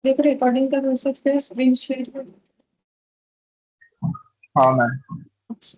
देखो रिकॉर्डिंग का मैसेज क्या स्क्रीन शेयर कर। हाँ मैम। अच्छा,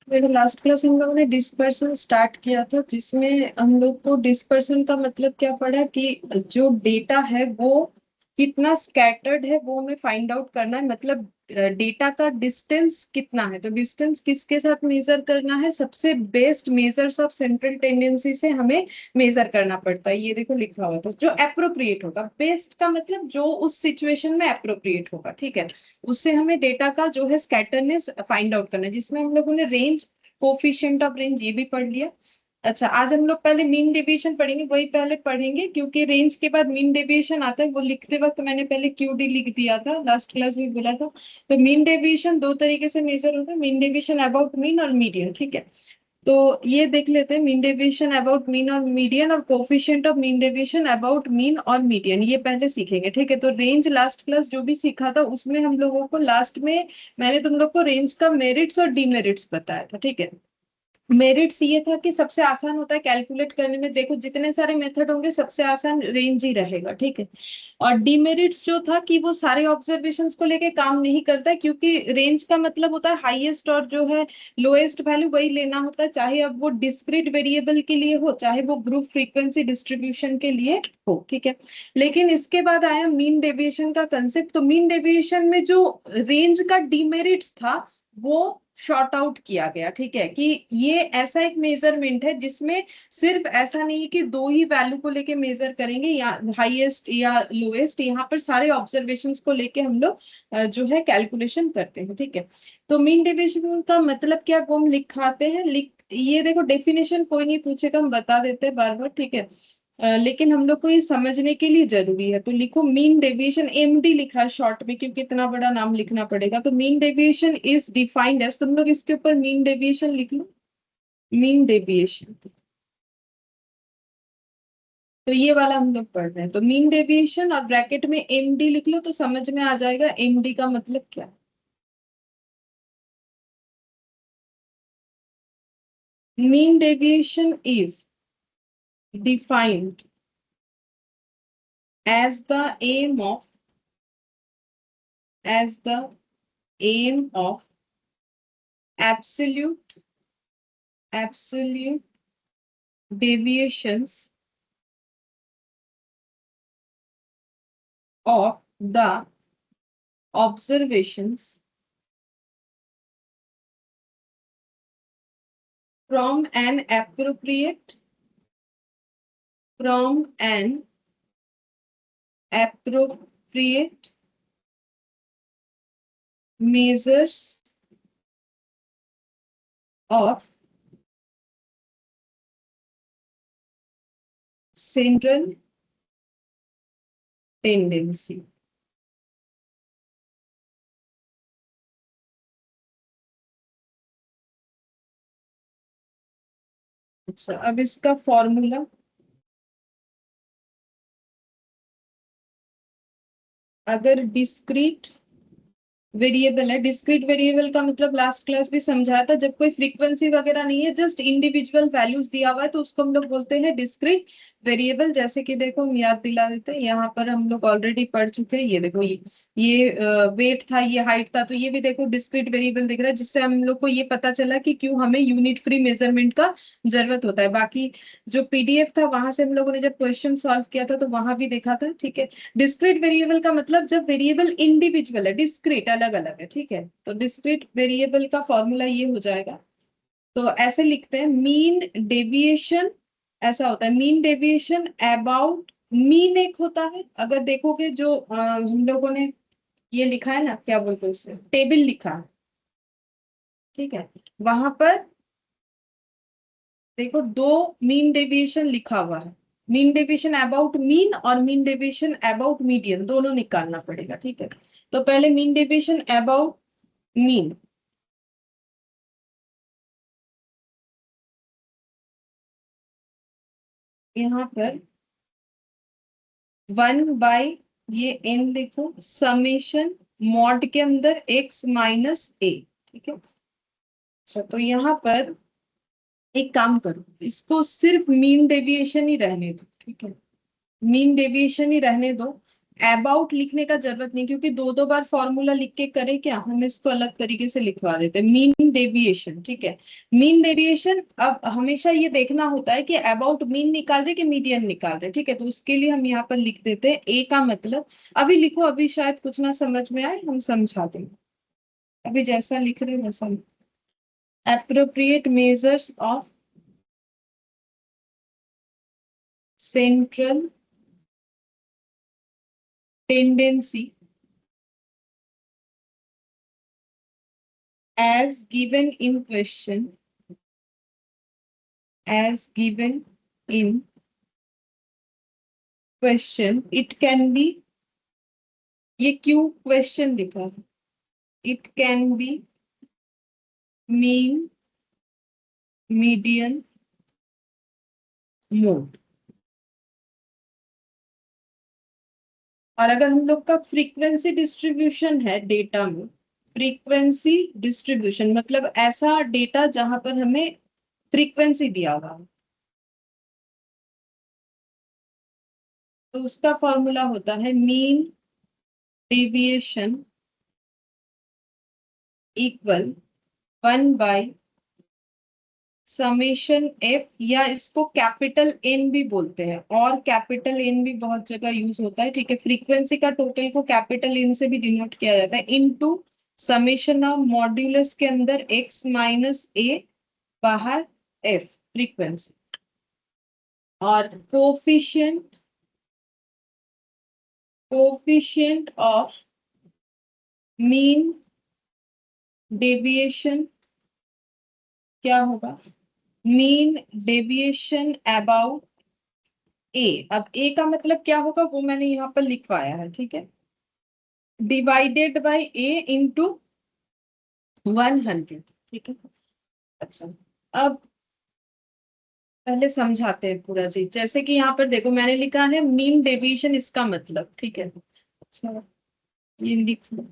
देखो लास्ट क्लास हम लोगों ने डिस्पर्सन स्टार्ट किया था, जिसमें हम लोग को डिस्पर्सन का मतलब क्या पड़ा कि जो डेटा है वो कितना स्कैटर्ड है वो हमें फाइंड आउट करना है। मतलब डेटा का डिस्टेंस कितना है, तो डिस्टेंस किसके साथ मेजर करना है, सबसे best measures of central tendency से हमें मेजर करना पड़ता है। ये देखो लिखा हुआ था, जो अप्रोप्रिएट होगा। बेस्ट का मतलब जो उस सिचुएशन में अप्रोप्रिएट होगा, ठीक है। उससे हमें डेटा का जो है स्कैटरनेस फाइंड आउट करना है, जिसमें हम लोगों ने रेंज, कोफिशिएंट ऑफ रेंज ये भी पढ़ लिया। अच्छा, आज हम लोग पहले मीन डेविएशन पढ़ेंगे, वही पहले पढ़ेंगे क्योंकि रेंज के बाद मीन डेविएशन आता है। वो लिखते वक्त मैंने पहले क्यूडी लिख दिया था, लास्ट क्लास में बोला था। तो मीन डेविएशन दो तरीके से मेजर होता है, मीन डेविएशन अबाउट मीन और मीडियन, ठीक है। तो ये देख लेते हैं, मीन डेविएशन अबाउट मीन और मीडियन, और coefficient of mean deviation about mean और मीडियन, ये पहले सीखेंगे, ठीक है। तो रेंज लास्ट क्लास जो भी सीखा था उसमें हम लोगों को लास्ट में मैंने तुम लोग को रेंज का मेरिट्स और डीमेरिट्स बताया था, ठीक है। मेरिट्स ये था कि सबसे आसान होता है कैलकुलेट करने में, देखो जितने सारे मेथड होंगे सबसे आसान रेंज ही रहेगा, ठीक है। और डीमेरिट्स जो था कि वो सारे ऑब्जर्वेशंस को लेके काम नहीं करता है, क्योंकि रेंज का मतलब होता है हाईएस्ट और जो है लोएस्ट वैल्यू वही लेना होता है, चाहे अब वो डिस्क्रीट वेरिएबल के लिए हो चाहे वो ग्रुप फ्रीक्वेंसी डिस्ट्रीब्यूशन के लिए हो, ठीक है। लेकिन इसके बाद आया मीन डेविएशन का कंसेप्ट। तो मीन डेविएशन में जो रेंज का डीमेरिट्स था वो शॉर्ट आउट किया गया, ठीक है। कि ये ऐसा एक मेजरमेंट है जिसमें सिर्फ ऐसा नहीं है कि दो ही वैल्यू को लेके मेजर करेंगे, या हाईएस्ट या लोएस्ट, यहाँ पर सारे ऑब्जर्वेशंस को लेके हम लोग जो है कैलकुलेशन करते हैं, ठीक है। तो मीन डेविएशन का मतलब क्या वो हम लिखाते हैं, लिख ये देखो डेफिनेशन कोई नहीं पूछेगा, हम बता देते हैं बार बार, ठीक है। लेकिन हम लोग को ये समझने के लिए जरूरी है, तो लिखो मीन डेविएशन, एमडी लिखा है शॉर्ट में क्योंकि इतना बड़ा नाम लिखना पड़ेगा। तो mean deviation is defined as, तुम लोग इसके ऊपर मीन डेविएशन लिख लो, मीन डेविएशन। तो ये वाला हम लोग पढ़ रहे हैं, तो मीन डेविएशन और ब्रैकेट में एमडी लिख लो तो समझ में आ जाएगा एमडी का मतलब क्या है। Mean deviation is defined as the M of, as the M of absolute, absolute deviations of the observations from an appropriate, from an appropriate measures of central tendency। अच्छा, अब इसका फॉर्मूला, अगर डिस्क्रीट वेरिएबल है, discrete variable का मतलब last class भी समझाया था, जब कोई फ्रीक्वेंसी वगैरह नहीं है जस्ट इंडिविजुअल वैल्यूज दिया हुआ है तो उसको हम लोग बोलते हैं डिस्क्रीट वेरिएबल। जैसे कि देखो हम याद दिला देते हैं, यहाँ पर हम लोग ऑलरेडी पढ़ चुके हैं, ये देखो ये वेट था, ये हाइट था, तो ये भी देखो डिस्क्रीट वेरिएबल दिख रहा है, जिससे हम लोग को ये पता चला कि क्यों हमें यूनिट फ्री मेजरमेंट का जरूरत होता है। बाकी जो पीडीएफ था वहां से हम लोगों ने जब क्वेश्चन सॉल्व किया था तो वहां भी देखा था, ठीक है। डिस्क्रीट वेरिएबल का मतलब जब वेरिएबल इंडिविजुअल है, डिस्क्रीट अलग अलग है, ठीक है। तो डिस्क्रीट वेरिएबल का फॉर्मूला ये हो जाएगा। तो ऐसे लिखते हैं मीन डेविएशन, ऐसा होता है मीन डेविएशन अबाउट मीन, एक होता है। अगर देखोगे जो हम लोगों ने ये लिखा है ना, क्या बोलते हैं उससे, टेबल लिखा है, ठीक है। वहां पर देखो दो मीन डेविएशन लिखा हुआ है, मीन डेविएशन अबाउट मीन और मीन डेविएशन अबाउट मीडियन, दोनों निकालना पड़ेगा, ठीक है। तो पहले मीन डेविएशन अबाउट मीन, यहाँ पर 1 बाय, ये एन लिखो, समेशन मॉड के अंदर x माइनस ए, ठीक है। अच्छा, तो यहाँ पर एक काम करो, इसको सिर्फ मीन डेविएशन ही रहने दो, ठीक है। मीन डेविएशन ही रहने दो। अबाउट लिखने का जरूरत नहीं, क्योंकि दो दो बार फॉर्मूला लिख के करें क्या, हम इसको अलग तरीके से लिखवा देते हैं, मीन डेविएशन। ठीक है, मीन डेविएशन। अब हमेशा ये देखना होता है कि अबाउट मीन निकाल रहे कि मीडियन निकाल रहे। ठीक है, तो उसके लिए हम यहाँ पर लिख देते हैं ए का मतलब, अभी लिखो, अभी शायद कुछ ना समझ में आए, हम समझा देंगे, अभी जैसा लिख रहे हैं वैसा। Appropriate measures of central tendency as given in question, as given in question, it can be, ये क्यों क्वेश्चन लिखा है, it can be mean median mode. और अगर हम लोग का फ्रीक्वेंसी डिस्ट्रीब्यूशन है डेटा में, फ्रीक्वेंसी डिस्ट्रीब्यूशन मतलब ऐसा डेटा जहां पर हमें फ्रीक्वेंसी दिया हुआ है, तो उसका फॉर्मूला होता है mean deviation equal 1/, summation F, या इसको कैपिटल एन भी बोलते हैं, और कैपिटल एन भी बहुत जगह यूज होता है। ठीक है, फ्रीक्वेंसी का टोटल को कैपिटल एन से भी डिनोट किया जाता है, इनटू समेशन ऑफ मॉड्यूलस के अंदर एक्स माइनस ए, बाहर एफ फ्रीक्वेंसी, और कोफिशिएंट ऑफ मीन डेविएशन क्या होगा, मीन डेविएशन अबाउट ए। अब ए का मतलब क्या होगा वो मैंने यहाँ पर लिखवाया है। ठीक है, डिवाइडेड बाय ए इंटू 100। ठीक है, अच्छा, अब पहले समझाते हैं पूरा चीज। जैसे कि यहाँ पर देखो मैंने लिखा है मीन डेविएशन, इसका मतलब, ठीक है, अच्छा ये लिख लो।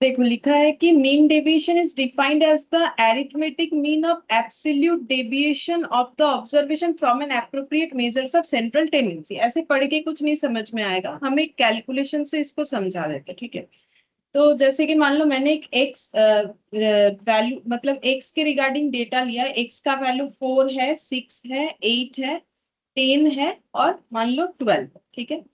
देखो लिखा है कि mean deviation is defined as the arithmetic mean of absolute deviation of the observation from an appropriate measures of central tendency. ऐसे पढ़ के कुछ नहीं समझ में आएगा, हम एक कैलकुलेशन से इसको समझा देते हैं। ठीक है, तो जैसे कि मान लो मैंने एक एक्स वैल्यू मतलब एक्स के रिगार्डिंग डेटा लिया, एक्स का वैल्यू 4 है, 6 है, 8 है, 10 है, और मान लो 12। ठीक है,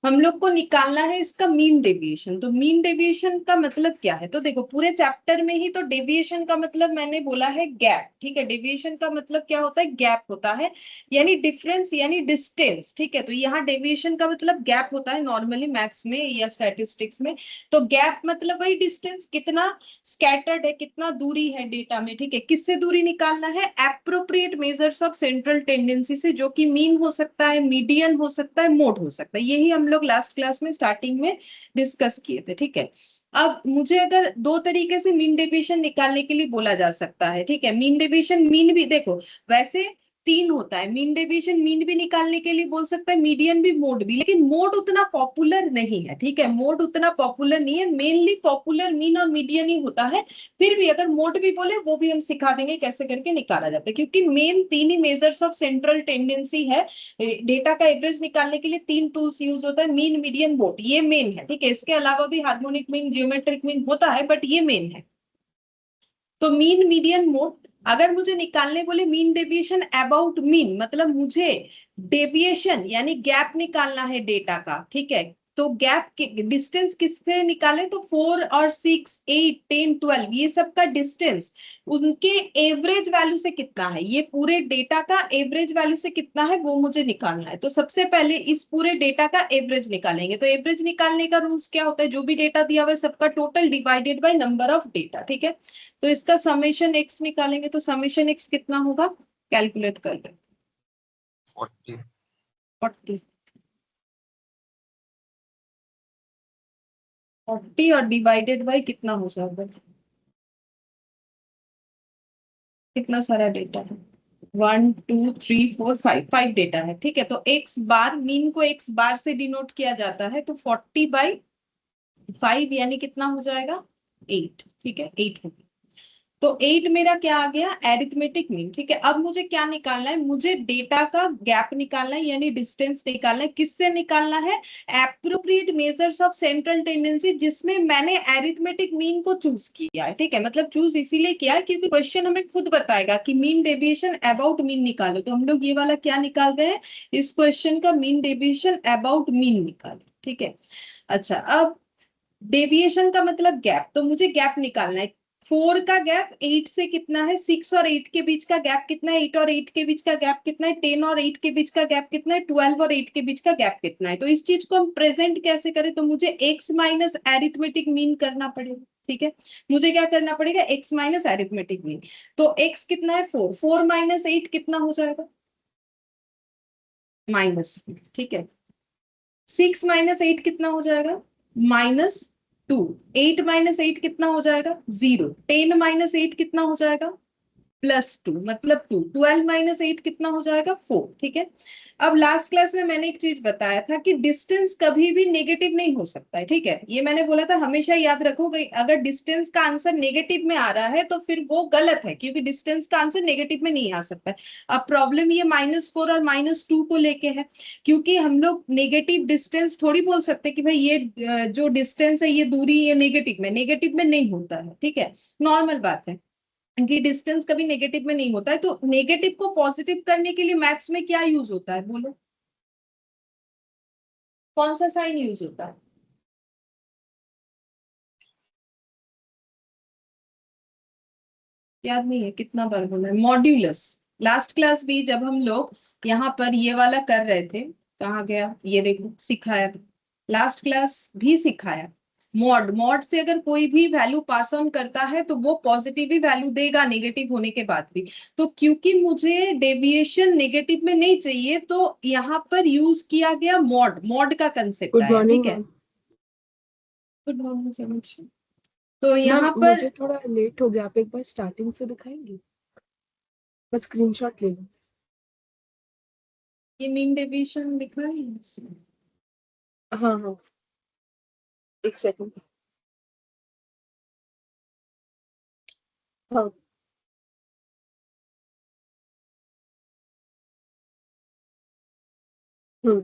हम लोग को निकालना है इसका मीन डेविएशन। तो मीन डेविएशन का मतलब क्या है, तो देखो पूरे चैप्टर में ही तो डेविएशन का मतलब मैंने बोला है गैप। ठीक है, डेविएशन का मतलब क्या होता है, गैप होता है, यानी डिफरेंस यानी डिस्टेंस। ठीक है, तो यहाँ डेविएशन का मतलब गैप होता है नॉर्मली मैथ्स में या स्टैटिस्टिक्स में। तो गैप मतलब वही डिस्टेंस, कितना स्कैटर्ड है, कितना दूरी है डेटा में। ठीक है, किससे दूरी निकालना है, appropriate measures of central tendency से, जो कि मीन हो सकता है, मीडियन हो सकता है, मोड हो सकता है। यही हम लोग लास्ट क्लास में स्टार्टिंग में डिस्कस किए थे। ठीक है, अब मुझे अगर दो तरीके से मीन डेविएशन निकालने के लिए बोला जा सकता है। ठीक है, मीन डेविएशन, मीन भी देखो वैसे तीन होता है मीन डेविएशन, मीन भी निकालने के लिए बोल सकता है, मीडियन भी, मोड भी, लेकिन मोड उतना पॉपुलर नहीं है। ठीक है, मोड उतना पॉपुलर नहीं है, मेनली पॉपुलर मीन और मीडियन ही होता है। फिर भी अगर मोड भी बोले वो भी हम सिखा देंगे कैसे करके निकाला जाता है, क्योंकि मेन तीन ही मेजर्स ऑफ सेंट्रल टेंडेंसी है। डेटा का एवरेज निकालने के लिए तीन टूल्स यूज होता है, मीन, मीडियन, मोड, ये मेन है। ठीक है, इसके अलावा भी हार्मोनिक मीन, जियोमेट्रिक मीन होता है, बट ये मेन है। तो मीन, मीडियन, मोड। अगर मुझे निकालने बोले मीन डेविएशन अबाउट मीन, मतलब मुझे डेविएशन यानी गैप निकालना है डेटा का। ठीक है, तो गैप डिस्टेंस किससे निकालें, तो 4 और 6, 8, 10, 12 ये सब का डिस्टेंस उनके एवरेज वैल्यू से कितना है, ये पूरे डेटा का एवरेज वैल्यू से कितना है वो मुझे निकालना है। तो सबसे पहले इस पूरे डेटा का एवरेज निकालेंगे। तो एवरेज निकालने का रूल्स क्या होता है, जो भी डेटा दिया हुआ है सबका total divided by number of data. ठीक है, तो इसका समेशन एक्स निकालेंगे, तो समेशन एक्स कितना होगा, कैलकुलेट कर ले। 40 40, 40 और डिवाइडेड बाय कितना हो जाएगा, कितना सारा डेटा है, 1 2 3 4 5, 5 डेटा है। ठीक है, तो एक्स बार, मीन को एक्स बार से डिनोट किया जाता है, तो 40/5 5 यानी कितना हो जाएगा 8, ठीक है 8 होगी। तो 8 मेरा क्या आ गया एरिथमेटिक मीन, ठीक है। अब मुझे क्या निकालना है, मुझे डेटा का गैप निकालना है यानी डिस्टेंस निकालना है। किससे निकालना है, appropriate measures of central tendency, जिसमें मैंने एरिथमेटिक मीन को चूज किया है, ठीक है। मतलब चूज इसीलिए किया है क्योंकि क्वेश्चन हमें खुद बताएगा कि मीन डेविएशन अबाउट मीन निकालो, तो हम लोग ये वाला क्या निकाल रहे हैं, इस क्वेश्चन का मीन डेविएशन अबाउट मीन निकालो, ठीक है। अच्छा, अब डेविएशन का मतलब गैप, तो मुझे गैप निकालना है। 4 का गैप 8 से कितना है, 6 और 8 के बीच का गैप कितना है, 8 और 8 के बीच का गैप कितना है, 10 और 8 के बीच का गैप कितना है, 12 और 8 के बीच का गैप कितना है। तो इस चीज को हम प्रेजेंट कैसे करें, तो मुझे x माइनस एरिथमेटिक मीन करना पड़ेगा, ठीक है। मुझे क्या करना पड़ेगा, x माइनस एरिथमेटिक मीन। तो x कितना है 4, 4 माइनस 8 कितना हो जाएगा -4, ठीक है। 6 माइनस 8 कितना हो जाएगा -2, 8 माइनस 8 कितना हो जाएगा 0, 10 माइनस 8 कितना हो जाएगा +2 मतलब 2, 12 माइनस 8 कितना हो जाएगा 4, ठीक है। अब लास्ट क्लास में मैंने एक चीज बताया था कि डिस्टेंस कभी भी नेगेटिव नहीं हो सकता है, ठीक है। ये मैंने बोला था हमेशा याद रखोगे, अगर डिस्टेंस का आंसर नेगेटिव में आ रहा है तो फिर वो गलत है, क्योंकि डिस्टेंस का आंसर नेगेटिव में नहीं आ सकता है। अब प्रॉब्लम ये -4 और -2 को लेके है, क्योंकि हम लोग नेगेटिव डिस्टेंस थोड़ी बोल सकते कि भाई ये जो डिस्टेंस है ये दूरी ये नेगेटिव में नहीं होता है, ठीक है। नॉर्मल बात है कि डिस्टेंस कभी नेगेटिव में नहीं होता है। तो नेगेटिव को पॉजिटिव करने के लिए मैथ्स में क्या यूज होता है बोलो, कौन सा साइन यूज होता है, याद नहीं है कितना बार बोला है, मॉड्यूलस। लास्ट क्लास भी जब हम लोग यहाँ पर ये वाला कर रहे थे, कहाँ गया, ये देखो सिखाया था, लास्ट क्लास भी सिखाया। मॉड, मॉड से अगर कोई भी वैल्यू पास ऑन करता है तो वो पॉजिटिव ही वैल्यू देगा नेगेटिव होने के बाद भी। तो क्योंकि मुझे डेविएशन नेगेटिव में नहीं चाहिए तो यहाँ पर यूज किया गया मॉड, मॉड का कंसेप्ट गुड आया, मॉर्निंग ठीक है। मैम। गुड मॉर्निंग समीक्षा। तो मैम यहाँ पर मुझे थोड़ा लेट हो गया, आप एक बार स्टार्टिंग से दिखाएंगे, बस स्क्रीनशॉट ले लो। ये मीन डेविएशन लिखा है इसमें। हाँ हाँ, एक सेकंड। हाँ। हम्म।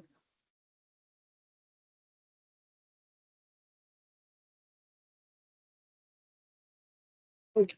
ओके।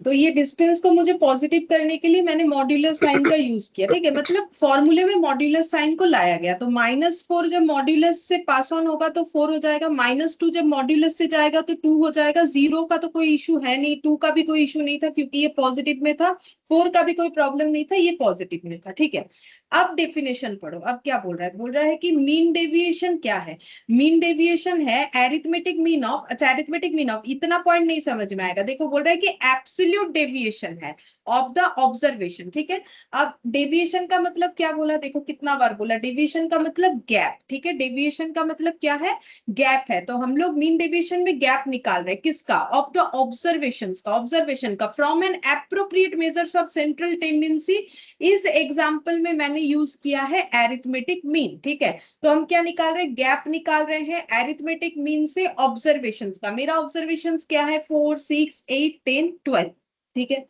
तो ये डिस्टेंस को मुझे पॉजिटिव करने के लिए मैंने मॉड्यूलर साइन का यूज किया, ठीक है। मतलब फॉर्मूले में मॉड्यूलर साइन को लाया गया। तो -4 जब मॉड्यूलस से पास ऑन होगा तो 4 हो जाएगा, -2 जब मॉड्यूलस से जाएगा तो 2 हो जाएगा। 0 का तो कोई इशू है नहीं, 2 का भी कोई इशू नहीं था क्योंकि ये पॉजिटिव में था, 4 का भी कोई प्रॉब्लम नहीं था, ये पॉजिटिव में था, ठीक है। अब डेफिनेशन पढ़ो, अब क्या बोल रहा है, बोल रहा है कि मीन डेविएशन क्या है। मीन डेविएशन है एरिथमेटिक मीन ऑफ, अच्छा एरिथमेटिक मीन ऑफ, इतना पॉइंट नहीं समझ में आएगा। देखो बोल रहा है कि एब्सोल्यूट डेविएशन है ऑफ द ऑब्जर्वेशन, ठीक है। अब डेविएशन का मतलब क्या बोला, देखो कितना बार बोला, डेविएशन का मतलब गैप, ठीक है। डेविएशन का मतलब क्या है, गैप है। तो हम लोग मीन डेविएशन में गैप निकाल रहे हैं, किसका, ऑफ द ऑब्जर्वेशंस का, ऑब्जर्वेशन का, from an appropriate measures of central tendency. इस एग्जांपल में मैंने यूज किया है एरिथमेटिक मीन, ठीक है। तो हम क्या निकाल रहे हैं, गैप निकाल रहे हैं एरिथमेटिक मीन से ऑब्जर्वेशंस का। मेरा ऑब्जर्वेशंस क्या है 4, 6, 8, 10, 12, ठीक है।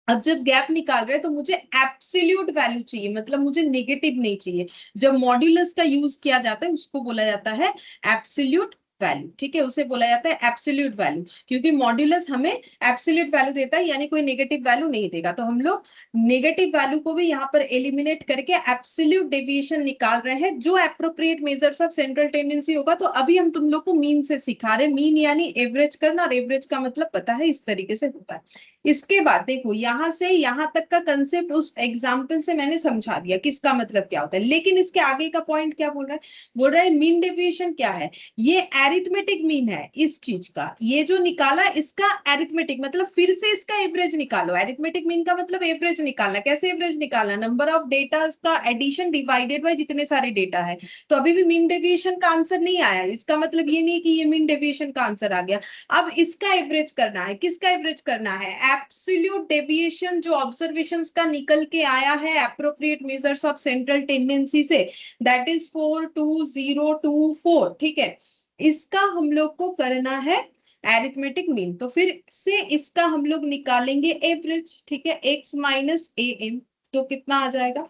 अब जब गैप निकाल रहे हैं तो मुझे एब्सोल्यूट वैल्यू चाहिए, मतलब मुझे नेगेटिव नहीं चाहिए। जब मॉड्यूलस का यूज किया जाता है उसको बोला जाता है एब्सोल्यूट वैल्यू, ठीक है। उसे बोला जाता है एब्सोल्यूट वैल्यू, क्योंकि मॉड्यूलस हमें एब्सोल्यूट वैल्यू देता है यानी कोई नेगेटिव वैल्यू नहीं देगा। तो हम लोग नेगेटिव वैल्यू को भी यहाँ पर एलिमिनेट करके एब्सोल्यूट डेविएशन निकाल रहे हैं, जो appropriate measures of central tendency होगा। तो अभी हम तुम लोग को मीन से सिखा रहे हैं, मीन यानी एवरेज करना, और एवरेज का मतलब पता है इस तरीके से होता है। इसके बाद देखो यहां से यहां तक का कंसेप्ट उस एग्जाम्पल से मैंने समझा दिया किसका मतलब क्या होता है। लेकिन इसके आगे का पॉइंट क्या बोल रहा है, बोल रहा है मीन डेविएशन क्या है, ये एरिथमेटिक मीन है इस चीज का, ये जो निकाला इसका एरिथमेटिक मतलब फिर से इसका एवरेज निकालो। एरिथमेटिक मीन का मतलब एवरेज निकालना। कैसे एवरेज निकालना? नंबर ऑफ डेटा का एडिशन डिवाइडेड बाय जितने सारे डेटा है। तो अभी भी मीन डेविएशन का आंसर नहीं आया, इसका मतलब ये नहीं कि ये मीन डेविएशन का आंसर आ गया। अब इसका एवरेज करना है। किसका एवरेज करना है? एब्सोल्यूट डेविएशन जो ऑब्जर्वेशंस का निकल के आया है appropriate measures of central tendency से, दैट इज 42024। ठीक है, इसका हम लोग को करना है एरिथमेटिक मीन। तो फिर से इसका हम लोग निकालेंगे एवरेज। ठीक है, x माइनस ए एम, तो कितना आ जाएगा?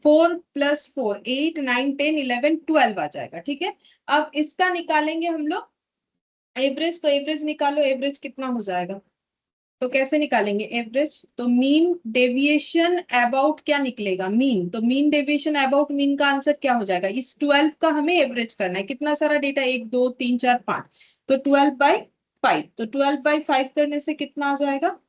4 + 4 8 9 10 11 12 आ जाएगा। ठीक है, अब इसका निकालेंगे हम लोग एवरेज। तो एवरेज निकालो, एवरेज कितना हो जाएगा? तो कैसे निकालेंगे एवरेज? तो मीन डेविएशन अबाउट क्या निकलेगा? मीन। तो मीन डेविएशन अबाउट मीन का आंसर क्या हो जाएगा? इस 12 का हमें एवरेज करना है। कितना सारा डेटा? 1 2 3 4 5, तो 12/5। तो 12/5 करने से कितना आ जाएगा?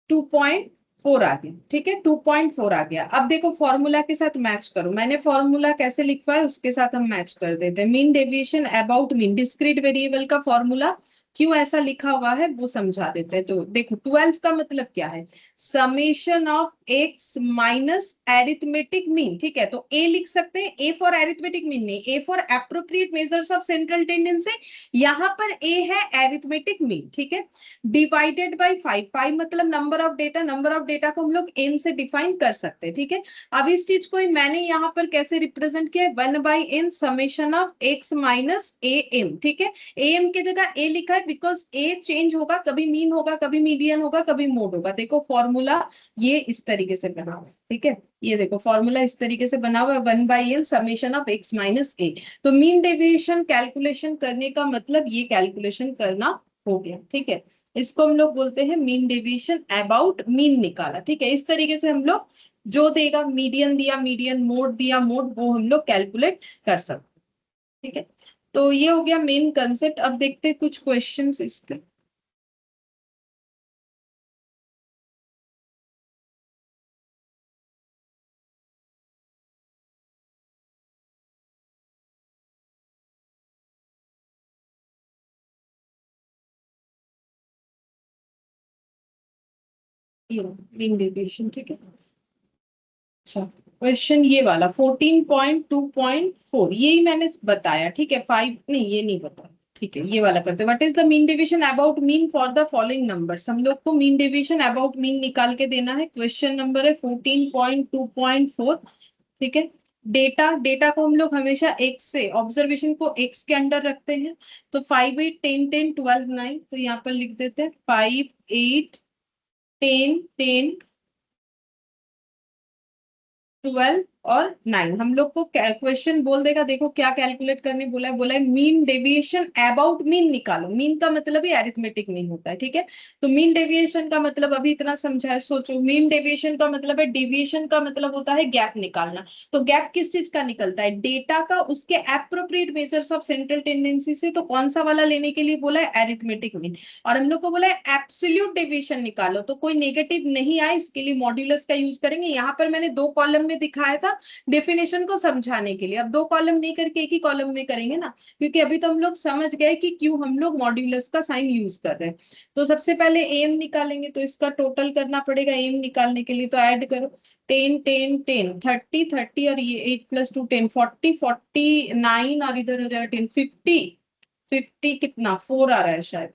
2.4 आ गया। ठीक है, 2.4 आ गया। अब देखो फॉर्मूला के साथ मैच करो। मैंने फॉर्मूला कैसे लिखवा है उसके साथ हम मैच कर देते हैं। Mean deviation about mean, discrete variable का फॉर्मूला क्यों ऐसा लिखा हुआ है वो समझा देते हैं। तो देखो 12 का मतलब क्या है? Summation of X minus arithmetic mean. ठीक है, तो ए लिख सकते हैं, ए फॉर एरिथमेटिक मीन नहीं, A for appropriate measures of central tendency. यहाँ पर ए है एरिथमेटिक मीन। ठीक है, डिवाइडेड बाय 5। 5 मतलब number of data. Number of data को हम लोग n से डिफाइन कर सकते हैं। ठीक है, अब इस चीज को मैंने यहाँ पर कैसे रिप्रेजेंट किया है? 1/n summation of x minus am। ठीक है, am की जगह a लिखा है बिकॉज a चेंज होगा, कभी मीन होगा, कभी मीडियन होगा, कभी मोड होगा। देखो फॉर्मूला ये इस तरीके से बना हुआ है। ठीक है, ये देखो फॉर्मूला इस तरीके से बना हुआ है, 1/n summation of x minus a। तो मीन डेविएशन कैलकुलेशन करने का मतलब ये कैलकुलेशन करना हो गया। ठीक है, इसको हम लोग बोलते हैं मीन डेविएशन अबाउट मीन निकाला। ठीक है, इस तरीके से हम लोग जो देगा, मीडियन दिया मीडियन, मोड दिया मोड, वो हम लोग कैलकुलेट कर सकते हैं। ठीक है, तो ये हो गया मेन कंसेप्ट। अब देखते हैं कुछ क्वेश्चंस इस पे। Mean deviation. ठीक है, अच्छा क्वेश्चन ये वाला 14.2.4 यही मैंने बताया। ठीक है, 5 नहीं, ये नहीं बताया। ठीक है, ये वाला करते हैं। What is the mean deviation about mean for the following numbers. हम लोग को मीन डेविएशन अबाउट मीन निकाल के देना है। क्वेश्चन नंबर है 14.2.4। ठीक है, डेटा, डेटा को हम लोग हमेशा एक्स से, ऑब्जर्वेशन को एक्स के अंडर रखते हैं। तो 5 8 10 10 12 9, तो यहाँ पर लिख देते हैं 5 8 10 10 12 और 9। हम लोग को क्वेश्चन बोल देगा, देखो क्या कैलकुलेट करने बोला है? बोला है मीन डेविएशन अबाउट मीन निकालो। मीन का मतलब ही अरिथमेटिक मीन होता है। ठीक है, तो मीन डेविएशन का मतलब अभी इतना समझा है। सोचो, मीन डेविएशन का मतलब है, डेविएशन का मतलब होता है गैप निकालना। तो गैप किस चीज का निकलता है? डेटा का, उसके appropriate measures of central tendency से। तो कौन सा वाला लेने के लिए बोला है? Arithmetic mean. और हम लोग को बोला है एब्सोल्यूट डेविएशन निकालो, तो कोई नेगेटिव नहीं आए इसके लिए मॉड्यूलस का यूज करेंगे। यहाँ पर मैंने 2 कॉलम में दिखाया था डेफिनेशन को समझाने के लिए। अब 2 कॉलम नहीं करके एक ही कॉलम में करेंगे ना, क्योंकि अभी तो हम लोग समझ गए कि क्यों हम लोग मॉड्यूलस का साइन यूज कर रहे हैं। तो सबसे पहले एम निकालेंगे, तो इसका टोटल करना पड़ेगा। एम निकालने के लिए तो ऐड करो 10 10 10 30 30 और ये 8 + 2 10 40 49 और इधर हो जाएगा 10 50 50 कितना 4 आ रहा है शायद,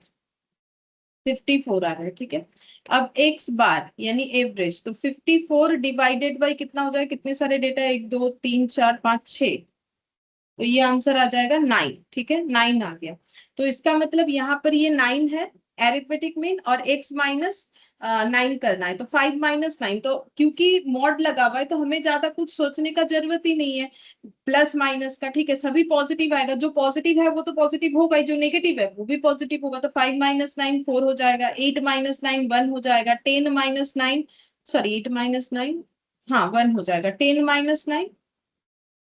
54 आ रहा है। ठीक है, अब एक्स बार यानी एवरेज, तो 54 डिवाइडेड बाई कितना हो जाएगा? कितने सारे डेटा है? 1 2 3 4 5 6, तो ये आंसर आ जाएगा 9। ठीक है, 9 आ गया। तो इसका मतलब यहाँ पर ये 9 है एरिथमेटिक मीन, और x माइनस 9 करना है। तो 5 - 9, तो क्योंकि मॉड लगा हुआ है तो हमें ज्यादा कुछ सोचने का जरूरत ही नहीं है प्लस माइनस का। ठीक है, सभी पॉजिटिव आएगा। जो पॉजिटिव है वो तो पॉजिटिव होगा ही, जो नेगेटिव है वो भी पॉजिटिव होगा। तो 5 - 9 4 हो जाएगा, 8 - 9 1 हो जाएगा, 10 - 9 सॉरी 8 - 9 हाँ 1 हो जाएगा, 10 - 9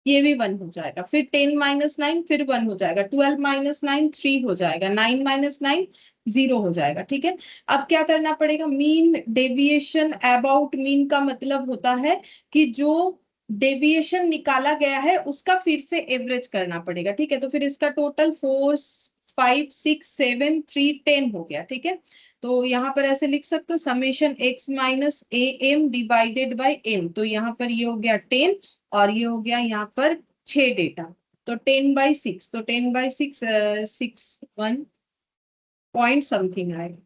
ये भी 1 हो जाएगा, फिर 10 - 9 फिर 1 हो जाएगा, 12 - 9 3 हो जाएगा, 9 - 9 0 हो जाएगा। ठीक है, अब क्या करना पड़ेगा? मीन डेविएशन अबाउट मीन का मतलब होता है कि जो डेविएशन निकाला गया है उसका फिर से एवरेज करना पड़ेगा, ठीक है। तो फिर इसका टोटल 4 5 6 7 3 10 हो गया, ठीक है। तो यहाँ पर ऐसे लिख सकते हो summation x minus A M divided by M. तो यहाँ पर ये हो गया 10 और ये हो गया यहाँ पर 6 डेटा। तो 10/6, तो 10/6 6 1 पॉइंट समथिंग आएगा,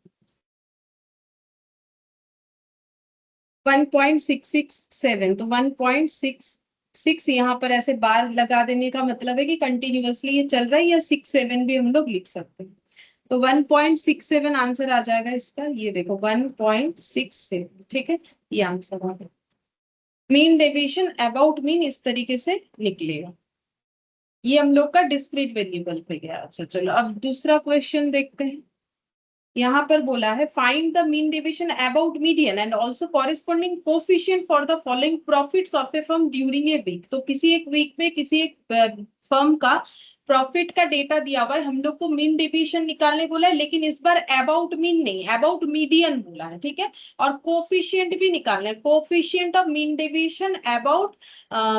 1.667। तो 1.66 यहाँ पर ऐसे बार लगा देने का मतलब है कि कंटिन्यूअसली ये चल रहा है, या 6 7 भी हम लोग लिख सकते हैं। तो 1.67 आंसर आ जाएगा इसका, ये देखो 1.67, ठीक है, ये आंसर आ गया। मीन डेविएशन अबाउट मीन इस तरीके से निकलेगा। ये हम लोग का डिस्क्रीट वेरिएबल पे गया। अच्छा चलो अब दूसरा क्वेश्चन देखते हैं। यहाँ पर बोला है find the mean deviation about median and also corresponding coefficient for the following profits of a firm during a week. तो किसी एक वीक में किसी एक फर्म का प्रॉफिट का डेटा दिया हुआ है, हम लोग को मीन डेविएशन निकालने बोला है, लेकिन इस बार अबाउट मीन नहीं, अबाउट मीडियन बोला है, ठीक है। और कोफिशिएंट भी निकालना है, coefficient of mean deviation about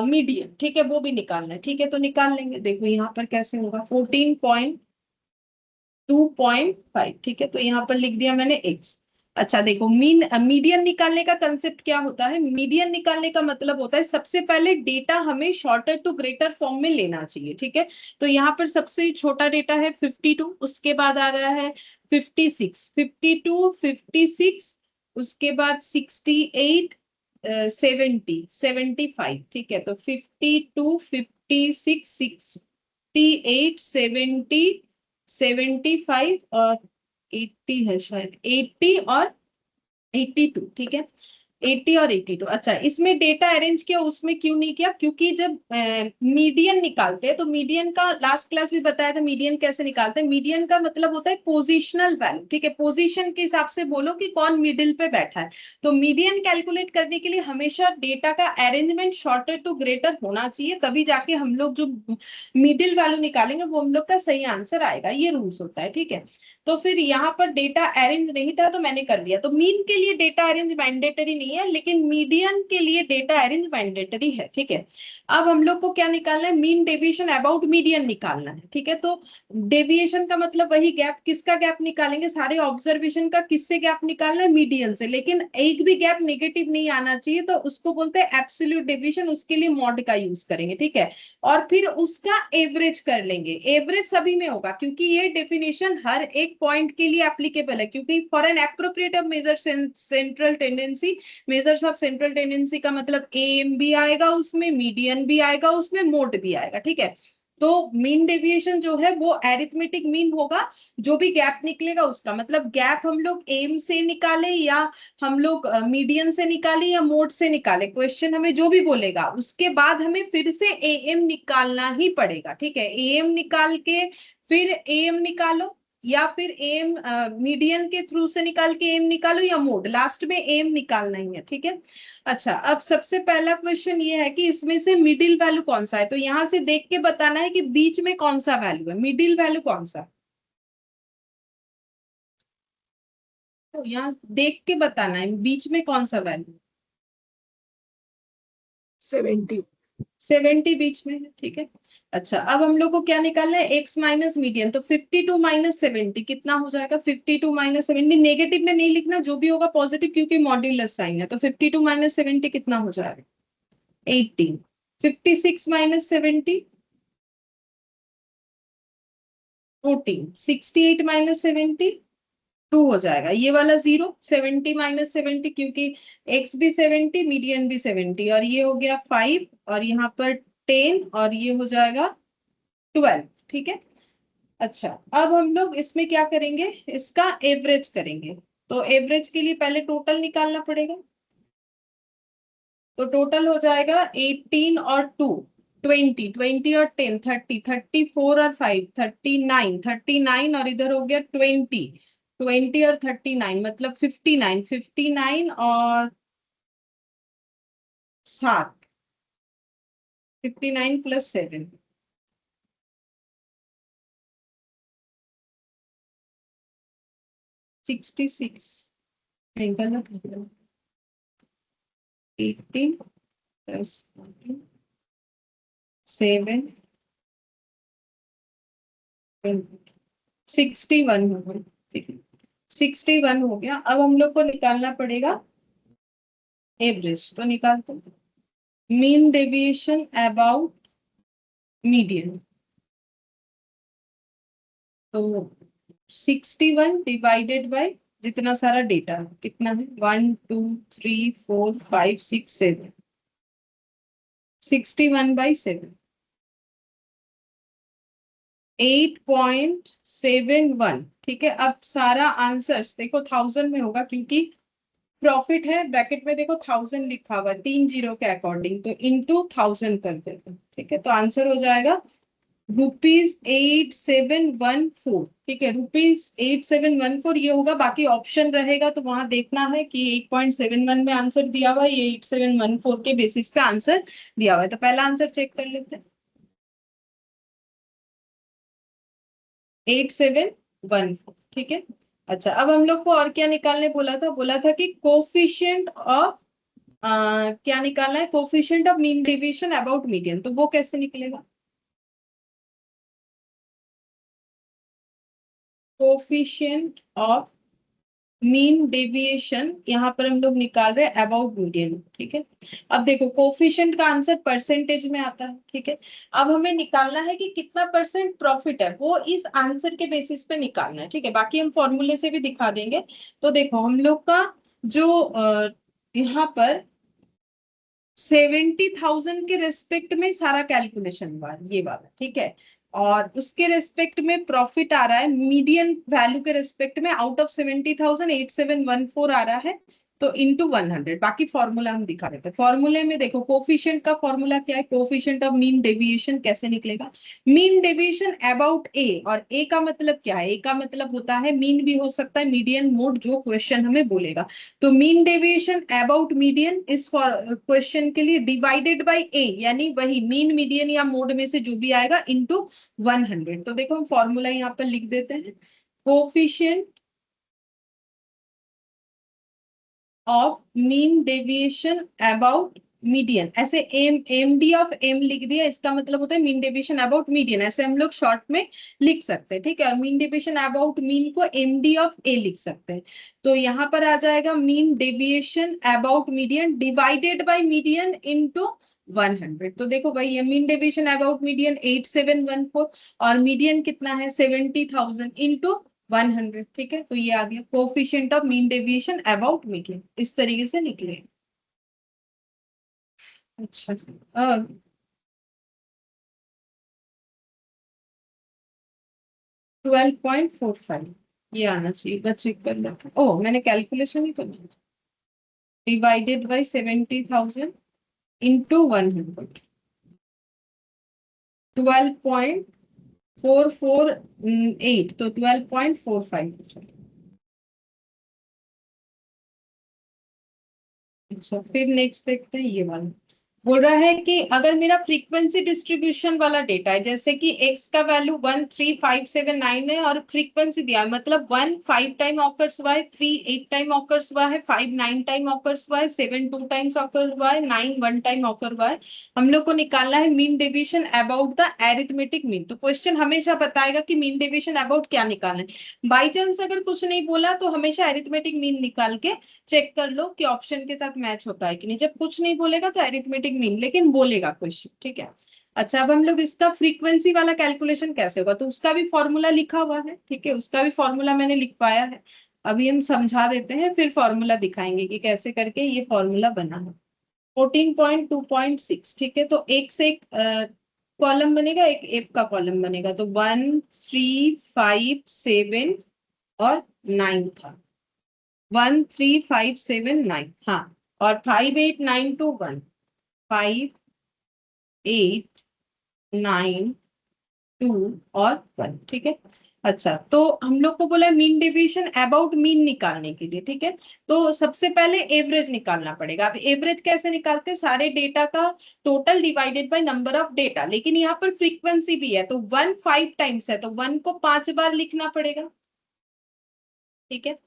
median, ठीक है, वो भी निकालना है, ठीक है। तो निकाल लेंगे। देखो यहाँ पर कैसे होगा, 14.2.5, ठीक है। तो यहाँ पर लिख दिया मैंने x। अच्छा देखो मीडियन निकालने का कंसेप्ट क्या होता है, मीडियन निकालने का मतलब होता है सबसे पहले डेटा हमें शॉर्टर टू ग्रेटर फॉर्म में लेना चाहिए, ठीक है। तो यहाँ पर सबसे छोटा डेटा है 52, उसके बाद आ रहा है 56, 52 56, उसके बाद 68 70 75, ठीक है। तो 52 56 68 70 75 और 80 है शायद, 80 और 82, ठीक है। 80 और 82। अच्छा इसमें डेटा अरेंज किया, उसमें क्यों नहीं किया, क्योंकि जब मीडियन निकालते हैं तो मीडियन का लास्ट क्लास भी बताया था, मीडियन कैसे निकालते हैं। मीडियन का मतलब होता है पोजीशनल वैल्यू, ठीक है, पोजीशन के हिसाब से बोलो कि कौन मिडिल पे बैठा है। तो मीडियन कैलकुलेट करने के लिए हमेशा डेटा का अरेंजमेंट शॉर्टर टू ग्रेटर होना चाहिए, तभी जाके हम लोग जो मिडिल वैल्यू निकालेंगे वो हम लोग का सही आंसर आएगा, ये रूल्स होता है, ठीक है। तो फिर यहाँ पर डेटा अरेंज नहीं था तो मैंने कर लिया। तो मीन के लिए डेटा अरेंज मैंडेटरी नहीं है, लेकिन मीडियन के लिए डेटा अरेंज मैंडेटरी है, ठीक है। अब हम लोग को क्या निकालना है, मीन डेविएशन अबाउट मीडियन निकालना है, ठीक है। तो डेविएशन का मतलब वही गैप, किसका गैप निकालेंगे, सारे ऑब्जर्वेशन का किससे गैप निकालना है, मीडियन से, लेकिन एक भी गैप नेगेटिव नहीं आना चाहिए, तो उसको बोलते हैं एब्सोल्यूट डेविएशन, उसके लिए मॉड का यूज करेंगे, ठीक है। और फिर उसका एवरेज कर लेंगे, एवरेज सभी में होगा क्योंकि ये डेफिनेशन हर एक पॉइंट के लिए एप्लीकेबल है, क्योंकि for an appropriate measure central tendency, measures of central tendency का मतलब एम भी आएगा उसमें, मीडियन भी आएगा उसमें, मोड भी आएगा, ठीक है। तो मीन डेविएशन जो है वो एरिथमेटिक मीन होगा, जो भी गैप निकलेगा उसका मतलब, गैप हम लोग एम से निकाले या हम लोग मीडियन से निकाले या मोड से निकाले, क्वेश्चन हमें जो भी बोलेगा उसके बाद हमें फिर से एएम निकालना ही पड़ेगा, ठीक है। एएम निकाल के फिर एएम निकालो, या फिर एम मीडियन के थ्रू से निकाल के एम निकालो, या मोड, लास्ट में एम निकालना ही है, ठीक है। अच्छा अब सबसे पहला क्वेश्चन ये है कि इसमें से मिडिल वैल्यू कौन सा है, तो यहां से देख के बताना है कि बीच में कौन सा वैल्यू है, मिडिल वैल्यू कौन सा है। तो यहाँ देख के बताना है बीच में कौन सा वैल्यू, 70। 70 बीच में है, ठीक है। अच्छा अब हम लोग को क्या निकालना है, एक्स माइनस मीडियन। तो 52 माइनस 70 कितना हो जाएगा, 52 माइनस 70 नेगेटिव में नहीं लिखना, जो भी होगा पॉजिटिव, क्योंकि मॉड्यूलस साइन है। तो 52 माइनस 70 कितना हो जाएगा, 18। 56 माइनस 70 14। 68 माइनस 70 2 हो जाएगा, ये वाला 0। 70 माइनस 70 क्योंकि एक्स भी 70 मीडियन भी 70, और ये हो गया 5 और यहाँ पर 10 और ये हो जाएगा 12, ठीक है। अच्छा अब हम लोग इसमें क्या करेंगे, इसका एवरेज करेंगे। तो एवरेज के लिए पहले टोटल निकालना पड़ेगा। तो टोटल हो जाएगा 18 और 2 20, 20 और 10 30, 34 और 5 39, 39 और इधर हो गया 20, 20 और 39 मतलब 59, 59 और 7, 59 प्लस 7 66, नहीं गलत हो गया, 18 7 61 हो गया। ठीक है, 61 हो गया। अब हम लोग को निकालना पड़ेगा एवरेज, तो निकालते मीन डेविएशन अबाउट मीडियन। तो 61 डिवाइडेड बाय जितना सारा डेटा है, कितना है 1 2 3 4 5 6 7, 61/7, 8.71। ठीक है, अब सारा आंसर्स देखो 1000 में होगा क्योंकि प्रॉफिट है, ब्रैकेट में देखो 1000 लिखा हुआ है 3 जीरो के अकॉर्डिंग, तो इंटू 1000 कर देते हैं। ठीक है, तो आंसर हो जाएगा ₹8714। ठीक है, ₹8714 ये होगा। बाकी ऑप्शन रहेगा तो वहां देखना है कि 8.71 में आंसर दिया हुआ है, ये 8714 के बेसिस पे आंसर दिया हुआ है। तो पहला आंसर चेक कर लेते हैं, 8714। ठीक है, अच्छा अब हम लोग को और क्या निकालने बोला था कि कोफिशिएंट ऑफ क्या निकालना है, coefficient of mean deviation about median. तो वो कैसे निकलेगा, कोफिशिएंट ऑफ मीन डेविएशन यहाँ पर हम लोग निकाल रहे हैं अबाउट मीडियन। ठीक है, अब देखो कोफिशिएंट का आंसर परसेंटेज में आता है। ठीक है, अब हमें निकालना है कि कितना परसेंट प्रॉफिट है, वो इस आंसर के बेसिस पे निकालना है। ठीक है, बाकी हम फॉर्मूले से भी दिखा देंगे। तो देखो हम लोग का जो यहाँ पर 70,000 के रेस्पेक्ट में सारा कैलकुलेशन हुआ ये वाला। ठीक है, और उसके रेस्पेक्ट में प्रॉफिट आ रहा है मीडियन वैल्यू के रेस्पेक्ट में, आउट ऑफ 70,000 8714 आ रहा है, तो इंटू 100। बाकी फॉर्मूला हम दिखा देते हैं। फॉर्मूले में देखो कोफिशिएंट का फॉर्मूला क्या है, कोफिशिएंट ऑफ मीन डेविएशन कैसे निकलेगा, मीन डेविएशन अबाउट ए। और ए का मतलब क्या है, ए का मतलब होता है मीन भी हो सकता है, मीडियन, मोड, जो क्वेश्चन हमें बोलेगा। तो मीन डेविएशन अबाउट मीडियन इस क्वेश्चन के लिए डिवाइडेड बाय ए, यानी वही मीन, मीडियन या मोड में से जो भी आएगा इनटू 100। तो देखो हम फॉर्मूला यहाँ पर लिख देते हैं, coefficient of mean deviation about median. ऐसे एम डी ऑफ एम लिख दिया, इसका मतलब होता है मीन डेविएशन अबाउट मीडियन, ऐसे हम लोग शॉर्ट में लिख सकते हैं। ठीक है, और मीन डेविएशन अबाउट मीन को एम डी ऑफ ए लिख सकते हैं। तो यहाँ पर आ जाएगा mean deviation about median divided by median into 100। तो देखो भाई ये मीन डेविएशन अबाउट मीडियन 8714 और मीडियन कितना है 70,000 इंटू 100। ठीक है, तो ये आ गया coefficient of mean deviation about median, इस तरीके से निकले। अच्छा, अब 12.45 ये आना चाहिए, बस चेक कर लेते। ओ मैंने कैलकुलेशन ही तो नहीं, डिवाइडेड बाय 70,000 इंटू 100, 12.448, तो 12.45। अच्छा फिर नेक्स्ट देखते हैं, ये वाला बोल रहा है कि अगर मेरा फ्रीक्वेंसी डिस्ट्रीब्यूशन वाला डेटा है, जैसे कि x का वैल्यू 13579 है और फ्रीक्वेंसी दिया है, मतलब 1 5 टाइम ऑकर्स हुआ है, 3 8 टाइम ऑकर्स हुआ है, 5 9 टाइम ऑकर्स हुआ है, 7 2 टाइम्स ऑकर हुआ है, 9 1 टाइम ऑकर हुआ है। हम लोग को निकालना है mean deviation about the arithmetic mean. तो क्वेश्चन हमेशा बताएगा कि मीन डेविएशन अबाउट क्या निकालना है। बाई चांस अगर कुछ नहीं बोला तो हमेशा एरिथमेटिक मीन निकाल के चेक कर लो कि ऑप्शन के साथ मैच होता है कि नहीं। जब कुछ नहीं बोलेगा तो एरिथमेटिक मीन, लेकिन बोलेगा क्वेश्चन। ठीक है, अच्छा अब हम लोग इसका फ्रीक्वेंसी वाला कैलकुलेशन कैसे होगा, तो उसका भी फॉर्मूला लिखा हुआ है। ठीक है, उसका भी फॉर्मूला मैंने लिखवाया है, अभी हम समझा देते हैं फिर फॉर्मूला दिखाएंगे कि कैसे करके ये फॉर्मूला बना है। 14.2.6। ठीक है, तो एक से एक कॉलम बनेगा, एक एफ का कॉलम बनेगा, तो 1 3 5 7 और 9 था, 13579, हाँ, और 58921, 589 और 1। ठीक है, अच्छा तो हम लोग को बोला मीन डेविएशन अबाउट मीन निकालने के लिए। ठीक है, तो सबसे पहले एवरेज निकालना पड़ेगा। अब एवरेज कैसे निकालते हैं, सारे डेटा का total divided by number of data, लेकिन यहाँ पर फ्रीक्वेंसी भी है, तो 1 5 टाइम्स है, तो 1 को 5 बार लिखना पड़ेगा। ठीक है,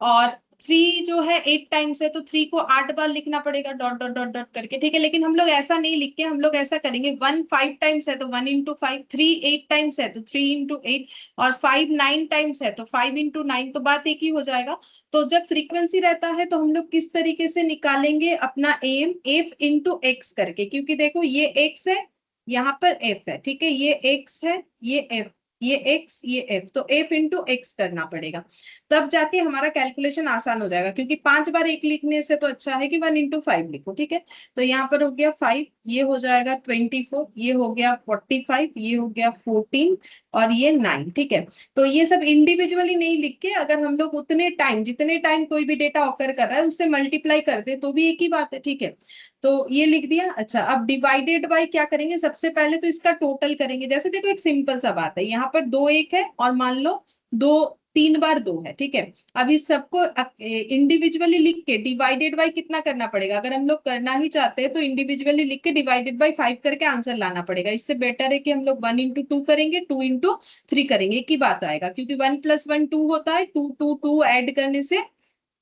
और 3 जो है 8 टाइम्स है, तो 3 को 8 बार लिखना पड़ेगा डॉट डॉट डॉट डॉट करके, ठीक है। लेकिन हम लोग ऐसा नहीं लिख के, हम लोग ऐसा करेंगे, 1 5 टाइम्स है तो 1 इंटू 5, 3 8 टाइम्स है तो 3 इंटू 8, और 5 9 टाइम्स है तो 5 इंटू 9, तो बात एक ही हो जाएगा। तो जब फ्रीक्वेंसी रहता है तो हम लोग किस तरीके से निकालेंगे अपना एम, एफ इंटू एक्स करके, क्योंकि देखो ये एक्स है, यहाँ पर एफ है, ठीक है, ये एक्स है, ये एफ, ये एक्स, ये एफ, तो एफ इंटू एक्स करना पड़ेगा, तब जाके हमारा कैलकुलेशन आसान हो जाएगा। क्योंकि 5 बार एक लिखने से तो अच्छा है कि 1 इंटू 5 लिखो, ठीक है। तो यहाँ पर हो गया 5, ये हो जाएगा 24, ये हो गया 45, ये हो गया 14, और ये 9, ठीक है। तो ये सब इंडिविजुअली नहीं लिख के, अगर हम लोग उतने टाइम, जितने टाइम कोई भी डेटा ऑकर कर रहा है उससे मल्टीप्लाई कर दे तो भी एक ही बात है, ठीक है। तो ये लिख दिया। अच्छा, अब डिवाइडेड बाय क्या करेंगे, सबसे पहले तो इसका टोटल करेंगे। जैसे देखो एक सिंपल सा बात है, यहाँ पर 2 1 है और मान लो 2 3 बार 2 है, ठीक है। अब इस सबको इंडिविजुअली लिख के डिवाइडेड बाय कितना करना पड़ेगा, अगर हम लोग करना ही चाहते हैं तो इंडिविजुअली लिख के डिवाइडेड बाय 5 करके आंसर लाना पड़ेगा। इससे बेटर है कि हम लोग 1 इंटू 2 करेंगे, 2 इंटू 3 करेंगे, एक ही बात आएगा, क्योंकि 1 + 1 2 होता है, 2 2 2 ऐड करने से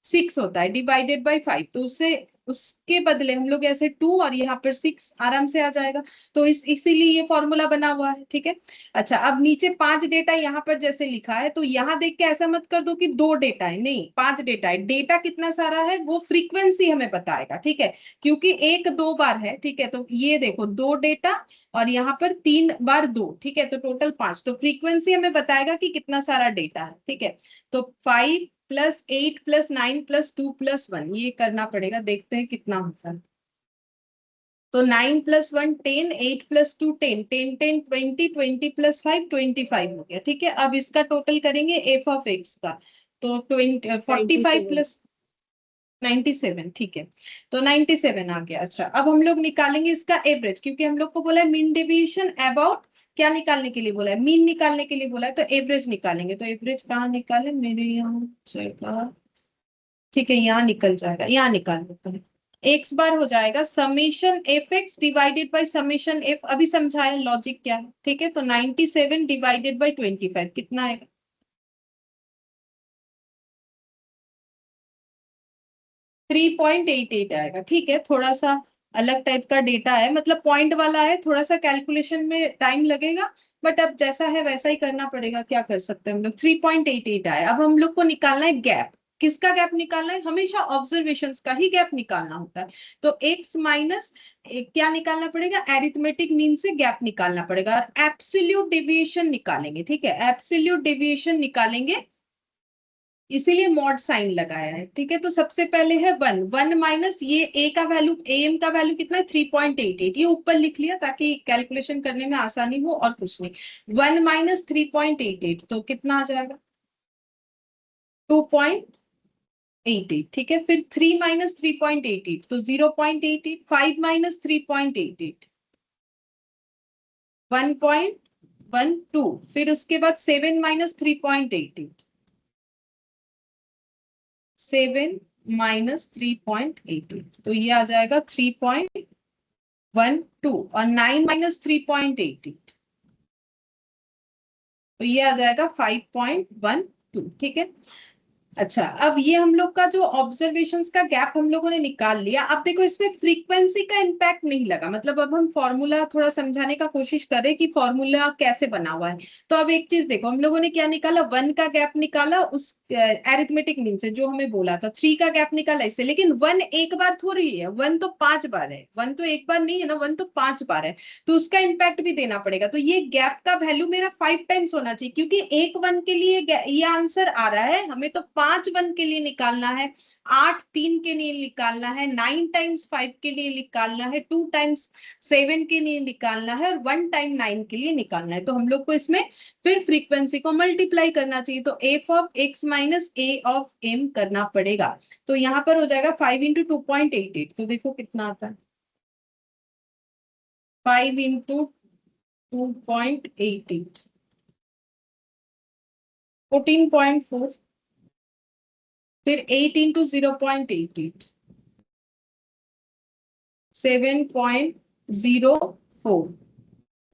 6 होता है, डिवाइडेड बाय 5, तो उससे उसके बदले हम लोग ऐसे 2 और यहाँ पर 6 आराम से आ जाएगा। तो इसीलिए ये फॉर्मूला बना हुआ है, ठीक है। अच्छा, अब नीचे 5 डेटा यहाँ पर जैसे लिखा है, तो यहाँ देख के ऐसा मत कर दो कि 2 डेटा है, नहीं 5 डेटा है। डेटा कितना सारा है वो फ्रीक्वेंसी हमें बताएगा, ठीक है, क्योंकि 1 2 बार है, ठीक है। तो ये देखो 2 डेटा और यहाँ पर 3 बार 2, ठीक है, तो टोटल 5, तो फ्रीक्वेंसी हमें बताएगा कि कितना सारा डेटा है, ठीक है। तो 5 + 8 + 9 + 2 + 1, ये करना पड़ेगा, देखते हैं कितना होता है। तो 9 + 1 10, 8 + 2 10, 10 10 20, 20 + 5 25 हो गया, ठीक है। अब इसका टोटल करेंगे एफ ऑफ एक्स का, तो 45 + 97, ठीक है, तो 97 आ गया। अच्छा, अब हम लोग निकालेंगे इसका एवरेज, क्योंकि हम लोग को बोला है मीन डेविएशन अबाउट, क्या निकालने के लिए बोला है, मीन निकालने के लिए बोला है, तो एवरेज निकालेंगे। तो एवरेज कहाँ निकाले, मेरे यहाँ जगह, ठीक है, यहाँ निकल जाएगा, यहाँ निकाल लेते हैं। एक्स बार हो जाएगा summation F x divided by summation F, अभी समझाया लॉजिक क्या है, ठीक है। तो 97 डिवाइडेड बाई 25 कितना आएगा, 3.88 आएगा, ठीक है। थोड़ा सा अलग टाइप का डेटा है, मतलब पॉइंट वाला है, थोड़ा सा कैलकुलेशन में टाइम लगेगा, बट अब जैसा है वैसा ही करना पड़ेगा, क्या कर सकते हैं हम लोग। 3.88 आया। अब हम लोग को निकालना है गैप, किसका गैप निकालना है, हमेशा ऑब्जर्वेशंस का ही गैप निकालना होता है। तो x माइनस क्या निकालना पड़ेगा, एरिथमेटिक मीन से गैप निकालना पड़ेगा, और एब्सोल्यूट डेविएशन निकालेंगे, ठीक है, एब्सोल्यूट डेविएशन निकालेंगे, इसीलिए मॉड साइन लगाया है, ठीक है। तो सबसे पहले है 1 1 माइनस ये ए का वैल्यू, एम का वैल्यू कितना है 3.88, ये ऊपर लिख लिया ताकि कैलकुलेशन करने में आसानी हो, और कुछ नहीं। 1 माइनस 3.88 तो कितना आ जाएगा, 2.88, ठीक है। फिर 3 माइनस 3.88 तो 0.88, 5 माइनस 3.88 1.12, फिर उसके बाद 7 माइनस 3.88, 7 माइनस 3.88, तो ये आ जाएगा 3.12, और 9 माइनस 3.88 तो ये आ जाएगा 5.12, ठीक है। अच्छा, अब ये हम लोग का जो ऑब्जर्वेशंस का गैप हम लोगों ने निकाल लिया। अब देखो इसमें फ्रीक्वेंसी का इम्पैक्ट नहीं लगा, मतलब अब हम फॉर्मूला थोड़ा समझाने का कोशिश करें कि फॉर्मूला कैसे बना हुआ है। तो अब एक चीज देखो, हम लोगों ने क्या निकाला, 1 का गैप निकाला उस एरिथमेटिक मीन से जो हमें बोला था, 3 का गैप निकाला इससे, लेकिन 1 एक बार थोड़ी है, 1 तो 5 बार है, 1 तो एक बार नहीं है ना, 1 तो 5 बार है, तो उसका इम्पैक्ट भी देना पड़ेगा। तो ये गैप का वैल्यू मेरा 5 टाइम्स होना चाहिए, क्योंकि एक 1 के लिए ये आंसर आ रहा है, हमें तो 5 1 के लिए निकालना है, 8 3 के लिए निकालना है, 9 टाइम्स 5 के लिए निकालना है, 2 टाइम्स 7 के लिए निकालना है, और 1 टाइम 9 के लिए निकालना है। तो हम लोग को इसमें फिर फ्रीक्वेंसी को मल्टीप्लाई करना चाहिए, तो F of X minus A of M करना पड़ेगा। तो यहाँ पर हो जाएगा 5 इंटू 2.88, तो देखो कितना आता है, 5 इंटू 2.88 14.4, फिर 8 इंटू 0.88 7.04,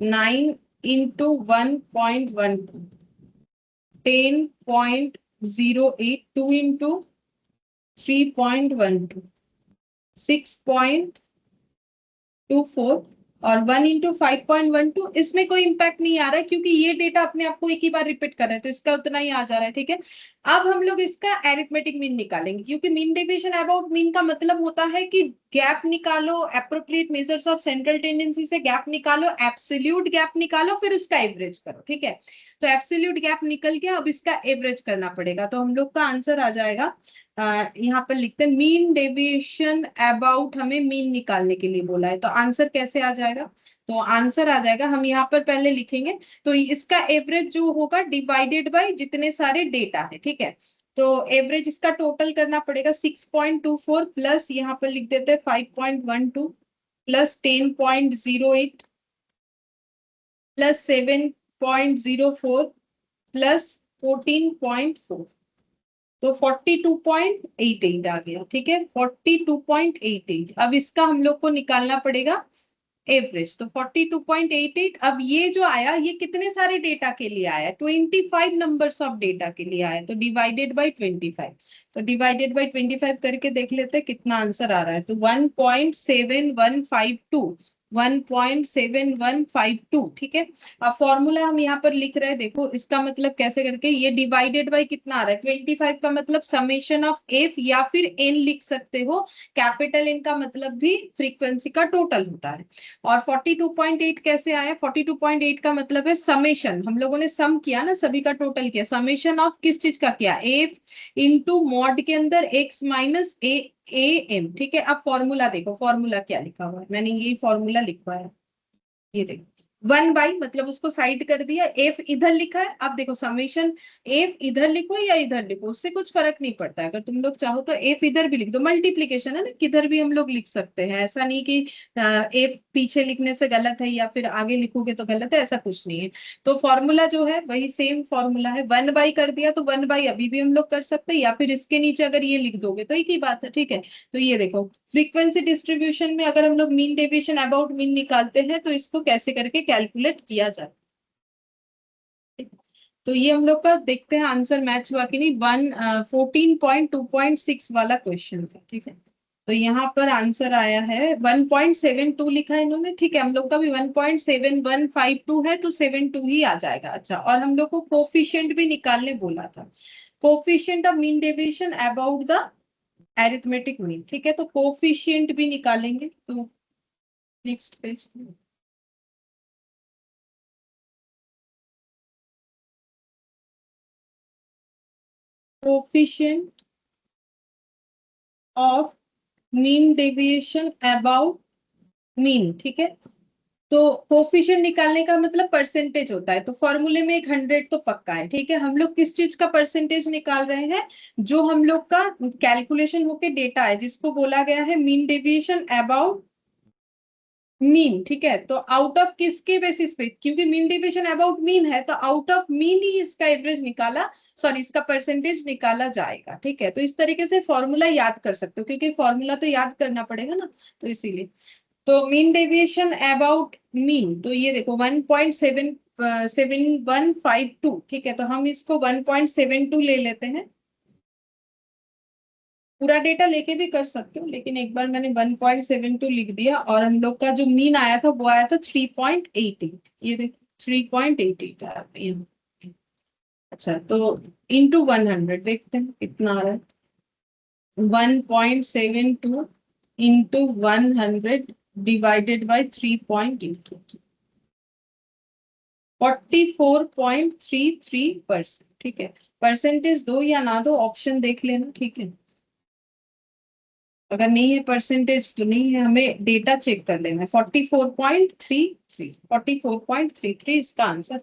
9 इंटू 1.12 10.08, 2 इंटू 3.12, 6.24 और 1 × 5.12, इसमें कोई इंपैक्ट नहीं आ रहा है क्योंकि ये डेटा अपने आप को एक ही बार रिपीट कर रहा है, तो इसका उतना ही आ जा रहा है। ठीक है, अब हम लोग इसका एरिथमेटिक मीन निकालेंगे, क्योंकि मीन डेविएशन अबाउट मीन का मतलब होता है कि गैप निकालो, appropriate measures of central tendency से गैप निकालो, एब्सोल्यूट गैप निकालो, फिर उसका एवरेज करो। ठीक है, तो एब्सोल्यूट गैप निकल गया, अब इसका एवरेज करना पड़ेगा। तो हम लोग का आंसर आ जाएगा, यहाँ पर लिखते हैं मीन डेविएशन अबाउट, हमें मीन निकालने के लिए बोला है, तो आंसर कैसे आ जाएगा? तो आंसर आ जाएगा, हम यहाँ पर पहले लिखेंगे, तो इसका एवरेज जो होगा डिवाइडेड बाय जितने सारे डेटा है। ठीक है, तो एवरेज इसका टोटल करना पड़ेगा 6.24 प्लस यहाँ पर लिख देते हैं 5.12 प्लस 10.08 प्लस 7.04 प्लस 14.4, तो 42.88 आ गया। ठीक है, 42.88। अब इसका हम लोग को निकालना पड़ेगा एवरेज, तो 42.88। अब ये जो आया, ये कितने सारे डेटा के लिए आया? 25 नंबर्स ऑफ डेटा के लिए आया, तो डिवाइडेड बाय 25, तो डिवाइडेड बाय 25 करके देख लेते हैं कितना आंसर आ रहा है। तो 1.7152, 1.7152। ठीक है, अब फॉर्मूला हम यहाँ पर लिख रहे हैं, देखो इसका मतलब कैसे करके, ये डिवाइडेड बाय कितना आ रहा है 25 का मतलब समेशन ऑफ एफ या फिर एन लिख सकते हो, कैपिटल एन का मतलब भी फ्रीक्वेंसी का टोटल होता है। और 42.8 कैसे आया? 42.8 का मतलब है समेशन, हम लोगों ने सम किया ना, सभी का टोटल किया, समेशन ऑफ किस चीज का किया? एफ इंटू मॉड के अंदर एक्स माइनस ए एम। ठीक है, अब फॉर्मूला देखो, फॉर्मूला क्या लिखा हुआ है, मैंने ये फॉर्मूला लिखा है, ये देखो 1/, मतलब उसको साइड कर दिया, एफ इधर लिखा है। अब देखो समेशन, एफ इधर लिखो या इधर लिखो, उससे कुछ फर्क नहीं पड़ता है, अगर तुम लोग चाहो तो एफ इधर भी लिख दो, मल्टीप्लीकेशन है ना, किधर भी हम लोग लिख सकते हैं, ऐसा नहीं कि एफ पीछे लिखने से गलत है या फिर आगे लिखोगे तो गलत है, ऐसा कुछ नहीं है। तो फॉर्मूला जो है वही सेम फॉर्मूला है, 1/, कर दिया तो 1/, अभी भी हम लोग कर सकते हैं, या फिर इसके नीचे अगर ये लिख दोगे तो एक ही बात है। ठीक है, तो ये देखो फ्रीक्वेंसी डिस्ट्रीब्यूशन में अगर हम लोग मीन डेविएशन अबाउट मीन निकालते हैं तो इसको कैसे करके कैलकुलेट किया जाए, तो ये हम लोग का देखते हैं आंसर मैच हुआ कि नहीं। 14.2.6 वाला क्वेश्चन था। ठीक है, तो यहाँ पर आंसर आया है 1.72 लिखा है इन्होंने। ठीक है, हम लोग का भी 1.7152 है, तो 72 ही आ जाएगा। अच्छा, और हम लोग को कोफिशिएंट भी निकालने बोला था, coefficient of mean deviation about the arithmetic mean. ठीक है, तो कोफिशिएंट भी निकालेंगे, तो next page, coefficient of mean deviation about mean. ठीक है, तो कोफिशिएंट निकालने का मतलब परसेंटेज होता है, तो फॉर्मूले में एक 100 तो पक्का है। ठीक है, हम लोग किस चीज का परसेंटेज निकाल रहे हैं? जो हम लोग का कैलकुलेशन होके डेटा है, जिसको बोला गया है मीन डेविएशन अबाउट मीन। ठीक है, तो आउट ऑफ किसके बेसिस पे? क्योंकि मीन डेविएशन अबाउट मीन है, तो आउट ऑफ मीन ही इसका एवरेज निकाला, सॉरी इसका परसेंटेज निकाला जाएगा। ठीक है, तो इस तरीके से फॉर्मूला याद कर सकते हो, क्योंकि फॉर्मूला तो याद करना पड़ेगा ना, तो इसीलिए। तो मीन डेविएशन अबाउट मीन, तो ये देखो 1.7152। ठीक है, तो हम इसको 1.72 ले लेते हैं, पूरा डेटा लेके भी कर सकते हो, लेकिन एक बार मैंने 1.72 लिख दिया, और हम लोग का जो मीन आया था वो आया था 3.88, ये देखो 3.88 आया था यहाँ। अच्छा, तो इंटू 100 देखते हैं कितना आ रहा है, 1.72 इंटू 100 डिवाइडेड बाई 3.88, 44.33%। ठीक है, परसेंटेज दो या ना दो ऑप्शन देख लेना। ठीक है, अगर नहीं है परसेंटेज तो नहीं है, हमें डेटा चेक कर लेना है। 44.33, 44.33 इसका आंसर।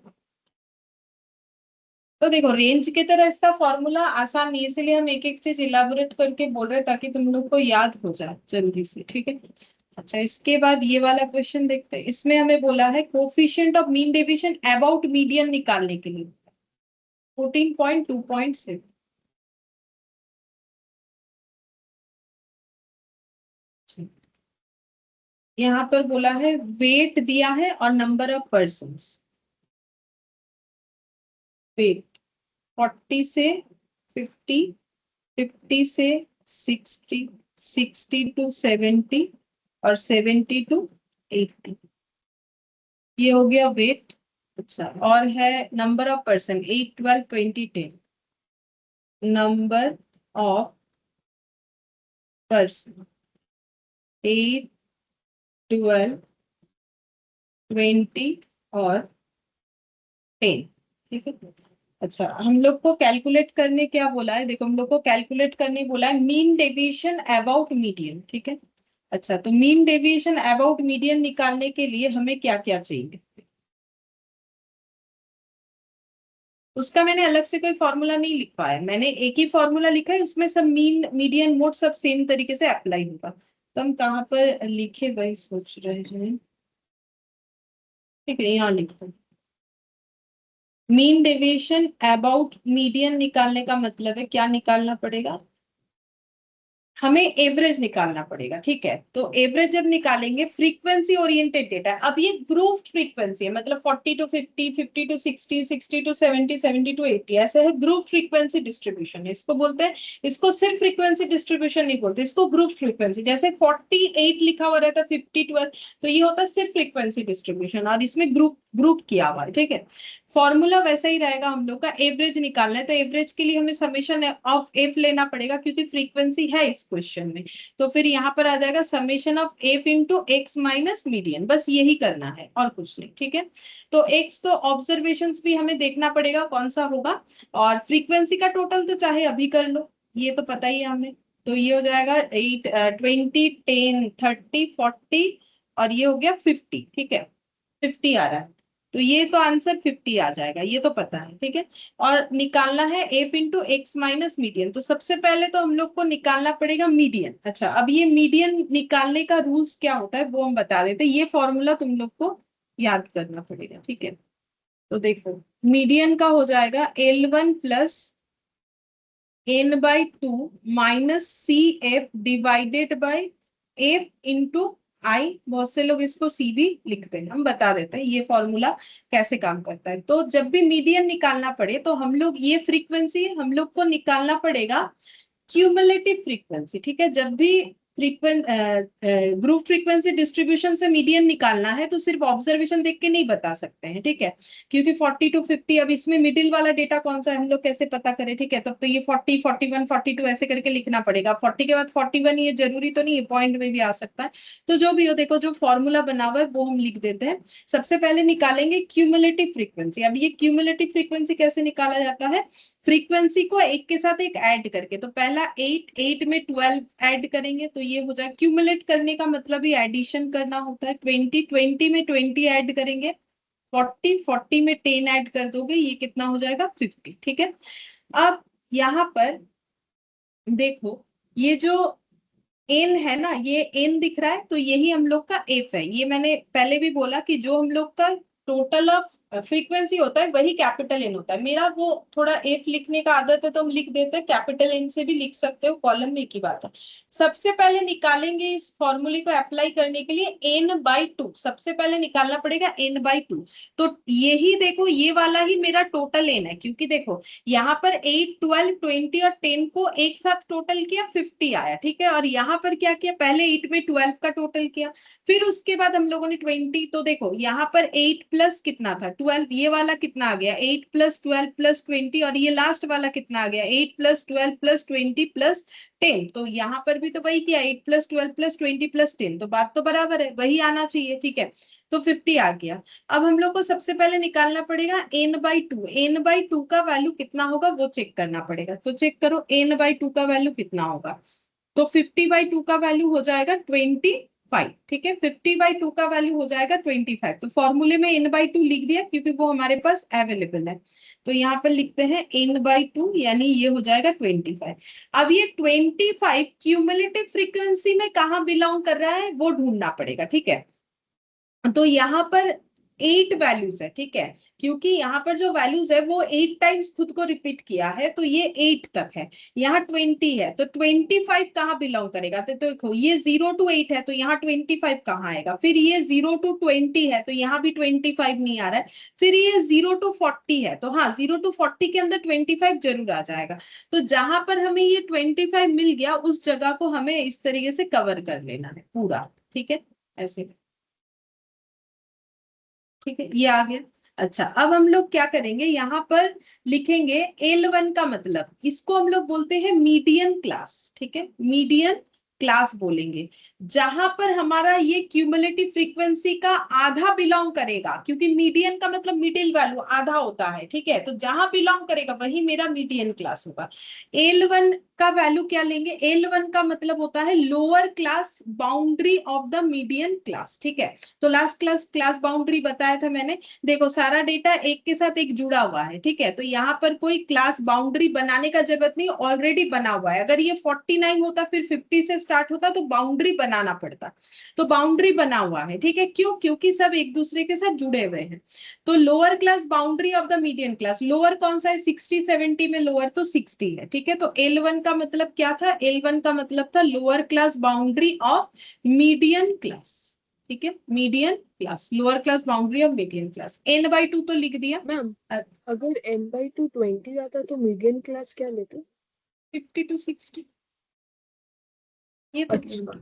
तो देखो रेंज की तरह इसका फॉर्मूला आसान नहीं है, इसलिए हम एक एक चीज इलाबोरेट करके बोल रहे हैं ताकि तुम लोग को याद हो जाए जल्दी से। ठीक है, अच्छा इसके बाद ये वाला क्वेश्चन देखते हैं, इसमें हमें बोला है coefficient of mean deviation about median निकालने के लिए 14.2.7। यहाँ पर बोला है वेट दिया है और नंबर ऑफ पर्सन्स, वेट 40 से 50, 50 से 60, 60 to 70 और 70 to 80, ये हो गया वेट। अच्छा, और है number of person 8, 12, 20, 10, number of person 8, 12, 20 और 10, ठीक है। अच्छा, हम लोग को कैलकुलेट करने क्या बोला है, देखो हम लोग को कैलकुलेट करने बोला है मीन डेविएशन अबाउट मीडियन, ठीक है। अच्छा, तो मीन डेविएशन अबाउट मीडियन निकालने के लिए हमें क्या क्या चाहिए, उसका मैंने अलग से कोई फॉर्मूला नहीं लिखा है, मैंने एक ही फॉर्मूला लिखा है, उसमें सब मीन मीडियन मोड सब सेम तरीके से अप्लाई होगा। तो हम कहाँ पर लिखे वही सोच रहे हैं, ठीक है, यहाँ लिखते हैं। मीन डेविएशन अबाउट मीडियन निकालने का मतलब है क्या निकालना पड़ेगा, हमें एवरेज निकालना पड़ेगा, ठीक है। तो एवरेज जब निकालेंगे, फ्रीक्वेंसी ओरिएंटेड डेटा, अब ये ग्रुप फ्रीक्वेंसी है, मतलब 40 to 50, 50 to 60, 60 to 70, 70 to 80, ऐसे है ग्रुप फ्रीक्वेंसी डिस्ट्रीब्यूशन, इसको बोलते हैं। इसको सिर्फ फ्रीक्वेंसी डिस्ट्रीब्यूशन नहीं बोलते, इसको ग्रुप फ्रीक्वेंसी, जैसे 48 लिखा हुआ रहता है 50, 12, तो ये होता है सिर्फ फ्रीक्वेंसी डिस्ट्रीब्यूशन, और इसमें ग्रुप ग्रुप किया हुआ है, ठीक है। फॉर्मूला वैसा ही रहेगा, हम लोग का एवरेज निकालना है, तो एवरेज के लिए हमें समेशन ऑफ एफ लेना पड़ेगा, क्योंकि फ्रीक्वेंसी है इस क्वेश्चन में। तो फिर यहाँ पर आ जाएगा summation of F into x minus median, बस यही करना है और कुछ नहीं, ठीक है। तो एक्स तो ऑब्जर्वेशंस भी हमें देखना पड़ेगा कौन सा होगा, और फ्रीक्वेंसी का टोटल तो चाहे अभी कर लो, ये तो पता ही है हमें। तो ये हो जाएगा 8, 20, 10, 30, 40, और ये हो गया 50, ठीक है, 50 आ रहा है। तो ये तो आंसर 50 आ जाएगा, ये तो पता है, ठीक है। और निकालना है F into x minus median, तो सबसे पहले तो हम लोग को निकालना पड़ेगा मीडियन। अच्छा, अब ये मीडियन निकालने का रूल्स क्या होता है वो हम बता देते हैं, ये फॉर्मूला तुम लोग को याद करना पड़ेगा, ठीक है। तो देखो, मीडियन का हो जाएगा L1 plus n/2 minus C F divided by F into I, बहुत से लोग इसको सी भी लिखते हैं, हम बता देते हैं ये फॉर्मूला कैसे काम करता है। तो जब भी मीडियन निकालना पड़े तो हम लोग ये फ्रीक्वेंसी हम लोग को निकालना पड़ेगा क्यूमुलेटिव फ्रीक्वेंसी, ठीक है। जब भी ग्रुप फ्रीक्वेंसी डिस्ट्रीब्यूशन से मीडियन निकालना है तो सिर्फ ऑब्जर्वेशन देख के नहीं बता सकते हैं, ठीक है, क्योंकि 40 to 50, अब इसमें मिडिल वाला डेटा कौन सा है हम लोग कैसे पता करें, ठीक है। तब तो ये 40, 41, 42 ऐसे करके लिखना पड़ेगा, 40 के बाद 41, ये जरूरी तो नहीं है, पॉइंट में भी आ सकता है। तो जो भी हो, देखो जो फॉर्मूला बना हुआ है वो हम लिख देते हैं। सबसे पहले निकालेंगे क्यूमुलेटिव फ्रीक्वेंसी। अब ये क्यूमुलेटिव फ्रीक्वेंसी कैसे निकाला जाता है, फ्रीक्वेंसी को एक के साथ एक ऐड करके, तो पहला 8 में 12 ऐड करेंगे तो ये हो जाए, क्यूमुलेट करने का मतलब ही एडिशन करना होता है। 20 में 20 ऐड करेंगे, 40 में 10 ऐड कर दोगे, ये कितना हो जाएगा 50, ठीक है। अब यहाँ पर देखो, ये जो एन है ना, ये एन दिख रहा है, तो यही हम लोग का एफ है। ये मैंने पहले भी बोला कि जो हम लोग का टोटल ऑफ फ्रीक्वेंसी होता है वही कैपिटल एन होता है। मेरा वो थोड़ा एफ लिखने का आदत है तो हम लिख देते हैं, कैपिटल एन से भी लिख सकते हो, कॉलम में एक ही बात है। सबसे पहले निकालेंगे इस फॉर्मूले को अप्लाई करने के लिए n/2, सबसे पहले निकालना पड़ेगा n/2। तो यही देखो, ये वाला ही मेरा टोटल एन है, क्योंकि देखो यहाँ पर 8, 12, 20 और 10 को एक साथ टोटल किया 50 आया, ठीक है। और यहाँ पर क्या किया, पहले 8 में 12 का टोटल किया, फिर उसके बाद हम लोगों ने 20, तो देखो यहाँ पर 8 प्लस कितना था 12, ये वाला कितना आ गया 8 प्लस 12 प्लस 20, और ये लास्ट वाला कितना आ गया 8 प्लस 12 प्लस 20 प्लस 10। तो यहाँ पर भी तो वही किया, 8 प्लस 12 प्लस 20 प्लस 10, तो बात तो बराबर है, वही आना चाहिए, ठीक है। तो 50 आ गया। अब हम लोग को सबसे पहले निकालना पड़ेगा n/2, n/2 का वैल्यू कितना होगा वो चेक करना पड़ेगा। तो चेक करो n/2 का वैल्यू कितना होगा, तो 50/2 का वैल्यू हो जाएगा 25, ठीक है, 50/2 का वैल्यू हो जाएगा 25। तो फॉर्मूले में n/2 लिख दिया क्योंकि वो हमारे पास अवेलेबल है। तो यहाँ पर लिखते हैं n/2, यानी ये हो जाएगा 25। अब ये 25 क्यूमुलेटिव फ्रीक्वेंसी में कहाँ बिलोंग कर रहा है वो ढूंढना पड़ेगा, ठीक है। तो यहाँ पर 8 वैल्यूज है, ठीक है, क्योंकि यहाँ पर जो वैल्यूज है वो 8 टाइम्स खुद को रिपीट किया है, तो ये 8 तक है। यहाँ 20 है तो 25 कहाँ बिलोंग करेगा, तो देखो ये 0 to 8 है तो यहाँ 25 कहाँ आएगा, फिर ये 0 to 20 है तो यहाँ भी 25 नहीं आ रहा है, फिर ये 0 to 40 है तो हाँ 0 to 40 के अंदर 25 जरूर आ जाएगा। तो जहां पर हमें ये 25 मिल गया उस जगह को हमें इस तरीके से कवर कर लेना है पूरा, ठीक है, ऐसे, ठीक है, ये आ गया। अच्छा, अब हम लोग क्या करेंगे, यहाँ पर लिखेंगे L1 का मतलब, इसको हम लोग बोलते हैं मीडियन क्लास, ठीक है, मीडियन क्लास बोलेंगे, जहां पर हमारा ये क्यूमुलेटिव फ्रीक्वेंसी का आधा बिलोंग करेगा, क्योंकि मीडियन का मतलब मिडिल वैल्यू आधा होता है, ठीक है, तो जहां बिलोंग करेगा वही मेरा मीडियन क्लास होगा। L1 का वैल्यू क्या लेंगे, L1 का मतलब होता है lower class boundary of the median class, ठीक है। तो लास्ट क्लास बाउंड्री बताया था मैंने, देखो सारा डेटा एक के साथ एक जुड़ा हुआ है, ठीक है, तो यहाँ पर कोई क्लास बाउंड्री बनाने का जरूरत नहीं, ऑलरेडी बना हुआ है। अगर ये 49 होता फिर 50 से स्टार्ट होता तो बाउंड्री बनाना पड़ता, तो बाउंड्री बना हुआ है, ठीक है, क्यों, क्योंकि सब एक दूसरे के साथ जुड़े हुए हैं। तो lower class boundary of the median class, lower कौन सा है, 60 70 में लोअर तो 60 है, ठीक है, तो L1 का मतलब क्या था, L1 का मतलब था lower class boundary of median class, ठीक है, median class, lower class boundary of median class. n/2 तो लिख दिया मैम अगर n/2 20 आता तो मीडियन क्लास क्या लेते? 50 to 60, ये तो अच्छा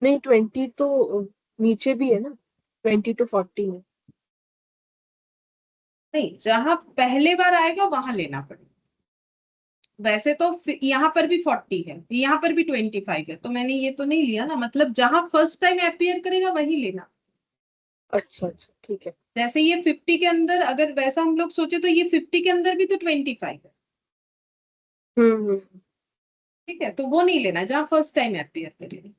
नहीं 20 तो नीचे भी है ना, 20 to 40 में। नहीं, जहां पहले बार आएगा वहां लेना पड़ेगा, वैसे तो यहाँ पर भी 40 है, यहाँ पर भी 25 है, तो मैंने ये तो नहीं लिया ना, मतलब जहां फर्स्ट टाइम अपीयर करेगा वही लेना। अच्छा अच्छा ठीक है। जैसे ये 50 के अंदर अगर वैसा हम लोग सोचे तो ये 50 के अंदर भी तो 25 है, हम्म। ठीक है, तो वो नहीं लेना जहां फर्स्ट टाइम अपीयर करेगा।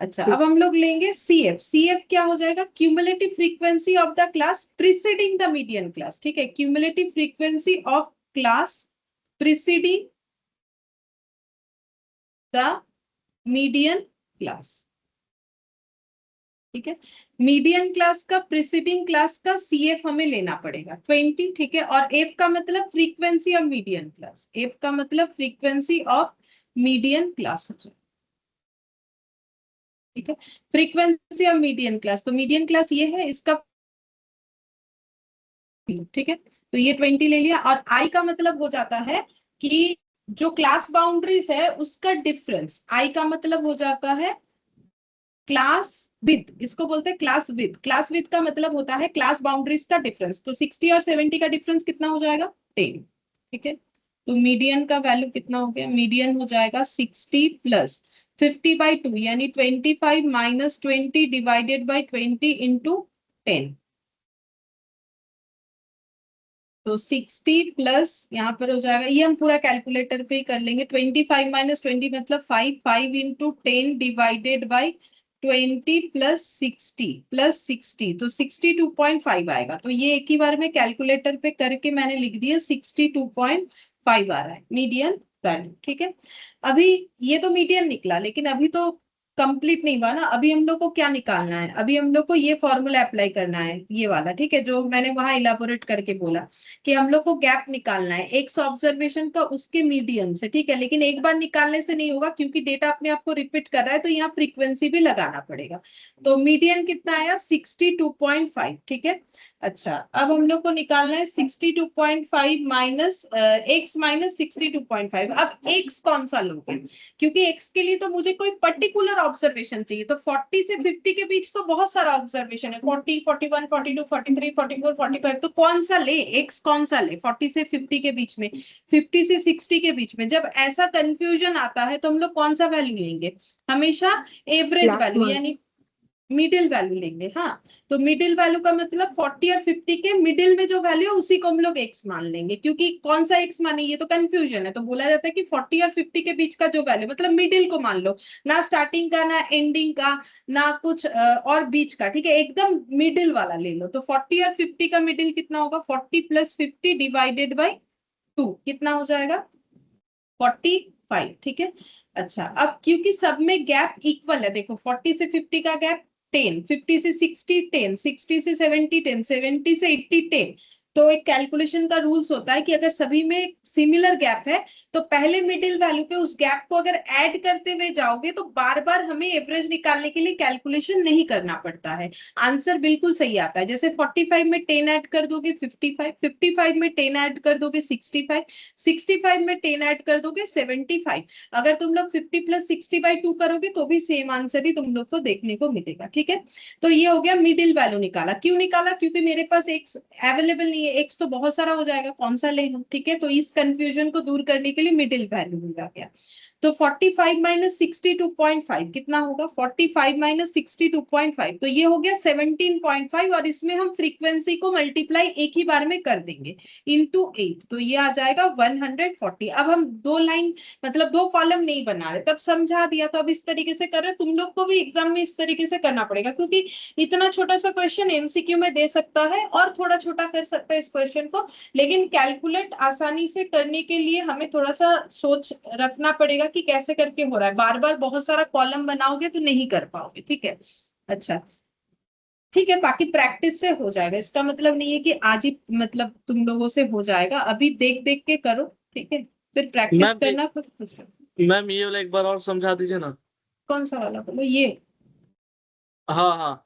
अच्छा, अब ठीक। हम लोग लेंगे CF, CF क्या हो जाएगा, cumulative frequency of the class preceding the median class, ठीक है, cumulative frequency of class preceding the median class, ठीक है, मीडियन क्लास का प्रीसीडिंग क्लास का CF हमें लेना पड़ेगा 20, ठीक है, और F का मतलब frequency of median class, F का मतलब फ्रीक्वेंसी ऑफ मीडियन क्लास हो जाए, ठीक है, फ्रीक्वेंसी ऑफ मीडियन क्लास, तो मीडियन क्लास ये है, इसका, ठीक है, तो ये 20 ले लिया, और I का मतलब हो जाता है कि जो क्लास बाउंड्रीज है उसका डिफरेंस, I का मतलब हो जाता है क्लास विथ, इसको बोलते हैं क्लास विथ, क्लास विथ का मतलब होता है क्लास बाउंड्रीज का डिफरेंस, तो 60 और 70 का डिफरेंस कितना हो जाएगा, 10, ठीक है, तो मीडियन का वैल्यू कितना हो गया, मीडियन हो जाएगा 60 प्लस 50/2 यानी 25 माइनस 20 डिवाइडेड बाई 20 इंटू 10, तो 60 प्लस यहाँ पर हो जाएगा, ये हम पूरा कैलकुलेटर पे ही कर लेंगे, 25 माइनस 20 मतलब 5 इंटू 10 डिवाइडेड बाई 20 प्लस 60 तो 62.5 आएगा, तो ये एक ही बार में कैलकुलेटर पे करके मैंने लिख दिया 62.5 आ रहा है मीडियन वैल्यू, ठीक है। अभी ये तो मीडियन निकला, लेकिन अभी तो कंप्लीट नहीं हुआ ना, अभी हम लोग को क्या निकालना है, अभी हम लोग को ये फॉर्मूला अप्लाई करना है, ये वाला, ठीक है, जो मैंने वहां इलाबोरेट करके बोला कि हम लोग को गैप निकालना है एक ऑब्जर्वेशन का उसके मीडियन से, ठीक है, लेकिन एक बार निकालने से नहीं होगा क्योंकि डेटा अपने आप को रिपीट कर रहा है, तो यहाँ फ्रीक्वेंसी भी लगाना पड़ेगा, तो मीडियन कितना आया 62.5, ठीक है। अच्छा, अब हम लोग को निकालना है 62.5 माइनस एक्स माइनस 62.5, अब एक्स कौन सा लोगे, क्योंकि एक्स के लिए तो मुझे कोई पर्टिकुलर ऑब्जर्वेशन चाहिए, तो 40 से 50 के बीच तो बहुत सारा ऑब्जर्वेशन है, 40 41 42 43 44 45, तो कौन सा ले, एक्स कौन सा ले 40 से 50 के बीच में, 50 से 60 के बीच में, जब ऐसा कंफ्यूजन आता है तो हम लोग कौन सा वैल्यू लेंगे, हमेशा एवरेज क्लास वैल्यू वन। यानी मिडिल वैल्यू लेंगे, हाँ, तो मिडिल वैल्यू का मतलब 40 और 50 के मिडिल में जो वैल्यू है उसी को हम लोग एक्स मान लेंगे, क्योंकि कौन सा एक्स माने ये तो कंफ्यूजन है, तो बोला जाता है कि 40 और 50 के बीच का जो वैल्यू मतलब मिडिल को मान लो, ना स्टार्टिंग का ना एंडिंग का ना कुछ और बीच का, ठीक है, एकदम मिडिल वाला ले लो, तो 40 और 50 का मिडिल कितना होगा, 40 प्लस 50 डिवाइडेड बाई 2 कितना हो जाएगा 45, ठीक है। अच्छा, अब क्योंकि सब में गैप इक्वल है, देखो 40 से 50 का गैप 10, 50 से 60 10, 60 से 70 10, 70 से 80 10। तो एक कैलकुलेशन का रूल्स होता है कि अगर सभी में सिमिलर गैप है तो पहले मिडिल वैल्यू पे उस गैप को अगर ऐड करते हुए जाओगे तो बार बार हमें एवरेज निकालने के लिए कैलकुलेशन नहीं करना पड़ता है, आंसर बिल्कुल सही आता है। जैसे 45 में 10 ऐड कर दोगे 55, 55 में 10 ऐड कर दोगे 65, 65 में 10 ऐड कर दोगे 75। अगर तुम लोग 50 प्लस 60/2 करोगे तो भी सेम आंसर ही तुम लोग को देखने को मिलेगा। ठीक है, तो ये हो गया मिडिल वैल्यू निकाला। क्यों निकाला? क्योंकि मेरे पास एक्स अवेलेबल नहीं है, एक्स तो बहुत सारा हो जाएगा, कौन सा ले हम। ठीक है, तो इस कंफ्यूजन को दूर करने के लिए मिडिल वैल्यू मिला गया। तो 45 माइनस 62.5 कितना होगा? 45 माइनस 62.5 तो ये हो गया 17.5, और इसमें हम फ्रीक्वेंसी को मल्टीप्लाई एक ही बार में कर देंगे इंटू 8, तो ये आ जाएगा 140। अब हम दो लाइन मतलब दो कॉलम नहीं बना रहे, तब समझा दिया, तो अब इस तरीके से कर रहे। तुम लोग को भी एग्जाम में इस तरीके से करना पड़ेगा, क्योंकि इतना छोटा सा क्वेश्चन एमसीक्यू में दे सकता है और थोड़ा छोटा कर सकता है इस क्वेश्चन को, लेकिन कैलकुलेट आसानी से करने के लिए हमें थोड़ा सा सोच रखना पड़ेगा कि कैसे करके हो रहा है। बार बार बहुत सारा कॉलम बनाओगे तो नहीं कर पाओगे। ठीक है, अच्छा ठीक है, बाकी प्रैक्टिस से हो जाएगा, इसका मतलब नहीं है कि आज ही मतलब तुम लोगों से हो जाएगा, अभी देख देख के करो। ठीक है, फिर प्रैक्टिस मैम करना फिर हो जाएगा। मैम ये वाला एक बार और समझा दीजिए ना। कौन सा वाला बोलो? ये हाँ हाँ।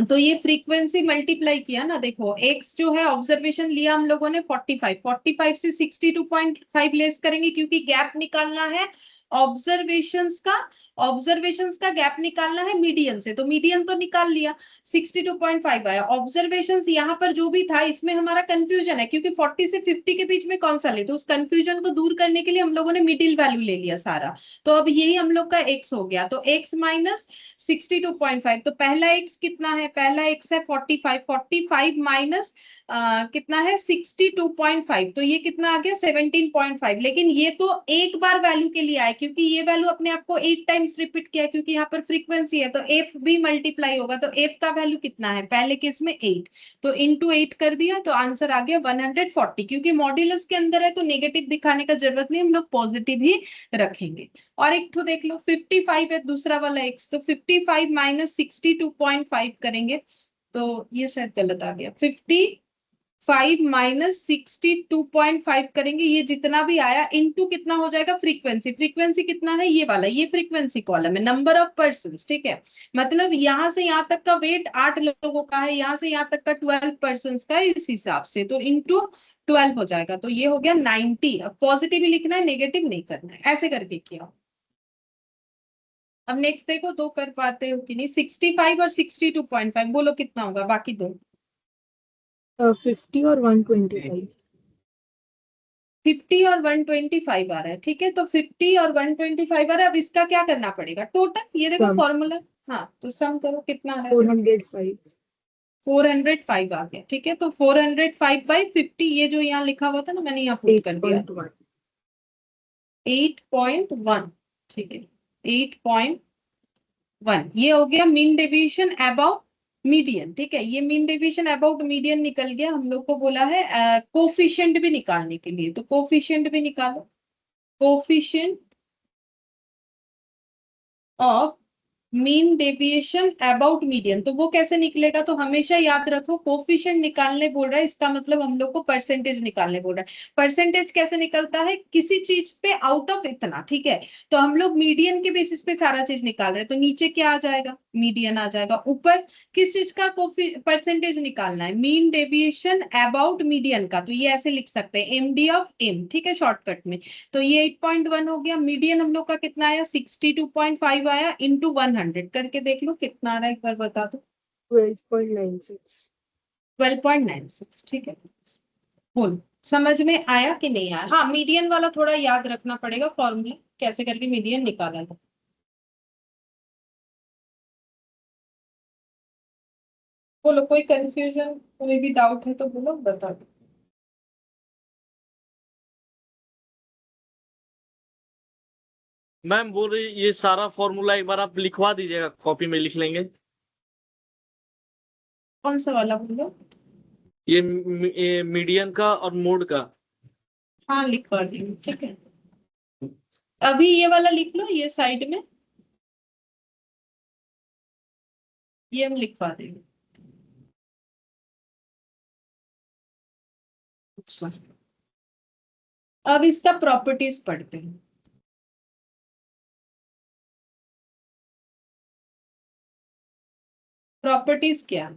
तो ये फ्रीक्वेंसी मल्टीप्लाई किया ना, देखो एक्स जो है ऑब्जर्वेशन लिया हम लोगों ने 45, 45 से 62.5 लेस करेंगे क्योंकि गैप निकालना है ऑब्जर्वेशंस का गैप निकालना है मीडियन से, तो मीडियन तो निकाल लिया 62.5 आया। ऑब्जर्वेशंस यहाँ पर जो भी था इसमें हमारा कंफ्यूजन है क्योंकि 40 से 50 के बीच में कौन सा ले, तो उस कंफ्यूजन को दूर करने के लिए हम लोगों ने मिडिल वैल्यू ले लिया सारा। तो अब यही हम लोग का एक्स हो गया, तो एक्स माइनस 62.5, तो पहला एक्स कितना है? पहला एक्स है 45, 45 माइनस कितना है 62.5, तो ये कितना आ गया 17.5। लेकिन ये तो एक बार वैल्यू के लिए आया क्योंकि ये वैल्यू अपने आप को 8 टाइम्स रिपीट किया, क्योंकि यहाँ पर फ्रीक्वेंसी है तो एफ भी मल्टीप्लाई होगा, तो एफ का वैल्यू कितना है पहले केस में 8, तो इंटू 8 कर दिया तो आंसर आ गया 140। क्योंकि मॉड्यूलस के अंदर है तो नेगेटिव दिखाने का जरूरत नहीं, हम लोग पॉजिटिव ही रखेंगे। और एक तो देख लो 55 है दूसरा वाला एक्स, तो 55 माइनस 62.5 करेंगे, तो ये शायद गलत आ गया, 55 माइनस 62.5 करेंगे, ये जितना भी आया इनटू कितना हो जाएगा फ्रीक्वेंसी, फ्रीक्वेंसी कितना है ये वाला, ये फ्रीक्वेंसी कॉलम है, नंबर ऑफ पर्सन। ठीक है, मतलब यहां से यहां तक का वेट 8 लोगों का है, यहां से यहां तक का 12 पर्सन का है, इस हिसाब से तो इंटू 12 हो जाएगा, तो ये हो गया 90। अब पॉजिटिव ही लिखना है, नेगेटिव नहीं करना है, ऐसे करके किया। अब नेक्स्ट देखो दो कर पाते हो कि नहीं, 65 और 62.5 बोलो कितना होगा बाकी दो। 50 और 125। 50 और 125 आ रहा है, ठीक है, तो 50 और 125 आ रहा है। अब इसका क्या करना पड़ेगा टोटल, ये देखो सम फॉर्मूला, हाँ तो सम करो कितना आ रहा है, 405। 405 आ गया। ठीक है, तो 405 बाई 50, ये जो यहाँ लिखा हुआ था ना मैंने यहाँ पुट कर दिया 8.1। 8.1। ठीक है, 8.1 ये हो गया मीन डेविएशन अबाउट मीडियन। ठीक है, ये मीन डेविएशन अबाउट मीडियन निकल गया। हम लोग को बोला है कोफिशिएंट भी निकालने के लिए, तो कोफिशिएंट भी निकालो, coefficient of mean deviation about median, तो वो कैसे निकलेगा, तो हमेशा याद रखो कोफिशिएंट निकालने बोल रहा है, इसका मतलब हम लोग को परसेंटेज निकालने बोल रहा है। परसेंटेज कैसे निकलता है, किसी चीज पे आउट ऑफ इतना। ठीक है, तो हम लोग मीडियन के बेसिस पे सारा चीज निकाल रहे हैं, तो नीचे क्या आ जाएगा, मीडियन आ जाएगा, ऊपर किस चीज का परसेंटेज निकालना है, मीन डेविएशन अबाउट मीडियन का, तो ये ऐसे लिख सकते हैं एमडी ऑफ एम। ठीक है, शॉर्टकट में, तो ये 8.1 हो गया। मीडियन हम लोग का कितना आया 62.5 आया, इंटू 100 करके देख लो कितना आ रहा है, एक बार बता दो। 12.96। 12.96। ठीक है, बोल समझ में आया कि नहीं आया? हाँ, मीडियन वाला थोड़ा याद रखना पड़ेगा, फॉर्मूला कैसे करके मीडियन निकाला था। बोलो कोई कंफ्यूजन, कोई भी डाउट है तो बोलो, बता दो। मैम बोल रही ये सारा फॉर्मूला एक बार आप लिखवा दीजिएगा, कॉपी में लिख लेंगे। कौन सा वाला बोलो? ये मीडियन का और मोड का। हाँ लिखवा देंगे, ठीक है, अभी ये वाला लिख लो ये साइड में। ये हम लिखवा देंगे। अच्छा, अब इसका प्रॉपर्टीज पढ़ते हैं। प्रॉपर्टीज क्या,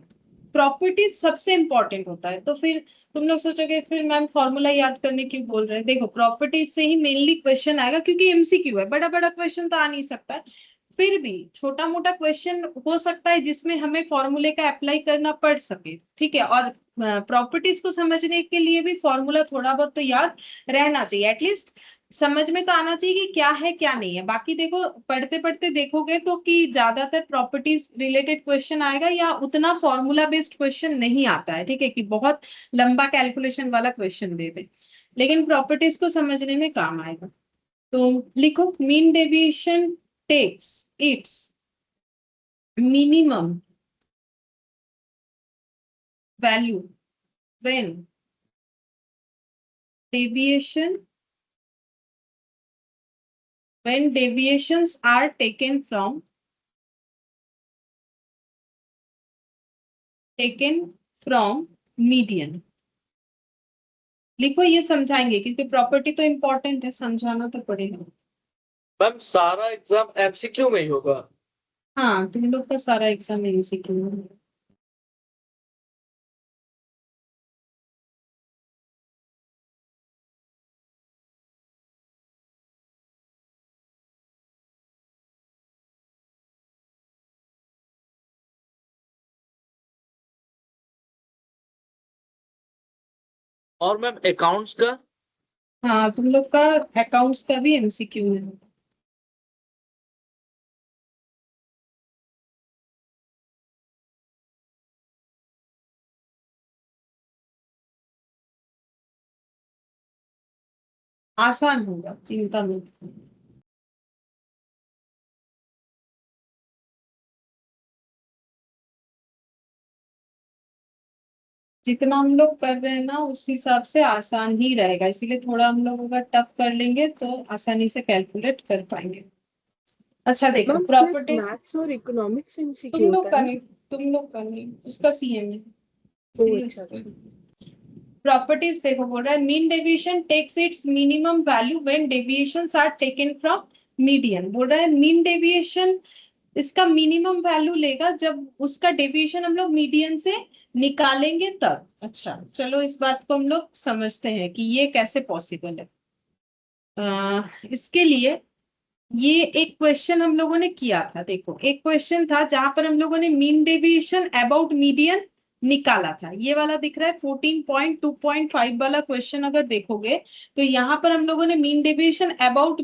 प्रॉपर्टीज सबसे इंपॉर्टेंट होता है। तो फिर तुम लोग सोचोगे फिर मैम फॉर्मूला याद करने क्यों बोल रहे हैं। देखो प्रॉपर्टीज से ही मेनली क्वेश्चन आएगा, क्योंकि एमसीक्यू है, बड़ा बड़ा क्वेश्चन तो आ नहीं सकता। फिर भी छोटा मोटा क्वेश्चन हो सकता है जिसमें हमें फॉर्मूले का अप्लाई करना पड़ सके, ठीक है। और प्रॉपर्टीज को समझने के लिए भी फॉर्मूला थोड़ा बहुत तो याद रहना चाहिए, एटलीस्ट समझ में तो आना चाहिए कि क्या है क्या नहीं है। बाकी देखो पढ़ते पढ़ते देखोगे तो कि ज्यादातर प्रॉपर्टीज रिलेटेड क्वेश्चन आएगा, या उतना फॉर्मूला बेस्ड क्वेश्चन नहीं आता है, ठीक है, कि बहुत लंबा कैलकुलेशन वाला क्वेश्चन दे दे, लेकिन प्रॉपर्टीज को समझने में काम आएगा। तो लिखो, mean deviation takes its minimum value when deviation when deviations are taken from median। लिखो, ये समझाएंगे क्योंकि प्रॉपर्टी तो इंपॉर्टेंट है, समझाना तो पड़ेगा। मैम सारा एग्जाम एमसीक्यू में ही होगा? हाँ, तुम लोग का सारा एग्जाम एमसीक्यू है। और मैम अकाउंट्स का? हाँ, तुम लोग का अकाउंट्स का भी एमसीक्यू है। आसान होगा, चिंता मत करो। जितना हम लोग कर रहे हैं ना उस हिसाब से आसान ही रहेगा, इसीलिए थोड़ा हम लोग अगर टफ कर लेंगे तो आसानी से कैलकुलेट कर पाएंगे। अच्छा देखो मैम सिर्फ प्रॉपर्टीज, मैथ्स और इकोनॉमिक्स तुम एमसीक्यू लोग होता का है ना? नहीं, तुम लोग का नहीं, उसका सीएम है, ओह इसीलिए अच्छा उसको। अच्छा। प्रॉपर्टीज देखो, बोल रहा है mean deviation takes its minimum value when deviations are taken from median. बोल रहा है मीन डेविएशन इसका मिनिमम वैल्यू लेगा जब उसका डेविएशन हम लोग मीडियन से निकालेंगे तब। अच्छा चलो, इस बात को हम लोग समझते हैं कि ये कैसे पॉसिबल है। इसके लिए ये एक क्वेश्चन हम लोगों ने किया था। देखो एक क्वेश्चन था जहां पर हम लोगों ने मीन डेविएशन अबाउट मीडियन निकाला था, ये वाला दिख रहा है 14.2.5 वाला क्वेश्चन। अगर देखोगे तो यहाँ पर हम लोगों ने मीन डेविएशन अबाउट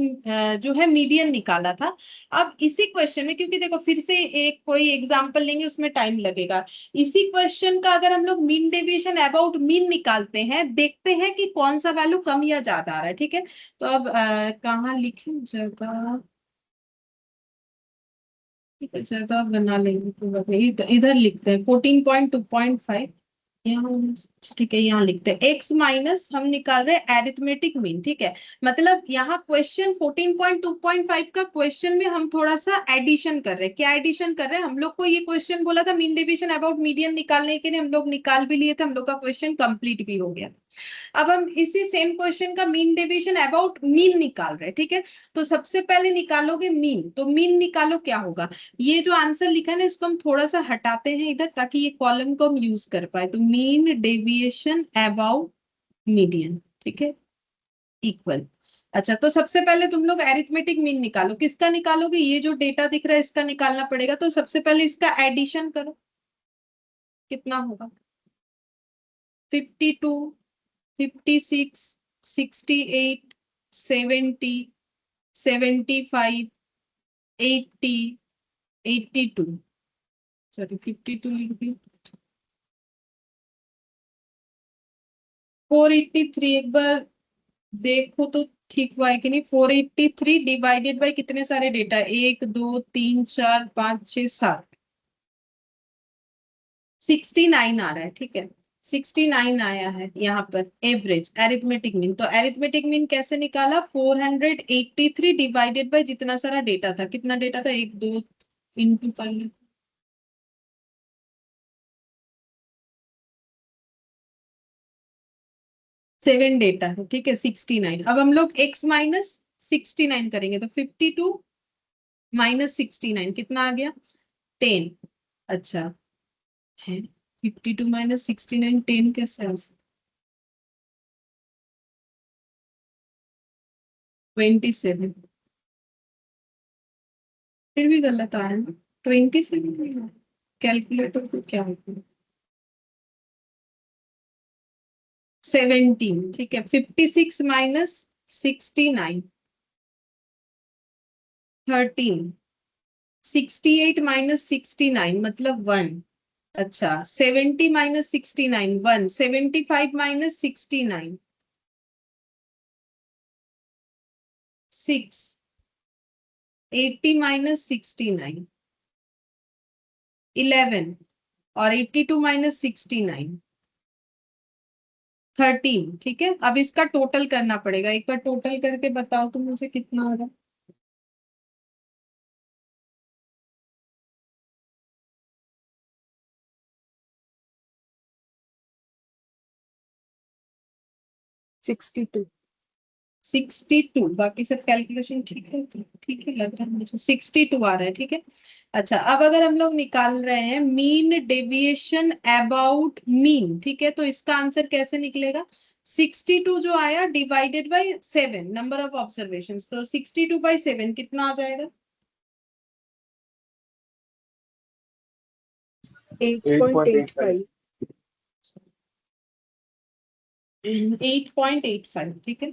जो है मीडियन निकाला था। अब इसी क्वेश्चन में, क्योंकि देखो फिर से एक कोई एग्जांपल लेंगे उसमें टाइम लगेगा, इसी क्वेश्चन का अगर हम लोग मीन डेविएशन अबाउट मीन निकालते हैं, देखते हैं कि कौन सा वैल्यू कम या ज्यादा आ रहा है, ठीक है। तो अब कहाँ लिखें जगह, ठीक है जगह बना लेंगे, कोई बात नहीं, इधर लिखते हैं 14.2.5 यहाँ। ठीक है, यहाँ लिखते हैं x माइनस, हम निकाल रहे हैं एरिथमेटिक मीन, ठीक है। मतलब यहाँ क्वेश्चन 14.2.5 का क्वेश्चन में हम थोड़ा सा एडिशन कर रहे हैं। क्या एडिशन कर रहे हैं, हम लोग को ये क्वेश्चन बोला था मीन डेविएशन अबाउट मीडियन निकालने के लिए, हम लोग निकाल भी लिए थे, हम लोग का क्वेश्चन कंप्लीट भी हो गया था। अब हम इसी सेम क्वेश्चन का मीन डेविएशन अबाउट मीन निकाल रहे हैं, ठीक है। तो सबसे पहले निकालोगे मीन, तो मीन निकालो क्या होगा, ये जो आंसर लिखा है ना इसको हम थोड़ा सा हटाते हैं इधर, ताकि ये कॉलम को हम यूज कर पाए। तो मीन डेविएशन अबाउट मीडियन, ठीक है, इक्वल। अच्छा तो सबसे पहले तुम लोग एरिथमेटिक मीन निकालो, किसका निकालोगे, ये जो डेटा दिख रहा है इसका निकालना पड़ेगा। तो सबसे पहले इसका एडिशन करो, कितना होगा 52, 56, 68, 70, 75, 80, 82, सॉरी 52 लिख दी, 483। एक बार देखो तो ठीक हुआ है कि नहीं। 483 डिवाइडेड बाय कितने सारे डेटा, 1 2 3 4 5 6 7, 69 आ रहा है, ठीक है। 69 आया है यहाँ पर एवरेज एरिथमेटिक मीन। तो एरिथमेटिक मीन कैसे निकाला, 483 डिवाइडेड बाय जितना सारा डेटा था, कितना डेटा था 1 2 इंटू कर लो, 7 डेटा है, ठीक है, 69। अब हम लोग x माइनस 69 करेंगे तो 52 माइनस 69 कितना आ गया, 10। अच्छा है, 52 माइनस 69 10 कैसे आ सकता, 27। फिर भी गलत आया ना, 27। कैलकुलेटर को क्या होता है, 17, ठीक है। 56 माइनस 69 13। 68 माइनस 69 मतलब 1। अच्छा 70 माइनस 69 1। 75 माइनस 69 6। 80 माइनस 69 11। और 82 माइनस 69 13, ठीक है। अब इसका टोटल करना पड़ेगा, एक बार टोटल करके बताओ तो मुझे कितना आ रहा है। 62। 62, बाकी सब कैलकुलेशन ठीक है, ठीक है लग रहा है मुझे 62 आ रहा है, ठीक है। अच्छा अब अगर हम लोग निकाल रहे हैं मीन डेविएशन अबाउट मीन, ठीक है, तो इसका आंसर कैसे निकलेगा, 62 जो आया divided by 7 number of observation, तो 62 बाय 7 कितना आ जाएगा, 8.85। 8.85, ठीक है।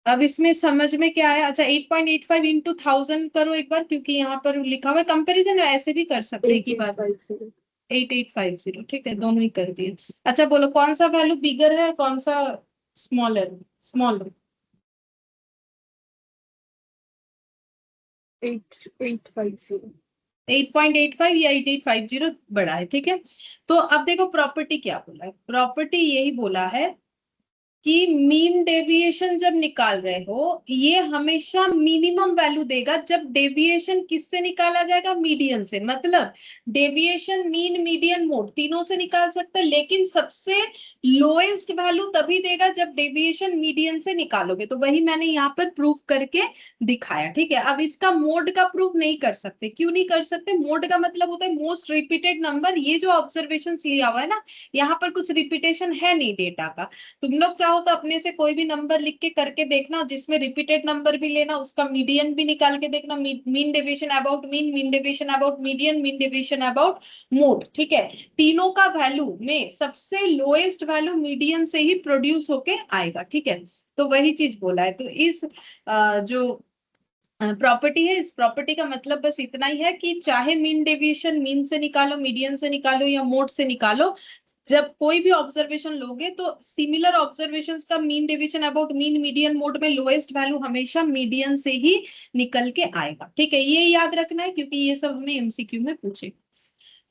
अब इसमें समझ में क्या आया, अच्छा 8.85 इंटू 1000 करो एक बार, क्योंकि यहाँ पर लिखा हुआ है कंपेरिजन, ऐसे भी कर सकते हैं की बात। 8850। 8850, ठीक है, दोनों ही कर दिए। अच्छा बोलो कौन सा वैल्यू बिगर है, कौन सा स्मॉलर, स्मॉलर, 8850। 8.85 या 8850 बड़ा है, ठीक है। तो अब देखो प्रॉपर्टी क्या बोला है, प्रॉपर्टी यही बोला है कि मीन डेविएशन जब निकाल रहे हो ये हमेशा मिनिमम वैल्यू देगा जब डेविएशन किससे निकाला जाएगा, मीडियन से। मतलब डेविएशन मीन मीडियन मोड तीनों से निकाल सकते हैं, लेकिन सबसे लोएस्ट वैल्यू तभी देगा जब डेविएशन मीडियन से निकालोगे। तो वही मैंने यहाँ पर प्रूफ करके दिखाया, ठीक है। अब इसका मोड का प्रूफ नहीं कर सकते, क्यों नहीं कर सकते, मोड का मतलब होता है मोस्ट रिपीटेड नंबर। ये जो ऑब्जर्वेशन लिया हुआ है ना, यहाँ पर कुछ रिपीटेशन है नहीं डेटा का। तुम लोग चाहो तो अपने से कोई भी नंबर लिख के करके देखना, जिसमें रिपीटेड नंबर भी लेना, उसका मीडियन भी निकाल के देखना, mean deviation about mean, mean deviation about median, mean deviation about mode, ठीक है। तीनों का वैल्यू में सबसे लोएस्ट वैल्यू मीडियन से ही प्रोड्यूस होके आएगा, ठीक है। तो वही चीज बोला है। तो इस जो प्रॉपर्टी है, इस प्रॉपर्टी का मतलब बस इतना ही है कि चाहे मीन डेविएशन मीन से निकालो, मीडियन से निकालो या मोड से निकालो, जब कोई भी ऑब्जर्वेशन लोगे तो सिमिलर ऑब्जर्वेशंस का mean deviation about mean median mode में लोएस्ट वैल्यू हमेशा मीडियन से ही निकल के आएगा, ठीक है। ये याद रखना है क्योंकि ये सब हमें एमसीक्यू में पूछे।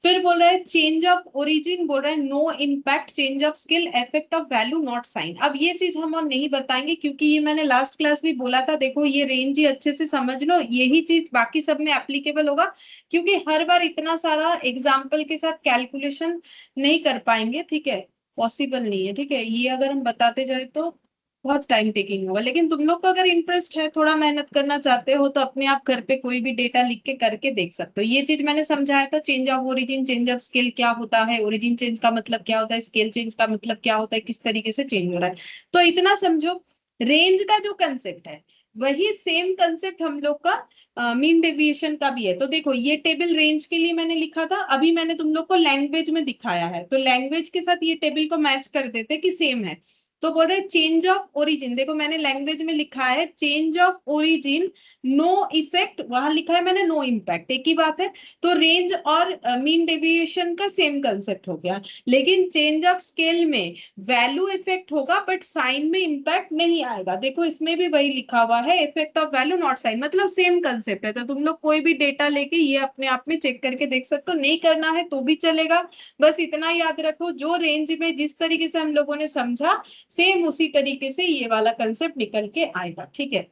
फिर बोल रहा है चेंज ऑफ ओरिजिन, बोल रहा है no impact, change of scale, effect of value not sign. अब ये चीज हम और नहीं बताएंगे क्योंकि ये मैंने लास्ट क्लास भी बोला था। देखो ये रेंज ही अच्छे से समझ लो, यही चीज बाकी सब में एप्लीकेबल होगा, क्योंकि हर बार इतना सारा एग्जाम्पल के साथ कैलकुलेशन नहीं कर पाएंगे, ठीक है, पॉसिबल नहीं है, ठीक है। ये अगर हम बताते जाए तो बहुत टाइम टेकिंग होगा, लेकिन तुम लोग को अगर इंटरेस्ट है, थोड़ा मेहनत करना चाहते हो, तो अपने आप घर पे कोई भी डेटा लिख के करके देख सकते हो। ये चीज मैंने समझाया था, change of origin, change of scale क्या होता है, ओरिजिन चेंज का मतलब क्या होता है, स्केल चेंज का मतलब क्या होता है, किस तरीके से चेंज हो रहा है। तो इतना समझो। रेंज का जो कंसेप्ट है वही सेम कंसेप्ट हम लोग का मीन डेविएशन का भी है। तो देखो ये टेबल रेंज के लिए मैंने लिखा था, अभी मैंने तुम लोग को लैंग्वेज में दिखाया है, तो लैंग्वेज के साथ ये टेबल को मैच कर देते कि सेम है। तो बोल रहे चेंज ऑफ ओरिजिन, देखो मैंने लैंग्वेज में लिखा है change of origin no effect, वहां लिखा है मैंने नो इम्पैक्ट, एक ही बात है। तो रेंज और मीन डेविएशन का सेम कंसेप्ट हो गया, लेकिन चेंज ऑफ स्केल में वैल्यू इफेक्ट होगा बट साइन में इम्पैक्ट नहीं आएगा। देखो इसमें भी वही लिखा हुआ है, effect of value not sign, मतलब सेम कंसेप्ट है। तो तुम लोग कोई भी डेटा लेके ये अपने आप में चेक करके देख सकते हो, नहीं करना है तो भी चलेगा। बस इतना याद रखो, जो रेंज में जिस तरीके से हम लोगों ने समझा सेम उसी तरीके से ये वाला कंसेप्ट निकल के आएगा, ठीक है।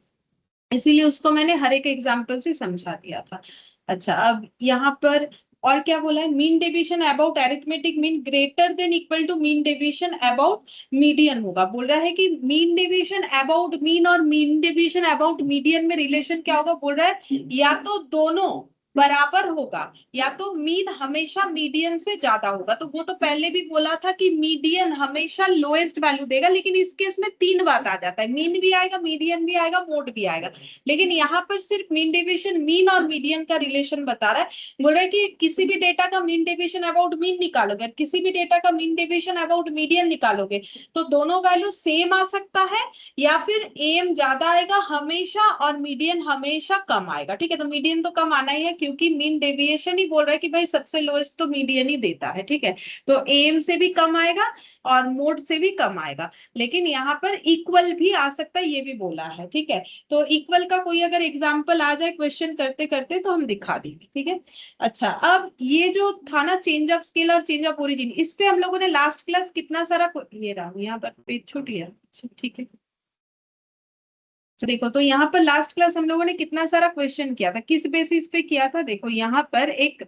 इसीलिए उसको मैंने हर एक एग्जाम्पल से समझा दिया था। अच्छा अब यहाँ पर और क्या बोला है, mean deviation about arithmetic mean greater than equal to mean deviation about median होगा। बोल रहा है कि मीन डेविएशन अबाउट मीन और मीन डेविएशन अबाउट मीडियन में रिलेशन क्या होगा, बोल रहा है या तो दोनों बराबर होगा या तो मीन हमेशा मीडियन से ज्यादा होगा। तो वो तो पहले भी बोला था कि मीडियन हमेशा लोएस्ट वैल्यू देगा, लेकिन इस केस में तीन बात आ जाता है, मीन भी आएगा, मीडियन भी आएगा, मोड भी आएगा। लेकिन यहाँ पर सिर्फ मीन डेविएशन मीन और मीडियन का रिलेशन बता रहा है। बोल रहा है कि किसी भी डेटा का मीन डेविएशन अबाउट मीन निकालोगे, किसी भी डेटा का मीन डेविएशन अबाउट मीडियन निकालोगे, तो दोनों वैल्यू सेम आ सकता है या फिर एम ज्यादा आएगा हमेशा और मीडियन हमेशा कम आएगा। ठीक है, तो मीडियन तो कम आना ही है क्योंकि मीन डेविएशन ही बोल रहा है कि भाई सबसे लोएस्ट तो मीडियन ही देता है। ठीक है, तो एम से भी कम आएगा और मोड से भी कम आएगा, लेकिन यहाँ पर इक्वल भी आ सकता है, ये भी बोला है। ठीक है, तो इक्वल का कोई अगर एग्जाम्पल आ जाए क्वेश्चन करते करते तो हम दिखा देंगे। ठीक है, अच्छा अब ये जो था ना चेंज ऑफ स्केल और चेंज ऑफ ओरिजिन, इस पे हम लोगों ने लास्ट क्लास कितना सारा ये रहा यहाँ पर पेज छूट गया। अच्छा ठीक है, तो देखो तो यहाँ पर लास्ट क्लास हम लोगों ने कितना सारा क्वेश्चन किया था, किस बेसिस पे किया था। देखो यहाँ पर एक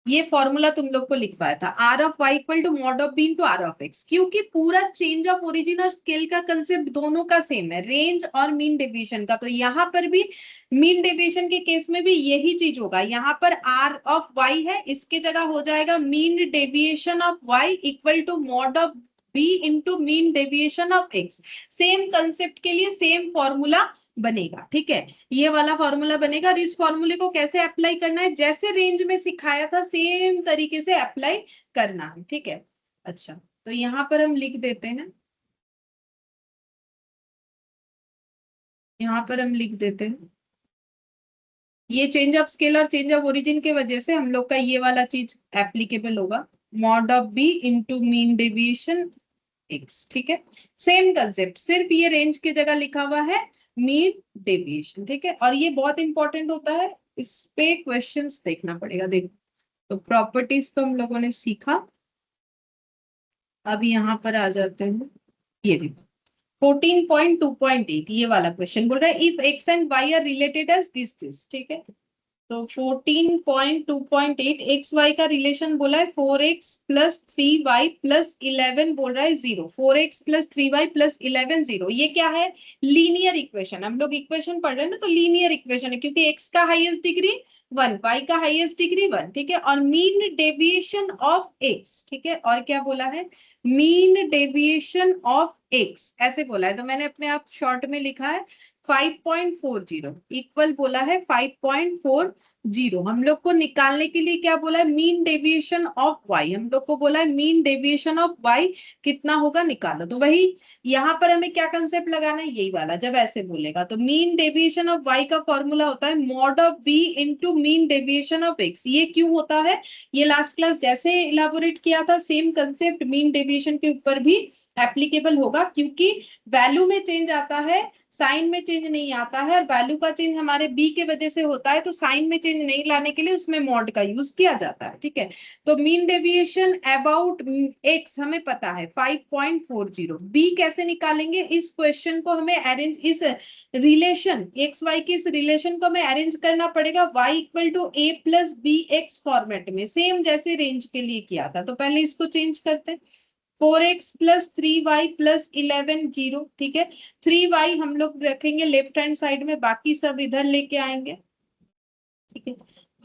ये फॉर्मूला तुम लोग को लिखवाया था, R of y equal to mod of b into R of x, क्योंकि पूरा चेंज ऑफ ओरिजिन और स्केल का कंसेप्ट दोनों का सेम है, रेंज और मीन डेविएशन का। तो यहाँ पर भी मीन डेविएशन के केस में भी यही चीज होगा। यहाँ पर आर ऑफ वाई है, इसके जगह हो जाएगा mean deviation of y equal to mod of b into mean deviation of x. Same concept के लिए सेम फॉर्मूला बनेगा। ठीक है, ये वाला फॉर्मूला बनेगा और इस फॉर्मूले को कैसे अप्लाई करना है, जैसे रेंज में सिखाया था सेम तरीके से अप्लाई करना है। ठीक है, अच्छा तो यहाँ पर हम लिख देते हैं, यहाँ पर हम लिख देते हैं ये चेंज ऑफ स्केल और चेंज ऑफ ओरिजिन के वजह से हम लोग का ये वाला चीज एप्लीकेबल होगा, mod of b into mean deviation x. ठीक है, सेम कंसेप्ट, सिर्फ ये रेंज की जगह लिखा हुआ है मीन डेविएशन। ठीक है, और ये बहुत इंपॉर्टेंट होता है, इस पे क्वेश्चंस देखना पड़ेगा। देखो तो प्रॉपर्टीज तो हम लोगों ने सीखा, अब यहाँ पर आ जाते हैं, ये देखो 14.2.8 ये वाला क्वेश्चन बोल रहा है if x and y are related as this. ठीक है, तो 14.2.8 एक्स वाई का रिलेशन बोला है 4x प्लस 3y प्लस 11 बोल रहा है 0, 4x प्लस 3y प्लस 11 0। ये क्या है, लीनियर इक्वेशन। हम लोग इक्वेशन पढ़ रहे हैं ना, तो लीनियर इक्वेशन है क्योंकि x का हाईएस्ट डिग्री 1, y का हाईएस्ट डिग्री 1। ठीक है, और मीन डेविएशन ऑफ x। ठीक है, और क्या बोला है, मीन डेविएशन ऑफ x ऐसे बोला है, तो मैंने अपने आप शॉर्ट में लिखा है 5.40 इक्वल बोला है 5.40। हम लोग को निकालने के लिए क्या बोला है, मीन डेविएशन ऑफ वाई। हम लोग को बोला है मीन डेविएशन ऑफ वाई कितना होगा निकालो, तो वही यहाँ पर हमें क्या कंसेप्ट लगाना है, यही वाला। जब ऐसे बोलेगा तो मीन डेविएशन ऑफ वाई का फॉर्मूला होता है mod of b into mean deviation of x. ये क्यों होता है, ये लास्ट क्लास जैसे इलाबोरेट किया था सेम कंसेप्ट मीन डेविएशन के ऊपर भी एप्लीकेबल होगा, क्योंकि वैल्यू में चेंज आता है साइन में चेंज नहीं आता है, और वैल्यू का चेंज हमारे बी के वजह से होता है, तो साइन में चेंज नहीं लाने के लिए उसमें मॉड का यूज किया जाता है। ठीक है, तो मीन डेविएशन अबाउट एक्स हमें पता है 5.40, बी कैसे निकालेंगे, इस क्वेश्चन को हमें अरेंज, इस रिलेशन एक्स वाई के इस रिलेशन को हमें अरेंज करना पड़ेगा y equal to a plus b x format में, सेम जैसे रेंज के लिए किया था। तो पहले इसको चेंज करते हैं, 4x प्लस 3y प्लस 11 0। ठीक है, 3y हम लोग रखेंगे लेफ्ट हैंड साइड में, बाकी सब इधर लेके आएंगे। ठीक है,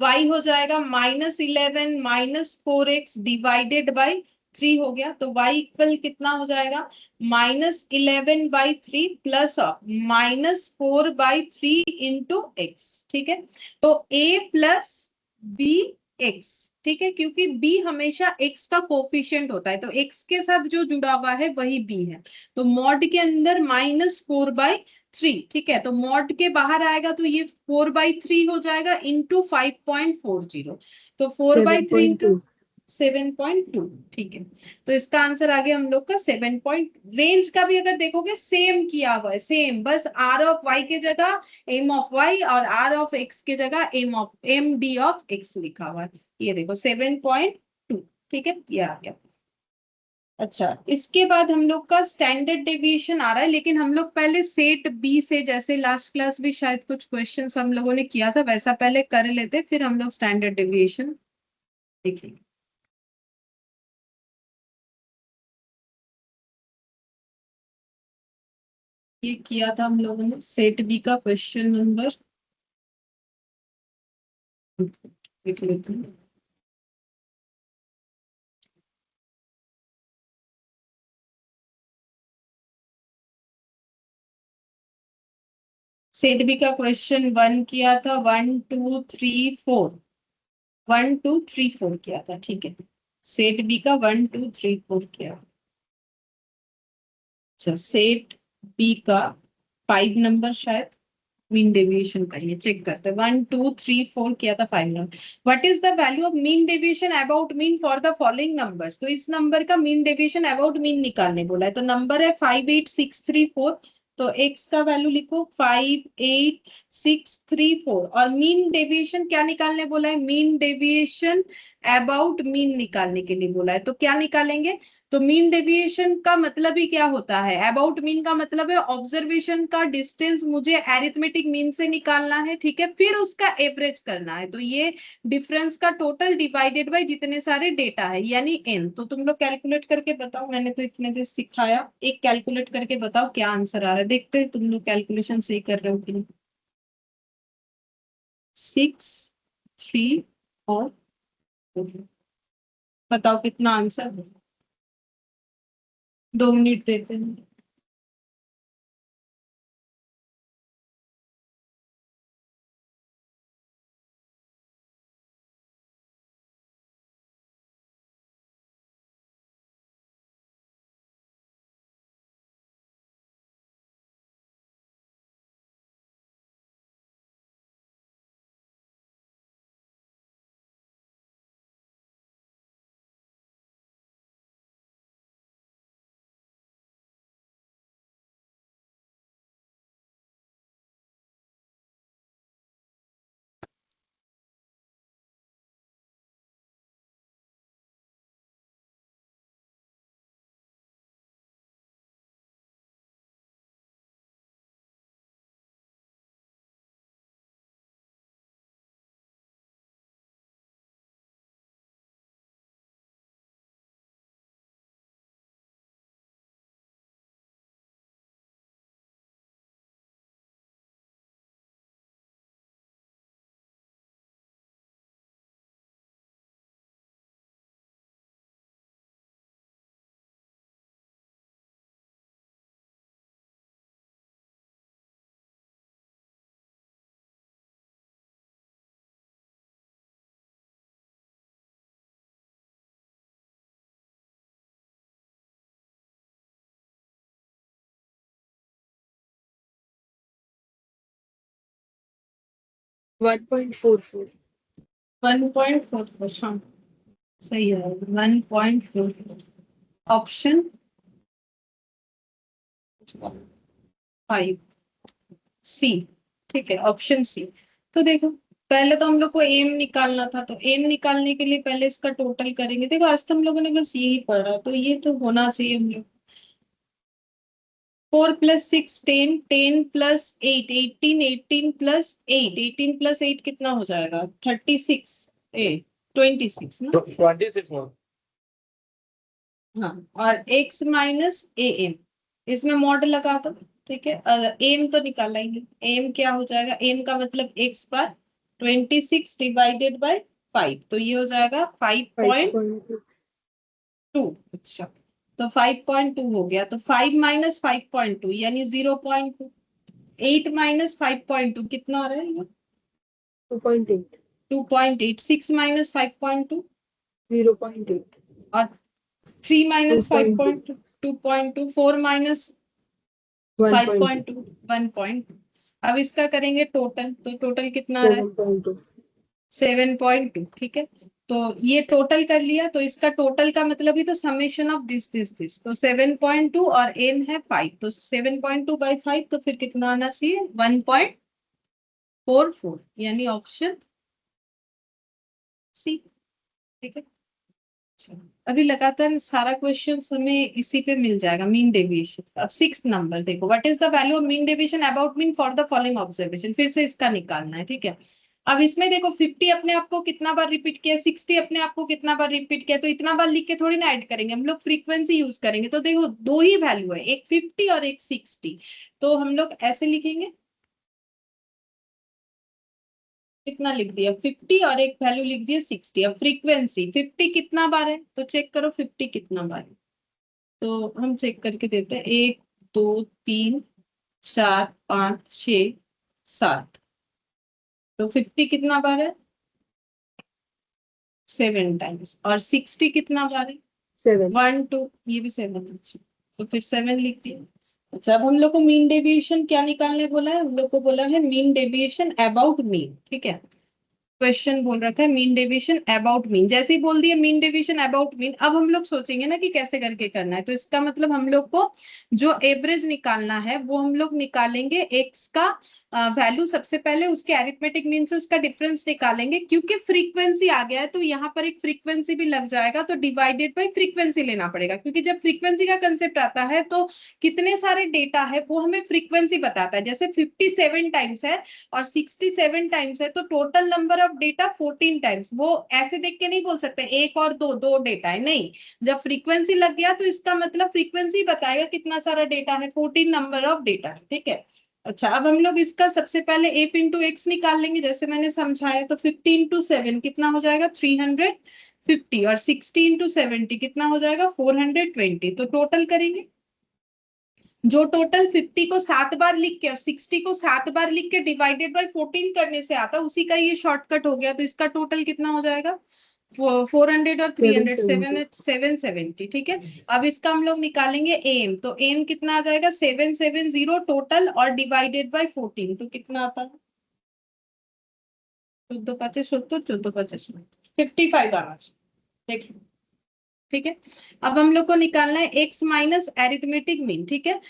y हो जाएगा -11 -4x डिवाइडेड बाई 3 हो गया, तो y इक्वल कितना हो जाएगा, -11/3 प्लस -4/3 इंटू एक्स। ठीक है, तो a प्लस बी एक्स। ठीक है, क्योंकि b हमेशा x का कोफिशिएंट होता है, तो x के साथ जो जुड़ा हुआ है वही b है, तो मॉड के अंदर -4/3। ठीक है, तो मॉड के बाहर आएगा तो ये 4/3 हो जाएगा इंटू 5.40, तो 4/3 इंटू 7.2। ठीक है, तो इसका आंसर आ गया हम लोग का 7 पॉइंट। रेंज का भी अगर देखोगे सेम किया हुआ है, सेम, बस आर ऑफ वाई के जगह एम ऑफ वाई और आर ऑफ एक्स के जगह एम डी ऑफ एक्स लिखा हुआ है। ये देखो 7.2। ठीक है, ये आ गया। अच्छा, इसके बाद हम लोग का स्टैंडर्ड डेविएशन आ रहा है, लेकिन हम लोग पहले सेट बी से, जैसे लास्ट क्लास भी शायद कुछ क्वेश्चंस हम लोगों ने किया था, वैसा पहले कर लेते, फिर हम लोग स्टैंडर्ड डेविएशन देखेंगे। ये किया था हम लोगों ने सेट बी का क्वेश्चन नंबर, देख लेते हैं। सेट बी का क्वेश्चन 1 किया था, 1 2 3 4, 1 2 3 4 किया था, ठीक है। सेट बी का 1 2 3 4 किया। अच्छा, सेट बी का 5 नंबर शायद मीन डेविएशन का, ये चेक करते हैं। 1 2 3 4 किया था, 5 number. What is the value of mean deviation about mean for the following numbers? तो इस नंबर का मीन डेविएशन अबाउट मीन निकालने बोला है। तो नंबर है 58634, तो x का वैल्यू लिखो 58634, और मीन डेविएशन क्या निकालने बोला है? मीन डेविएशन अबाउट मीन निकालने के लिए बोला है। तो क्या निकालेंगे? तो मीन डेविएशन का मतलब ही क्या होता है? अबाउट मीन का मतलब है ऑब्जर्वेशन का डिस्टेंस मुझे एरिथमेटिक मीन से निकालना है, ठीक है, फिर उसका एवरेज करना है। तो ये डिफरेंस का टोटल डिवाइडेड बाय जितने सारे डेटा है, यानी n। तो तुम लोग कैलकुलेट करके बताओ, मैंने तो इतने देर सिखाया, एक कैलकुलेट करके बताओ क्या आंसर आ रहा है। देखते हैं तुम लोग कैलकुलेशन सही कर रहे हो कि नहीं। 6 3 और 4, बताओ कितना आंसर है। 2 मिनट देते हैं। 1.44। 1.44, हाँ सही है, 1.44। ऑप्शन 5 सी, ठीक है, ऑप्शन सी। तो देखो, पहले तो हम लोग को एम निकालना था, तो एम निकालने के लिए पहले इसका टोटल करेंगे। देखो आज तो हम लोगों ने बस यही पढ़ा, तो ये तो होना चाहिए हम लोग। 4 + 6 10, 10 + 8 18, 18 + 8, 18 + 8 कितना हो जाएगा? 36, 26 ना? 26 में। हाँ, और x - am, इसमें मॉड लगा दो, ठीक है। एम तो निकाला ही नहीं, एम क्या हो जाएगा? एम का मतलब x/26 डिवाइडेड बाय 5, तो ये हो जाएगा 5.2। 5.2। अच्छा, तो 5.2 हो गया, तो 5 - 5.2 यानी 0.2। 8 - 5.2 कितना आ रहा है ये? 2.8। 2.8। 6 - 5.2 0.8। और 3 - 2.2। 5.2 2.2, 4 - 1.2। 5.2 1.2। अब इसका करेंगे टोटल, तो टोटल कितना आ रहा है? 7.2। 7.2, ठीक है। तो ये टोटल कर लिया, तो इसका टोटल का मतलब ही तो समेशन ऑफ दिस, तो 7.2 और एन है 5, तो 7.2/5, तो फिर कितना आना चाहिए? 1.44, यानी ऑप्शन सी, ठीक है। अभी लगातार सारा क्वेश्चन हमें इसी पे मिल जाएगा, मीन डेविएशन। अब 6 नंबर देखो, what is the value of mean deviation about mean for the following observation. फिर से इसका निकालना है, ठीक है। अब इसमें देखो 50 अपने आप को कितना बार रिपीट किया, 60 अपने आप को कितना बार रिपीट किया, तो इतना बार लिख के थोड़ी ना ऐड करेंगे हम लोग, फ्रीक्वेंसी यूज करेंगे। तो देखो दो ही वैल्यू है, एक 50 और एक 60, तो हम लोग ऐसे लिखेंगे, कितना लिख दिया 50 और एक वैल्यू लिख दिया 60। अब फ्रीक्वेंसी 50 कितना बार है तो चेक करो 50 कितना बार है, तो हम चेक करके देते हैं, 1 2 3 4 5 6 7, तो 50 कितना बार है 7 टाइम्स, और 60 कितना बार है 7। 1 2, ये भी 7 है, तो फिर 7 लिख दिया। अच्छा, अब हम लोग को मीन डेविएशन क्या निकालने बोला है, हम लोग को बोला है मीन डेविएशन अबाउट मीन, ठीक है। क्वेश्चन बोल रखा है मीन डेविएशन अबाउट मीन, जैसे ही बोल दिया मीन डेविएशन अबाउट मीन, अब हम लोग सोचेंगे ना कि कैसे करके करना है। तो इसका मतलब हम लोग को जो एवरेज निकालना है वो हम लोग निकालेंगे एक्स का वैल्यू सबसे पहले, उसके एरिथमेटिक मीन से उसका डिफरेंस निकालेंगे। क्योंकि फ्रीक्वेंसी आ गया है तो यहाँ पर एक फ्रीक्वेंसी भी लग जाएगा, तो डिवाइडेड बाई फ्रीक्वेंसी लेना पड़ेगा। क्योंकि जब फ्रीक्वेंसी का कंसेप्ट आता है तो कितने सारे डेटा है वो हमें फ्रीक्वेंसी बताता है। जैसे 57 टाइम्स है और 67 टाइम्स है, तो total number of data 14 times. वो ऐसे देख के नहीं बोल सकते एक और दो, दो डेटा है, नहीं। जब फ्रीक्वेंसी लग गया तो इसका मतलब फ्रीक्वेंसी बताएगा कितना सारा डेटा है, 14 नंबर ऑफ डेटा है, ठीक है। अच्छा, अब हम लोग इसका सबसे पहले एफ इंटू एक्स निकाल लेंगे, जैसे मैंने समझाया। तो 50 इंटू 7 कितना हो जाएगा 350, और 60 इंटू 70 कितना हो जाएगा 420। तो टोटल करेंगे, जो टोटल 50 को 7 बार लिख के और 60 को 7 बार लिख के डिवाइडेड बाय 14 करने से आता, उसी का ये शॉर्टकट हो गया। तो इसका टोटल कितना हो जाएगा 400 और 300, 770। 770, ठीक है। अब इसका हम लोग निकालेंगे एम, तो एम कितना आ जाएगा 770 टोटल और डिवाइडेड बाय 14, तो कितना आता है 14 5 70, 14 5 55 आना चाहिए, देखिए, ठीक है। अब हम लोग को निकालना है एक्स माइनस एरिथमेटिक मीन, ठीक है।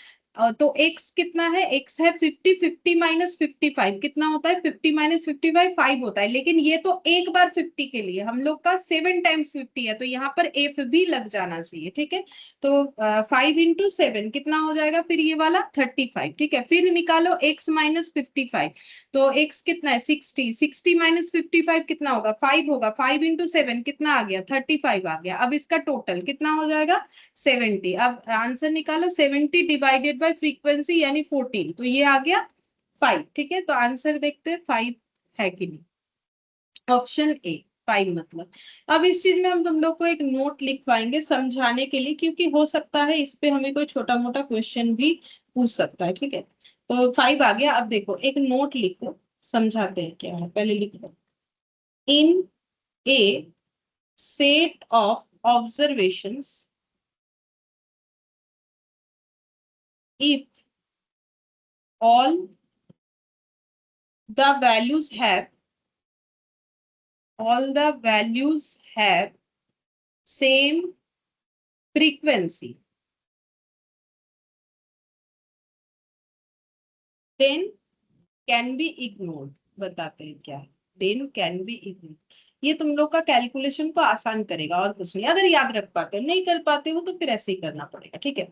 तो एक्स कितना है, एक्स है 50, 50 माइनस 55 कितना होता है 50 माइनस 55 5 होता है। लेकिन ये तो एक बार 50 के लिए, हम लोग का 7 टाइम्स 50 है, तो यहाँ पर एफ भी लग जाना चाहिए, ठीक है। तो 5 इंटू 7 कितना हो जाएगा फिर ये वाला 35, ठीक है। फिर निकालो एक्स माइनस 55, तो एक्स कितना है 60, 60 माइनस 55 कितना होगा 5 होगा, 5 इंटू 7 कितना आ गया 35 आ गया। अब इसका टोटल कितना हो जाएगा 70। अब आंसर निकालो 70 डिवाइडेड बाय फ्रीक्वेंसी यानी 14, तो ये आ गया 5, ठीक है। तो आंसर देखते हैं 5 है कि नहीं, ऑप्शन ए 5 मतलब। अब इस चीज में हम तुम लोग को एक नोट लिखवाएंगे समझाने के लिए, क्योंकि हो सकता है इस पे हमें कोई छोटा मोटा क्वेश्चन भी पूछ सकता है, ठीक है। तो 5 आ गया। अब देखो एक नोट लिखो, समझाते हैं क्या है, पहले लिखो। In a set of observations, if all the values have same frequency, then can be ignored। बताते हैं क्या है then can be ignored। ये तुम लोग का कैलकुलेशन को आसान करेगा और कुछ नहीं, अगर याद रख पाते हो, नहीं कर पाते हो तो फिर ऐसे ही करना पड़ेगा, ठीक है।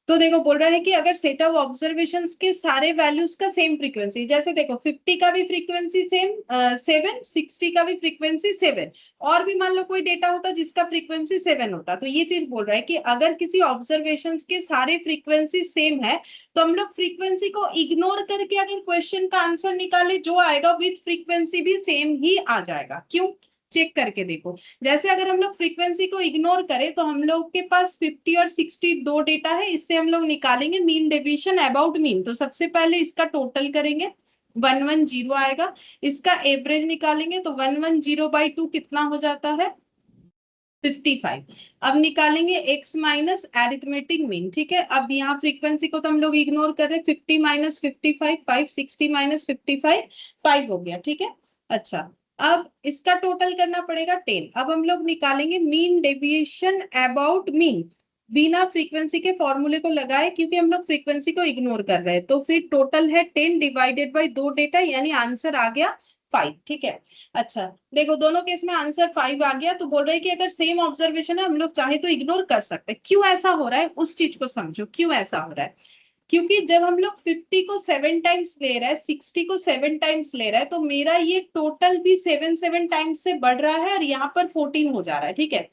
तो देखो बोल रहा है कि अगर सेट ऑफ ऑब्जर्वेशंस के सारे वैल्यूज का सेम फ्रीक्वेंसी, जैसे देखो 50 का भी फ्रीक्वेंसी सेम 7, 60 का भी फ्रीक्वेंसी 7, और भी मान लो कोई डेटा होता जिसका फ्रीक्वेंसी 7 होता, तो ये चीज बोल रहा है कि अगर किसी ऑब्जर्वेशंस के सारे फ्रीक्वेंसी सेम है तो हम लोग फ्रीक्वेंसी को इग्नोर करके अगर क्वेश्चन का आंसर निकाले, जो आएगा विथ फ्रीक्वेंसी भी सेम ही आ जाएगा। क्यों, चेक करके देखो। जैसे अगर हम लोग फ्रीक्वेंसी को इग्नोर करें तो हम लोग के पास 50 और 60 दो डेटा है, इससे हम लोग निकालेंगे मीन डेविएशन अबाउट मीन। तो सबसे पहले इसका टोटल करेंगे, 110 आएगा। इसका एवरेज निकालेंगे तो 110/2 कितना हो जाता है 55। अब निकालेंगे x माइनस एरिथमेटिक मीन, ठीक है। अब यहाँ फ्रीक्वेंसी को तो हम लोग इग्नोर कर रहे हैं, 50 माइनस 55 5, 60 माइनस 55 5 हो गया, ठीक है। अच्छा, अब इसका टोटल करना पड़ेगा 10। अब हम लोग निकालेंगे मीन डेविएशन अबाउट मीन बिना फ्रीक्वेंसी के फॉर्मूले को लगाए, क्योंकि हम लोग फ्रीक्वेंसी को इग्नोर कर रहे हैं। तो फिर टोटल है 10 डिवाइडेड बाय दो डेटा, यानी आंसर आ गया 5, ठीक है। अच्छा देखो दोनों केस में आंसर 5 आ गया, तो बोल रहे हैं कि अगर सेम ऑब्जर्वेशन है हम लोग चाहे तो इग्नोर कर सकते हैं। क्यों ऐसा हो रहा है उस चीज को समझो, क्यों ऐसा हो रहा है। क्योंकि जब हम लोग 50 को 7 टाइम्स ले रहा है, 60 को 7 टाइम्स ले रहा है, तो मेरा ये टोटल भी 7 टाइम्स से बढ़ रहा है और यहाँ पर 14 हो जा रहा है, ठीक है।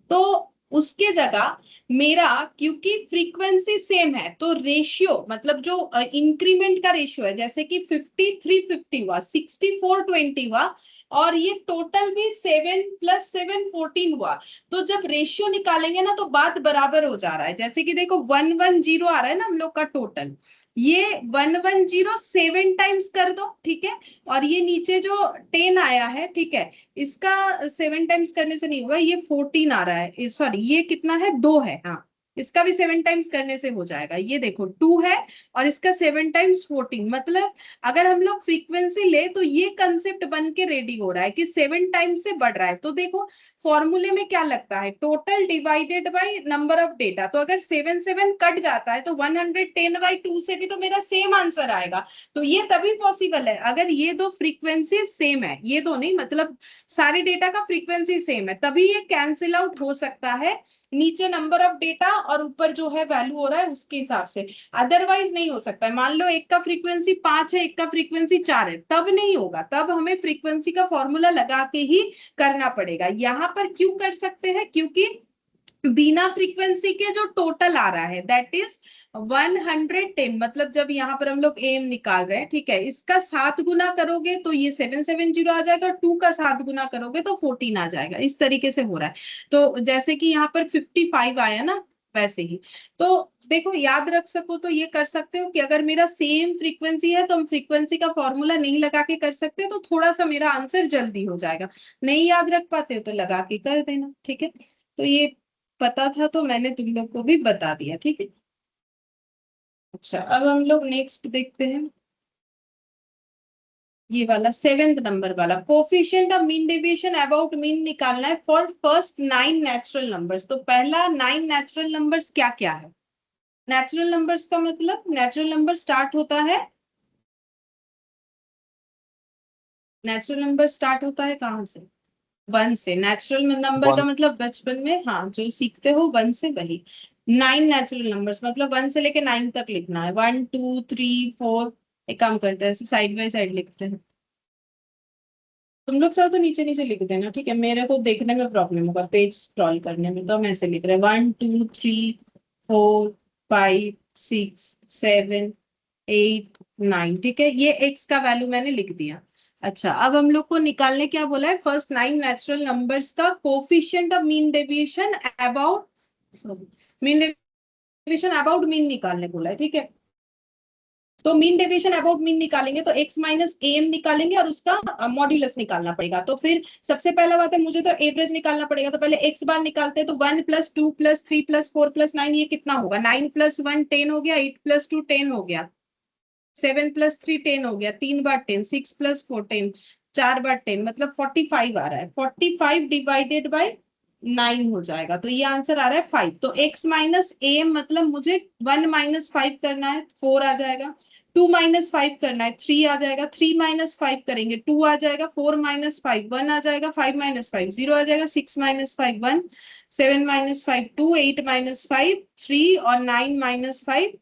तो उसके जगह मेरा, क्योंकि फ्रीक्वेंसी सेम है, तो रेशियो मतलब जो इंक्रीमेंट का रेशियो है, जैसे कि 5350 हुआ, 6420 हुआ, और ये टोटल भी 7 + 7 14 हुआ। तो जब रेशियो निकालेंगे ना तो बात बराबर हो जा रहा है। जैसे कि देखो 110 आ रहा है ना हम लोग का टोटल, ये 110 7 टाइम्स कर दो, ठीक है। और ये नीचे जो 10 आया है, ठीक है, इसका 7 टाइम्स करने से नहीं होगा, ये 14 आ रहा है, सॉरी ये कितना है, 2 है, हाँ इसका भी 7 टाइम्स करने से हो जाएगा। ये देखो 2 है और इसका 7 टाइम्स 14, मतलब अगर हम लोग फ्रीक्वेंसी ले तो ये कंसेप्ट बन के रेडी हो रहा है कि 7 टाइम्स से बढ़ रहा है। तो देखो फॉर्मूले में क्या लगता है, total divided by number of data. तो अगर 7 कट जाता है तो 110/2 से भी तो मेरा सेम आंसर आएगा। तो ये तभी पॉसिबल है अगर ये दो फ्रीक्वेंसी सेम है, ये दो नहीं मतलब सारे डेटा का फ्रीक्वेंसी सेम है, तभी ये कैंसिल आउट हो सकता है, नीचे नंबर ऑफ डेटा और ऊपर जो है वैल्यू हो रहा है उसके हिसाब से। अदरवाइज नहीं हो सकता है। मान लो एक का फ्रीक्वेंसी 5 है, एक का फ्रीक्वेंसी 4 है, तब नहीं होगा, तब हमें फ्रीक्वेंसी का फॉर्मूला लगा के ही करना पड़ेगा। यहां पर क्यों कर सकते हैं, क्योंकि बिना फ्रीक्वेंसी के जो टोटल आ रहा है दैट इज 110, मतलब जब यहाँ पर हम लोग एम निकाल रहे हैं, ठीक है, इसका 7 गुना करोगे तो ये 770 आ जाएगा, 2 का 7 गुना करोगे तो 14 आ जाएगा। इस तरीके से हो रहा है। तो जैसे कि यहाँ पर 55 आया ना, वैसे ही। तो देखो याद रख सको तो ये कर सकते हो कि अगर मेरा सेम फ्रीक्वेंसी है तो हम फ्रीक्वेंसी का फॉर्मूला नहीं लगा के कर सकते, तो थोड़ा सा मेरा आंसर जल्दी हो जाएगा। नहीं याद रख पाते हो तो लगा के कर देना, ठीक है। तो ये पता था तो मैंने तुम लोग को भी बता दिया, ठीक है। अच्छा अब हम लोग नेक्स्ट देखते हैं, ये वाला 7th नंबर वाला, coefficient of mean deviation about mean निकालना है फॉर फर्स्ट 9 नेचुरल नंबर्स। तो पहला 9 नेचुरल नंबर्स क्या क्या है। नेचुरल नंबर्स का मतलब, नेचुरल नंबर स्टार्ट होता है, नेचुरल नंबर स्टार्ट होता है कहाँ से, 1 से। नेचुरल नंबर का वन। मतलब बचपन में हाँ जो सीखते हो 1 से, वही 9 नेचुरल नंबर्स, मतलब 1 से लेके 9 तक लिखना है, 1 2 3 4। एक काम करते हैं ऐसे साइड बाय साइड लिखते हैं, तुम लोग चाहो तो नीचे नीचे लिख देना, ठीक है, मेरे को देखने में प्रॉब्लम होगा पेज स्क्रॉल करने में। तो हम ऐसे लिख रहे हैं 1 2 3 4 5 6 7 8 9, ठीक है, ये x का वैल्यू मैंने लिख दिया। अच्छा अब हम लोग को निकालने क्या बोला है, फर्स्ट 9 नेचुरल नंबर्स का coefficient of mean deviation about, sorry mean deviation about mean निकालने बोला है, ठीक है। तो मीन डेविएशन अबाउट मीन निकालेंगे तो x माइनस एम निकालेंगे और उसका मॉड्यूलस निकालना पड़ेगा। तो फिर सबसे पहला बात है मुझे तो एवरेज निकालना पड़ेगा, तो पहले x बार निकालते हैं। तो 1 + 2 + 3 + 4 + 9 ये कितना होगा, 9 + 1 10 हो गया, 8 + 2 10 हो गया, 7 + 3 10 हो गया, 3 बार 10, 6 + 4 10, 4 बार 10, मतलब 45 आ रहा है। 45 डिवाइडेड बाय 9 हो जाएगा, तो ये आंसर आ रहा है 5। तो x माइनस ए मतलब मुझे 1 - 5 करना है, 4 आ जाएगा। 2 - 5 करना है, 3 आ जाएगा। 3 - 5 करेंगे, 2 आ जाएगा। 4 - 5 1 आ जाएगा। 5 - 5 0 आ जाएगा। 6 - 5 1, 7 - 5 2, 8 - 5 3 और 9 - 5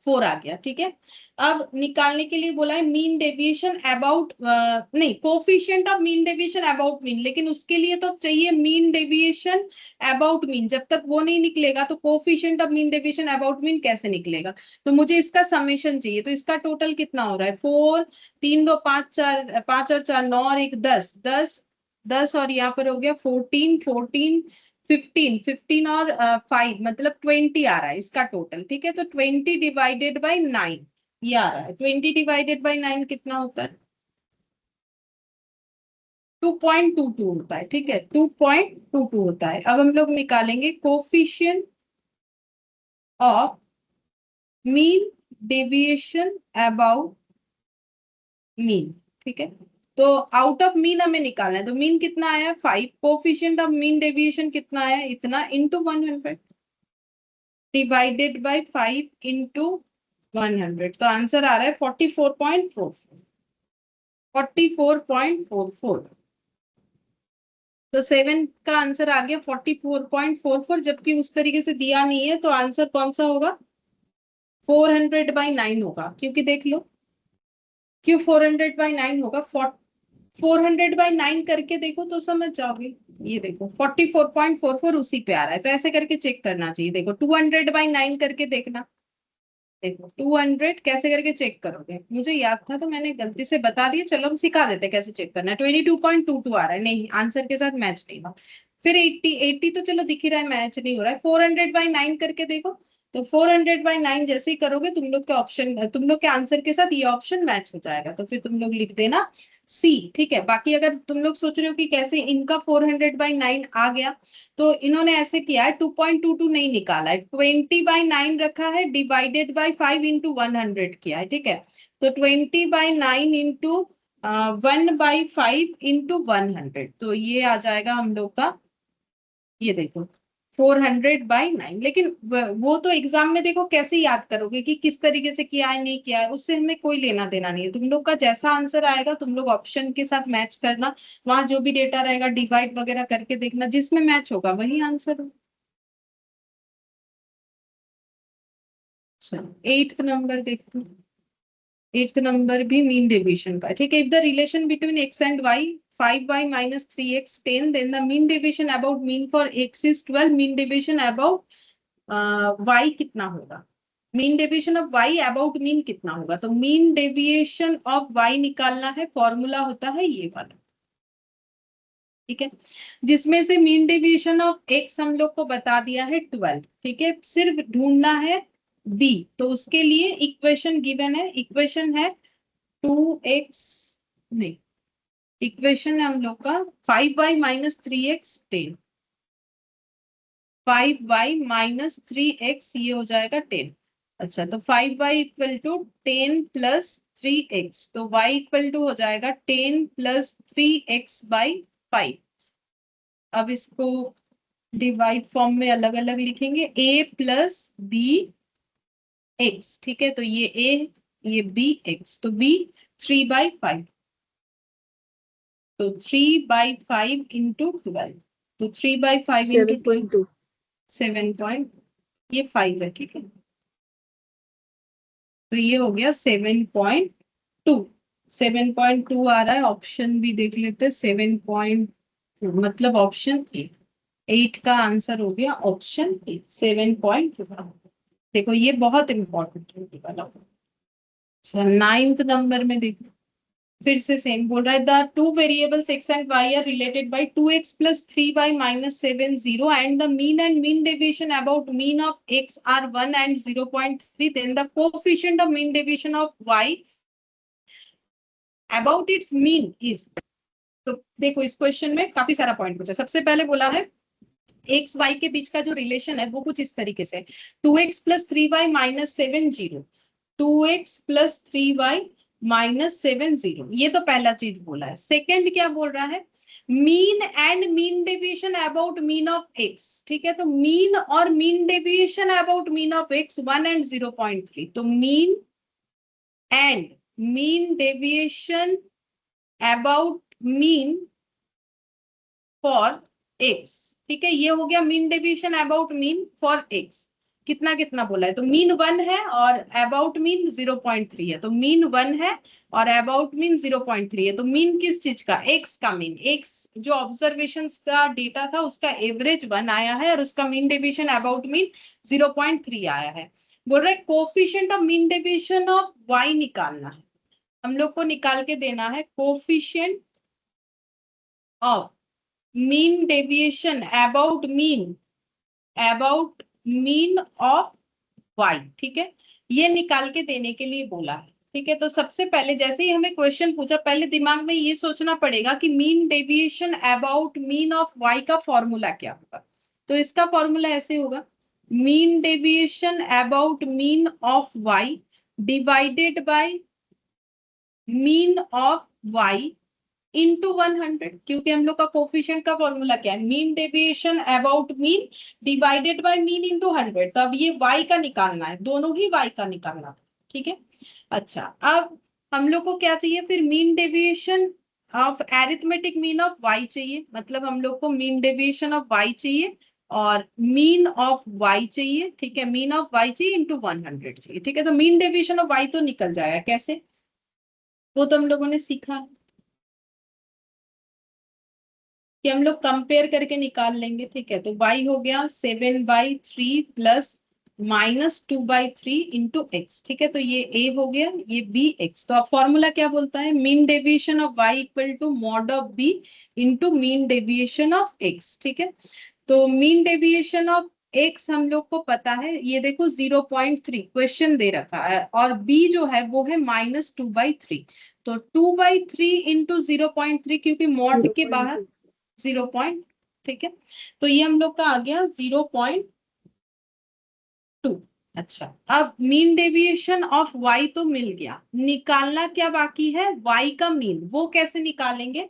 4 आ गया, ठीक है। अब निकालने के लिए बोला है मीन डेविएशन अबाउट, नहीं coefficient of mean deviation about mean, लेकिन उसके लिए तो चाहिए मीन डेविएशन अबाउट मीन। जब तक वो नहीं निकलेगा तो coefficient of mean deviation about mean कैसे निकलेगा। तो मुझे इसका समेशन चाहिए। तो इसका टोटल कितना हो रहा है, 4 3 2 5 4, 5 और 4 9 और 1 10 10 10, और यहाँ पर हो गया 14 14 15 15 और 5 मतलब 20 आ रहा है इसका टोटल, ठीक है। तो 20 डिवाइडेड बाय 9 ये आ रहा है। 20 डिवाइडेड बाय 9 कितना होता है, 2.22 होता है, ठीक है, 2.22 होता है। अब हम लोग निकालेंगे coefficient of mean deviation about mean, ठीक है। तो आउट ऑफ मीन हमें निकालना है, तो मीन कितना आया 5, कोफिशिएंट ऑफ मीन डेविएशन कितना आया इतना, इंटू 100 डिवाइडेड बाय 5 इंटू 100, तो आंसर आ रहा है 44.44। 44.44। तो 7 का आंसर आ गया 44.44, जबकि उस तरीके से दिया नहीं है, तो आंसर कौन सा होगा? 400/9 होगा, क्योंकि देख लो क्यों 400/9 होगा। 400/9 करके देखो तो समझ जाओगे। ये देखो 44.44 उसी पे आ रहा है, तो ऐसे करके चेक करना चाहिए। देखो 200/9 करके देखना। देखो 200 कैसे करके चेक करोगे, मुझे याद था तो मैंने गलती से बता दिया, चलो हम सिखा देते हैं कैसे चेक करना है। 22.22 आ रहा है, नहीं आंसर के साथ मैच नहीं हुआ। फिर 80 तो चलो दिख ही रहा है मैच नहीं हो रहा है। 400/9 करके देखो, तो 400/9 जैसे ही करोगे तुम लोग के ऑप्शन, तुम लोग के आंसर के साथ ये ऑप्शन मैच हो जाएगा, तो फिर तुम लोग लिख देना सी। ठीक है, बाकी अगर तुम लोग सोच रहे हो कि कैसे इनका 400/9 आ गया, तो इन्होंने ऐसे किया है, 2.22 नहीं निकाला है, 20/9 रखा है, डिवाइडेड बाय 5 इंटू 100 किया है। ठीक है, तो 20/9 इंटू 1/5 इंटू 100, तो ये आ जाएगा हम लोग का, ये देखो 400/9। लेकिन वो तो एग्जाम में देखो कैसे याद करोगे कि किस तरीके से किया है नहीं किया है, उससे हमें कोई लेना देना नहीं है। तुम लोग का जैसा आंसर आएगा तुम लोग ऑप्शन के साथ मैच करना, वहां जो भी डेटा रहेगा डिवाइड वगैरह करके देखना, जिसमें मैच होगा वही आंसर होगा। चलो 8th नंबर देखते हैं। 8th नंबर भी मीन डेविएशन का है। ठीक है, if the relation between x and y 5y minus 3x 10, then the mean deviation about mean for x is 12, mean deviation about y कितना होगा? Mean deviation of y about mean कितना होगा? तो mean deviation of y निकालना है, formula होता है ये वाला। ठीक है, जिसमें से मीन डेविएशन ऑफ x हम लोग को बता दिया है 12। ठीक है, सिर्फ ढूंढना है b, तो उसके लिए इक्वेशन गिवन है, इक्वेशन है 2x, नहीं इक्वेशन है हम लोग का 5y minus 3x 10, 5y minus 3x ये हो जाएगा 10। अच्छा, तो 5y equal to 10 plus 3x, तो y इक्वल टू हो जाएगा 10 प्लस 3x/5। अब इसको डिवाइड फॉर्म में अलग अलग लिखेंगे, a प्लस बी एक्स। ठीक है, तो ये a, ये b x, तो b 3/5, तो 3/5 इंटू 12, तो 3/5 इंटू 7.2। 7 पॉइंट, ये 5 है। ठीक है, तो ये हो गया 7.2। 7.2 आ रहा है, ऑप्शन भी देख लेते हैं। 7.2 मतलब ऑप्शन ए। 8 का आंसर हो गया ऑप्शन ए, 7.2। देखो ये बहुत इंपॉर्टेंट है वाला। अच्छा 9th नंबर में देखो, फिर से सेम बोल रहा है, the two variables x and y are related by 2x plus 3y minus 7 0 and the mean and mean deviation about mean of x are 1 and 0.3, then the coefficient of mean deviation of y about its mean is. तो देखो इस question में काफी सारा point पूछा। सबसे पहले बोला है एक्स वाई के बीच का जो रिलेशन है वो कुछ इस तरीके से, 2x plus 3y minus 7 0, 2x plus 3y minus 7 0, ये तो पहला चीज बोला है। सेकंड क्या बोल रहा है? Mean and mean deviation about mean of x. ठीक है, तो मीन और mean deviation about mean of x 1 and 0.3, तो mean and mean deviation about mean for x. ठीक है, ये हो गया mean deviation about mean for x. कितना कितना बोला है? तो मीन 1 है और अबाउट मीन 0.3 है, तो मीन 1 है और अबाउट मीन 0.3 है। तो मीन किस चीज का? एक्स का मीन, एक्स जो ऑब्जर्वेशन का डेटा था उसका एवरेज 1 आया है और उसका मीन डेविएशन अबाउट मीन 0.3 आया है। बोल रहे coefficient of mean deviation of y निकालना है हम लोग को, निकाल के देना है coefficient of mean deviation about mean of y. ठीक है, ये निकाल के देने के लिए बोला है। ठीक है, तो सबसे पहले जैसे ही हमें क्वेश्चन पूछा, पहले दिमाग में ये सोचना पड़ेगा कि mean deviation about mean of y का फॉर्मूला क्या होगा। तो इसका फॉर्मूला ऐसे होगा, mean deviation about mean of y divided by mean of y into 100, क्योंकि हम लोग का कोफिशिएंट का फॉर्मूला क्या है? Mean deviation about mean divided by mean into 100। तो अब ये y का निकालना है, दोनों ही y का निकालना है। ठीक है, अच्छा अब हम लोग को क्या चाहिए फिर, mean deviation of arithmetic mean of y चाहिए, मतलब हम लोग को मीन डेविएशन ऑफ वाई चाहिए और मीन ऑफ वाई चाहिए, ठीक है, मीन ऑफ वाई चाहिए इंटू 100 चाहिए, ठीक है। तो मीन डेविएशन ऑफ वाई तो निकल जाएगा, कैसे, वो तो हम लोगों ने सीखा कि हम लोग कंपेयर करके निकाल लेंगे, ठीक है। तो y हो गया 7/3 प्लस -2/3 इंटू एक्स, ठीक है। तो ये a हो गया, ये b x। तो अब फॉर्मूला क्या बोलता है, mean deviation of y equal to mod of b into mean deviation of x, ठीक है। तो मीन डेविएशन ऑफ x हम लोग को पता है, ये देखो 0.3 क्वेश्चन दे रखा है, और b जो है वो है -2/3। तो 2/3 इंटू 0.3, क्योंकि मॉड के बाहर 0 पॉइंट, ठीक है। तो ये हम लोग का आ गया 0.2। अच्छा, अब मीन डेविएशन ऑफ y तो मिल गया, निकालना क्या बाकी है, y का मीन। वो कैसे निकालेंगे,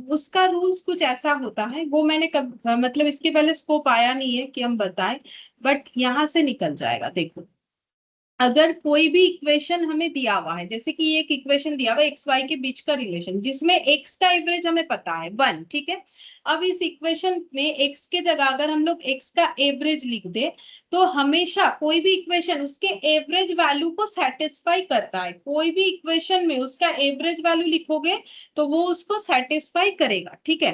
उसका रूल्स कुछ ऐसा होता है, वो मैंने कब मतलब इसके पहले स्कोप आया नहीं है कि हम बताएं, बट यहां से निकल जाएगा। देखो, अगर कोई भी इक्वेशन हमें दिया हुआ है, जैसे कि एक इक्वेशन दिया हुआ है एक्स वाई के बीच का रिलेशन, जिसमें एक्स का एवरेज हमें पता है 1, ठीक है। अब इस इक्वेशन में एक्स के जगह अगर हम लोग एक्स का एवरेज लिख दे, तो हमेशा कोई भी इक्वेशन उसके एवरेज वैल्यू को सेटिस्फाई करता है। कोई भी इक्वेशन में उसका एवरेज वैल्यू लिखोगे तो वो उसको सेटिस्फाई करेगा, ठीक है।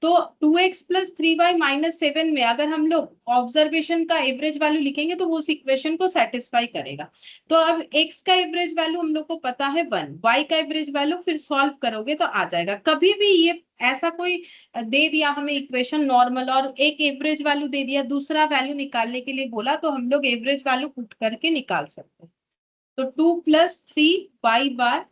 तो 2x प्लस 3y माइनस 7 में अगर हम लोग ऑब्जर्वेशन का एवरेज वैल्यू लिखेंगे तो वो उस इक्वेशन को सेटिस्फाई करेगा। तो अब x का एवरेज वैल्यू हम लोग को पता है 1, y का एवरेज वैल्यू फिर सॉल्व करोगे तो आ जाएगा। कभी भी ये ऐसा कोई दे दिया हमें इक्वेशन नॉर्मल और एक एवरेज वैल्यू दे दिया, दूसरा वैल्यू निकालने के लिए बोला, तो हम लोग एवरेज वैल्यू पुट करके निकाल सकते हैं। तो 2 प्लस 3y बार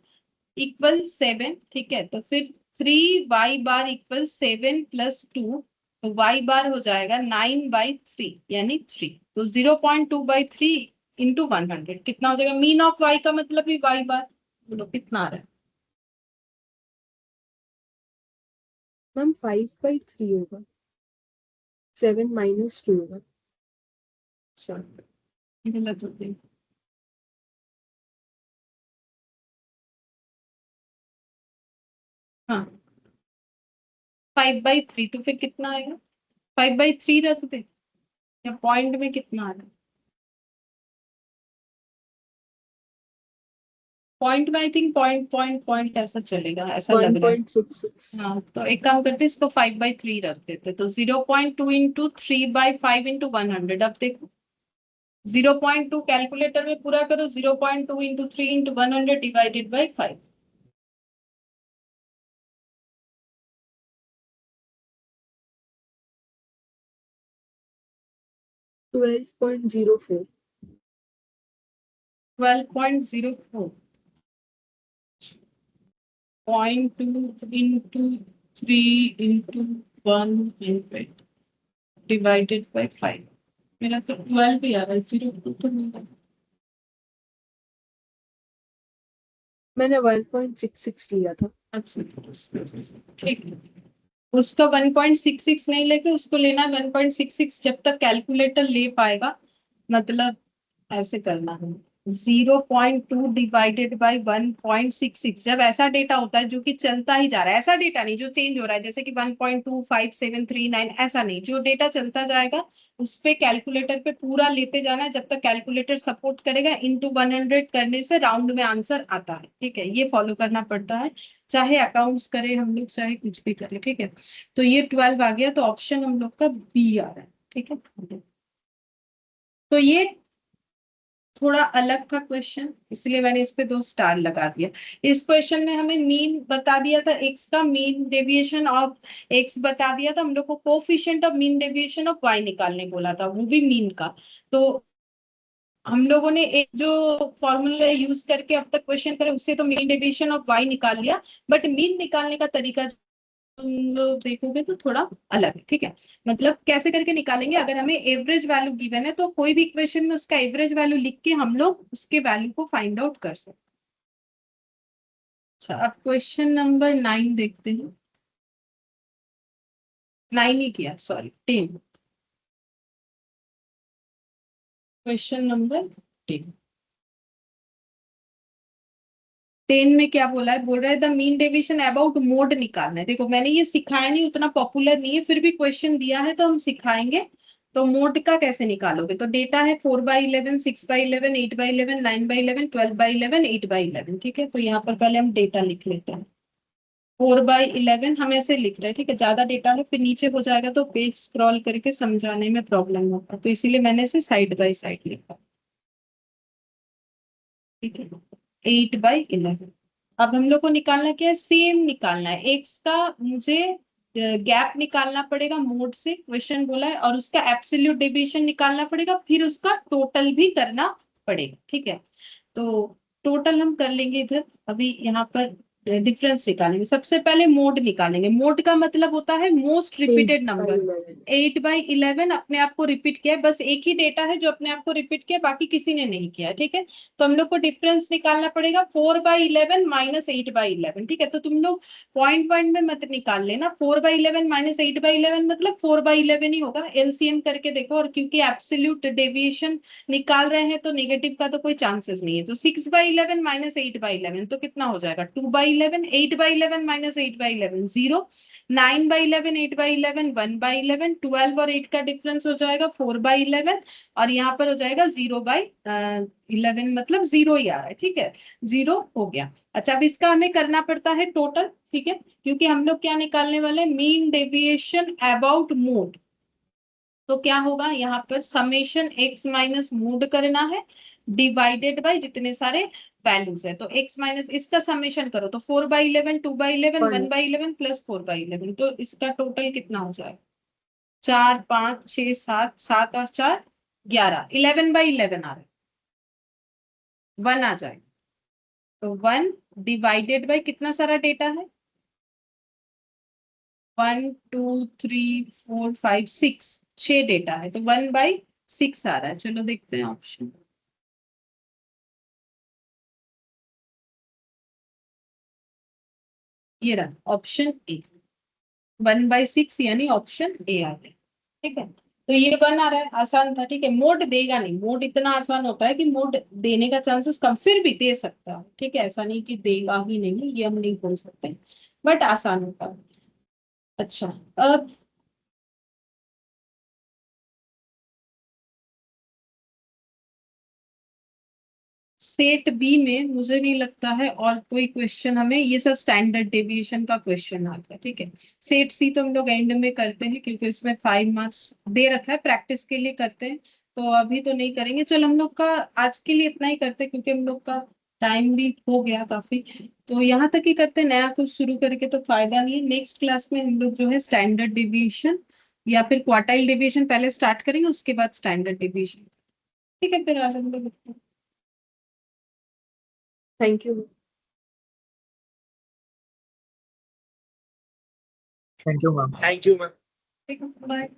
इक्वल 7, ठीक है। तो फिर 3y बार इक्वल 7 प्लस 2, तो y बार हो जाएगा 9/3 यानी 3। तो 0.2/3 इंटू 100 कितना हो जाएगा, मीन ऑफ y का मतलब भी y बार, बोलो कितना आ रहा है। मैम 5/3 होगा, 7 माइनस 2 होगा। अच्छा, गलत हो गई। हाँ, 5/3 तो फिर कितना आएगा, 5/3 रख दे, या पॉइंट में कितना आ रहा है, पॉइंट में I think point point point ऐसा चलेगा, ऐसा लग रहा है। 1.66। हाँ, तो एक काम करते हैं, इसको 5/3 रख देते, तो 0.2 इंटू 3/5 इंटू 100। अब देखो 0.2 कैलकुलेटर में पूरा करो, 0.2 into 3 into 100 divided by 5। 12.04। 12.04, 0.2 into 3 into 100 divided by 5। मेरा तो 12 ही आ रहा है, 0.2 तो नहीं आ रहा। मैंने 1.66 लिया था। अच्छा, ठीक है। उसका 1.66 नहीं लेके उसको लेना 1.66, जब तक कैलकुलेटर ले पाएगा, मतलब ऐसे करना है 0.2 डिवाइडेड बाई 1.66। जब ऐसा डेटा होता है जो कि चलता ही जा रहा है, ऐसा डेटा नहीं जो चेंज हो रहा है, जैसे कि 1.25739, ऐसा नहीं, जो डेटा चलता जाएगा उस पे कैलकुलेटर पे पूरा लेते जाना है जब तक कैलकुलेटर सपोर्ट करेगा। इंटू 100 करने से राउंड में आंसर आता है, ठीक है। ये फॉलो करना पड़ता है, चाहे अकाउंट्स करें हम लोग, चाहे कुछ भी करें, ठीक है। तो ये 12 आ गया, तो ऑप्शन हम लोग का बी आ रहा है, ठीक है। तो ये थोड़ा अलग था क्वेश्चन, इसलिए मैंने इस पे 2 स्टार लगा दिया। इस क्वेश्चन में हमें मीन बता दिया था एक्स का, मीन डेविएशन ऑफ एक्स बता दिया था, हम लोग को coefficient of mean deviation of y निकालने बोला था, वो भी मीन का। तो हम लोगों ने एक जो फॉर्मूला यूज करके अब तक क्वेश्चन करे उससे तो मीन डेविएशन ऑफ वाई निकाल लिया, बट मीन निकालने का तरीका तुम लोग देखोगे तो थोड़ा अलग है, ठीक है। मतलब कैसे करके निकालेंगे, अगर हमें एवरेज वैल्यू गिवन है तो कोई भी इक्वेशन में उसका एवरेज वैल्यू लिख के हम लोग उसके वैल्यू को फाइंड आउट कर सकते हैं। अच्छा, अब क्वेश्चन नंबर 9 देखते हैं। 9 ही किया, सॉरी 10। Question number 10। 10 में क्या बोला है, बोल रहा है the mean deviation about mode निकालना है। देखो मैंने ये सिखाया नहीं, उतना पॉपुलर नहीं है, फिर भी क्वेश्चन दिया है तो हम सिखाएंगे। तो मोड का कैसे निकालोगे, तो डेटा है 4/11, 6/11, 8/11, 9/11, 12/11, 8/11। ठीक है, तो यहाँ पर पहले हम डेटा लिख लेते हैं। 4/11 हम ऐसे लिख रहे हैं, ठीक है, ज्यादा डेटा है फिर नीचे हो जाएगा तो पेज स्क्रॉल करके समझाने में प्रॉब्लम होगा, तो इसीलिए मैंने इसे साइड बाय साइड लिखा। ठीक है, 8/11। अब हम लोग को निकालना क्या है, सेम निकालना है। एक्स का मुझे गैप निकालना पड़ेगा मोड से, क्वेश्चन बोला है, और उसका एब्सोल्यूट डेविएशन निकालना पड़ेगा, फिर उसका टोटल भी करना पड़ेगा। ठीक है, तो टोटल हम कर लेंगे इधर। अभी यहाँ पर डिफरेंस निकालेंगे, सबसे पहले मोड निकालेंगे। मोड का मतलब होता है मोस्ट रिपीटेड नंबर। 8/11 अपने आप को रिपीट किया है, बस एक ही डेटा है जो अपने आप को रिपीट किया, बाकी किसी ने नहीं किया। ठीक है, तो हम लोग को डिफरेंस निकालना पड़ेगा 4/11 माइनस 8/11। ठीक है, तो तुम लोग पॉइंट पॉइंट में मत निकाल लेना, 4/11 माइनस 8/11 मतलब 4/11 ही होगा। एलसीएम करके देखो, और क्योंकि एब्सोल्यूट डेविएशन निकाल रहे हैं तो नेगेटिव का तो कोई चांसेस नहीं है। तो 6/11 माइनस 8/11 तो कितना हो जाएगा, 2/11। 8/11 माइनस 8/11 0। 9/11, 8/11 1/11। 12 और 8 का डिफरेंस हो जाएगा 4/11, और यहाँ पर हो जाएगा 0/11, मतलब 0 ही आ रहा है। ठीक है, 0 हो गया। अच्छा, अब इसका हमें करना पड़ता है टोटल। ठीक है, क्योंकि हम लोग क्या निकालने वाले, मीन डेविएशन अबाउट मोड। तो क्या होगा, यहाँ पर समेशन एक्स माइनस मोड करना है, डिवाइडेड बाय जितने सारे वैल्यूज है। तो एक्स माइनस इसका समेशन करो, तो 4/11, 2/11, 1/11 प्लस 4/11, तो इसका टोटल कितना हो जाएगा, 4 5 6 7, 7 और 4 11, 11/11 आ रहा है, 1 आ जाएगा। तो 1 डिवाइडेड बाय कितना सारा डेटा है, 1 2 3 4 5 6, 6 डेटा है, तो 1/6 आ रहा है। चलो देखते हैं ऑप्शन। ये रहा ऑप्शन ए, 1/6 यानी ऑप्शन ए आ गया। ठीक है, तो ये 1 आ रहा है, आसान था। ठीक है, मोड देगा नहीं, मोड इतना आसान होता है कि मोड देने का चांसेस कम, फिर भी दे सकता है। ठीक है, ऐसा नहीं कि देगा ही नहीं, ये हम नहीं बोल सकते, बट आसान होता है। अच्छा, अब सेट बी में मुझे नहीं लगता है और कोई क्वेश्चन, हमें ये सब स्टैंडर्ड डेविएशन का क्वेश्चन आता है। ठीक है, सेट सी तो हम लोग एंड में करते हैं, क्योंकि इसमें 5 मार्क्स दे रखा है, प्रैक्टिस के लिए करते हैं, तो अभी तो नहीं करेंगे। चलो हम लोग का आज के लिए इतना ही करते हैं, क्योंकि हम लोग का टाइम भी हो गया काफी, तो यहाँ तक ही करते हैं। नया कुछ शुरू करके तो फायदा नहीं है। नेक्स्ट क्लास में हम लोग जो है स्टैंडर्ड डेविएशन या फिर क्वार्टाइल डेविएशन पहले स्टार्ट करेंगे, उसके बाद स्टैंडर्ड डेविएशन। ठीक है, फिर आज हम लोग thank you. Thank you ma'am. Thank you ma'am. ठीक है, बाय।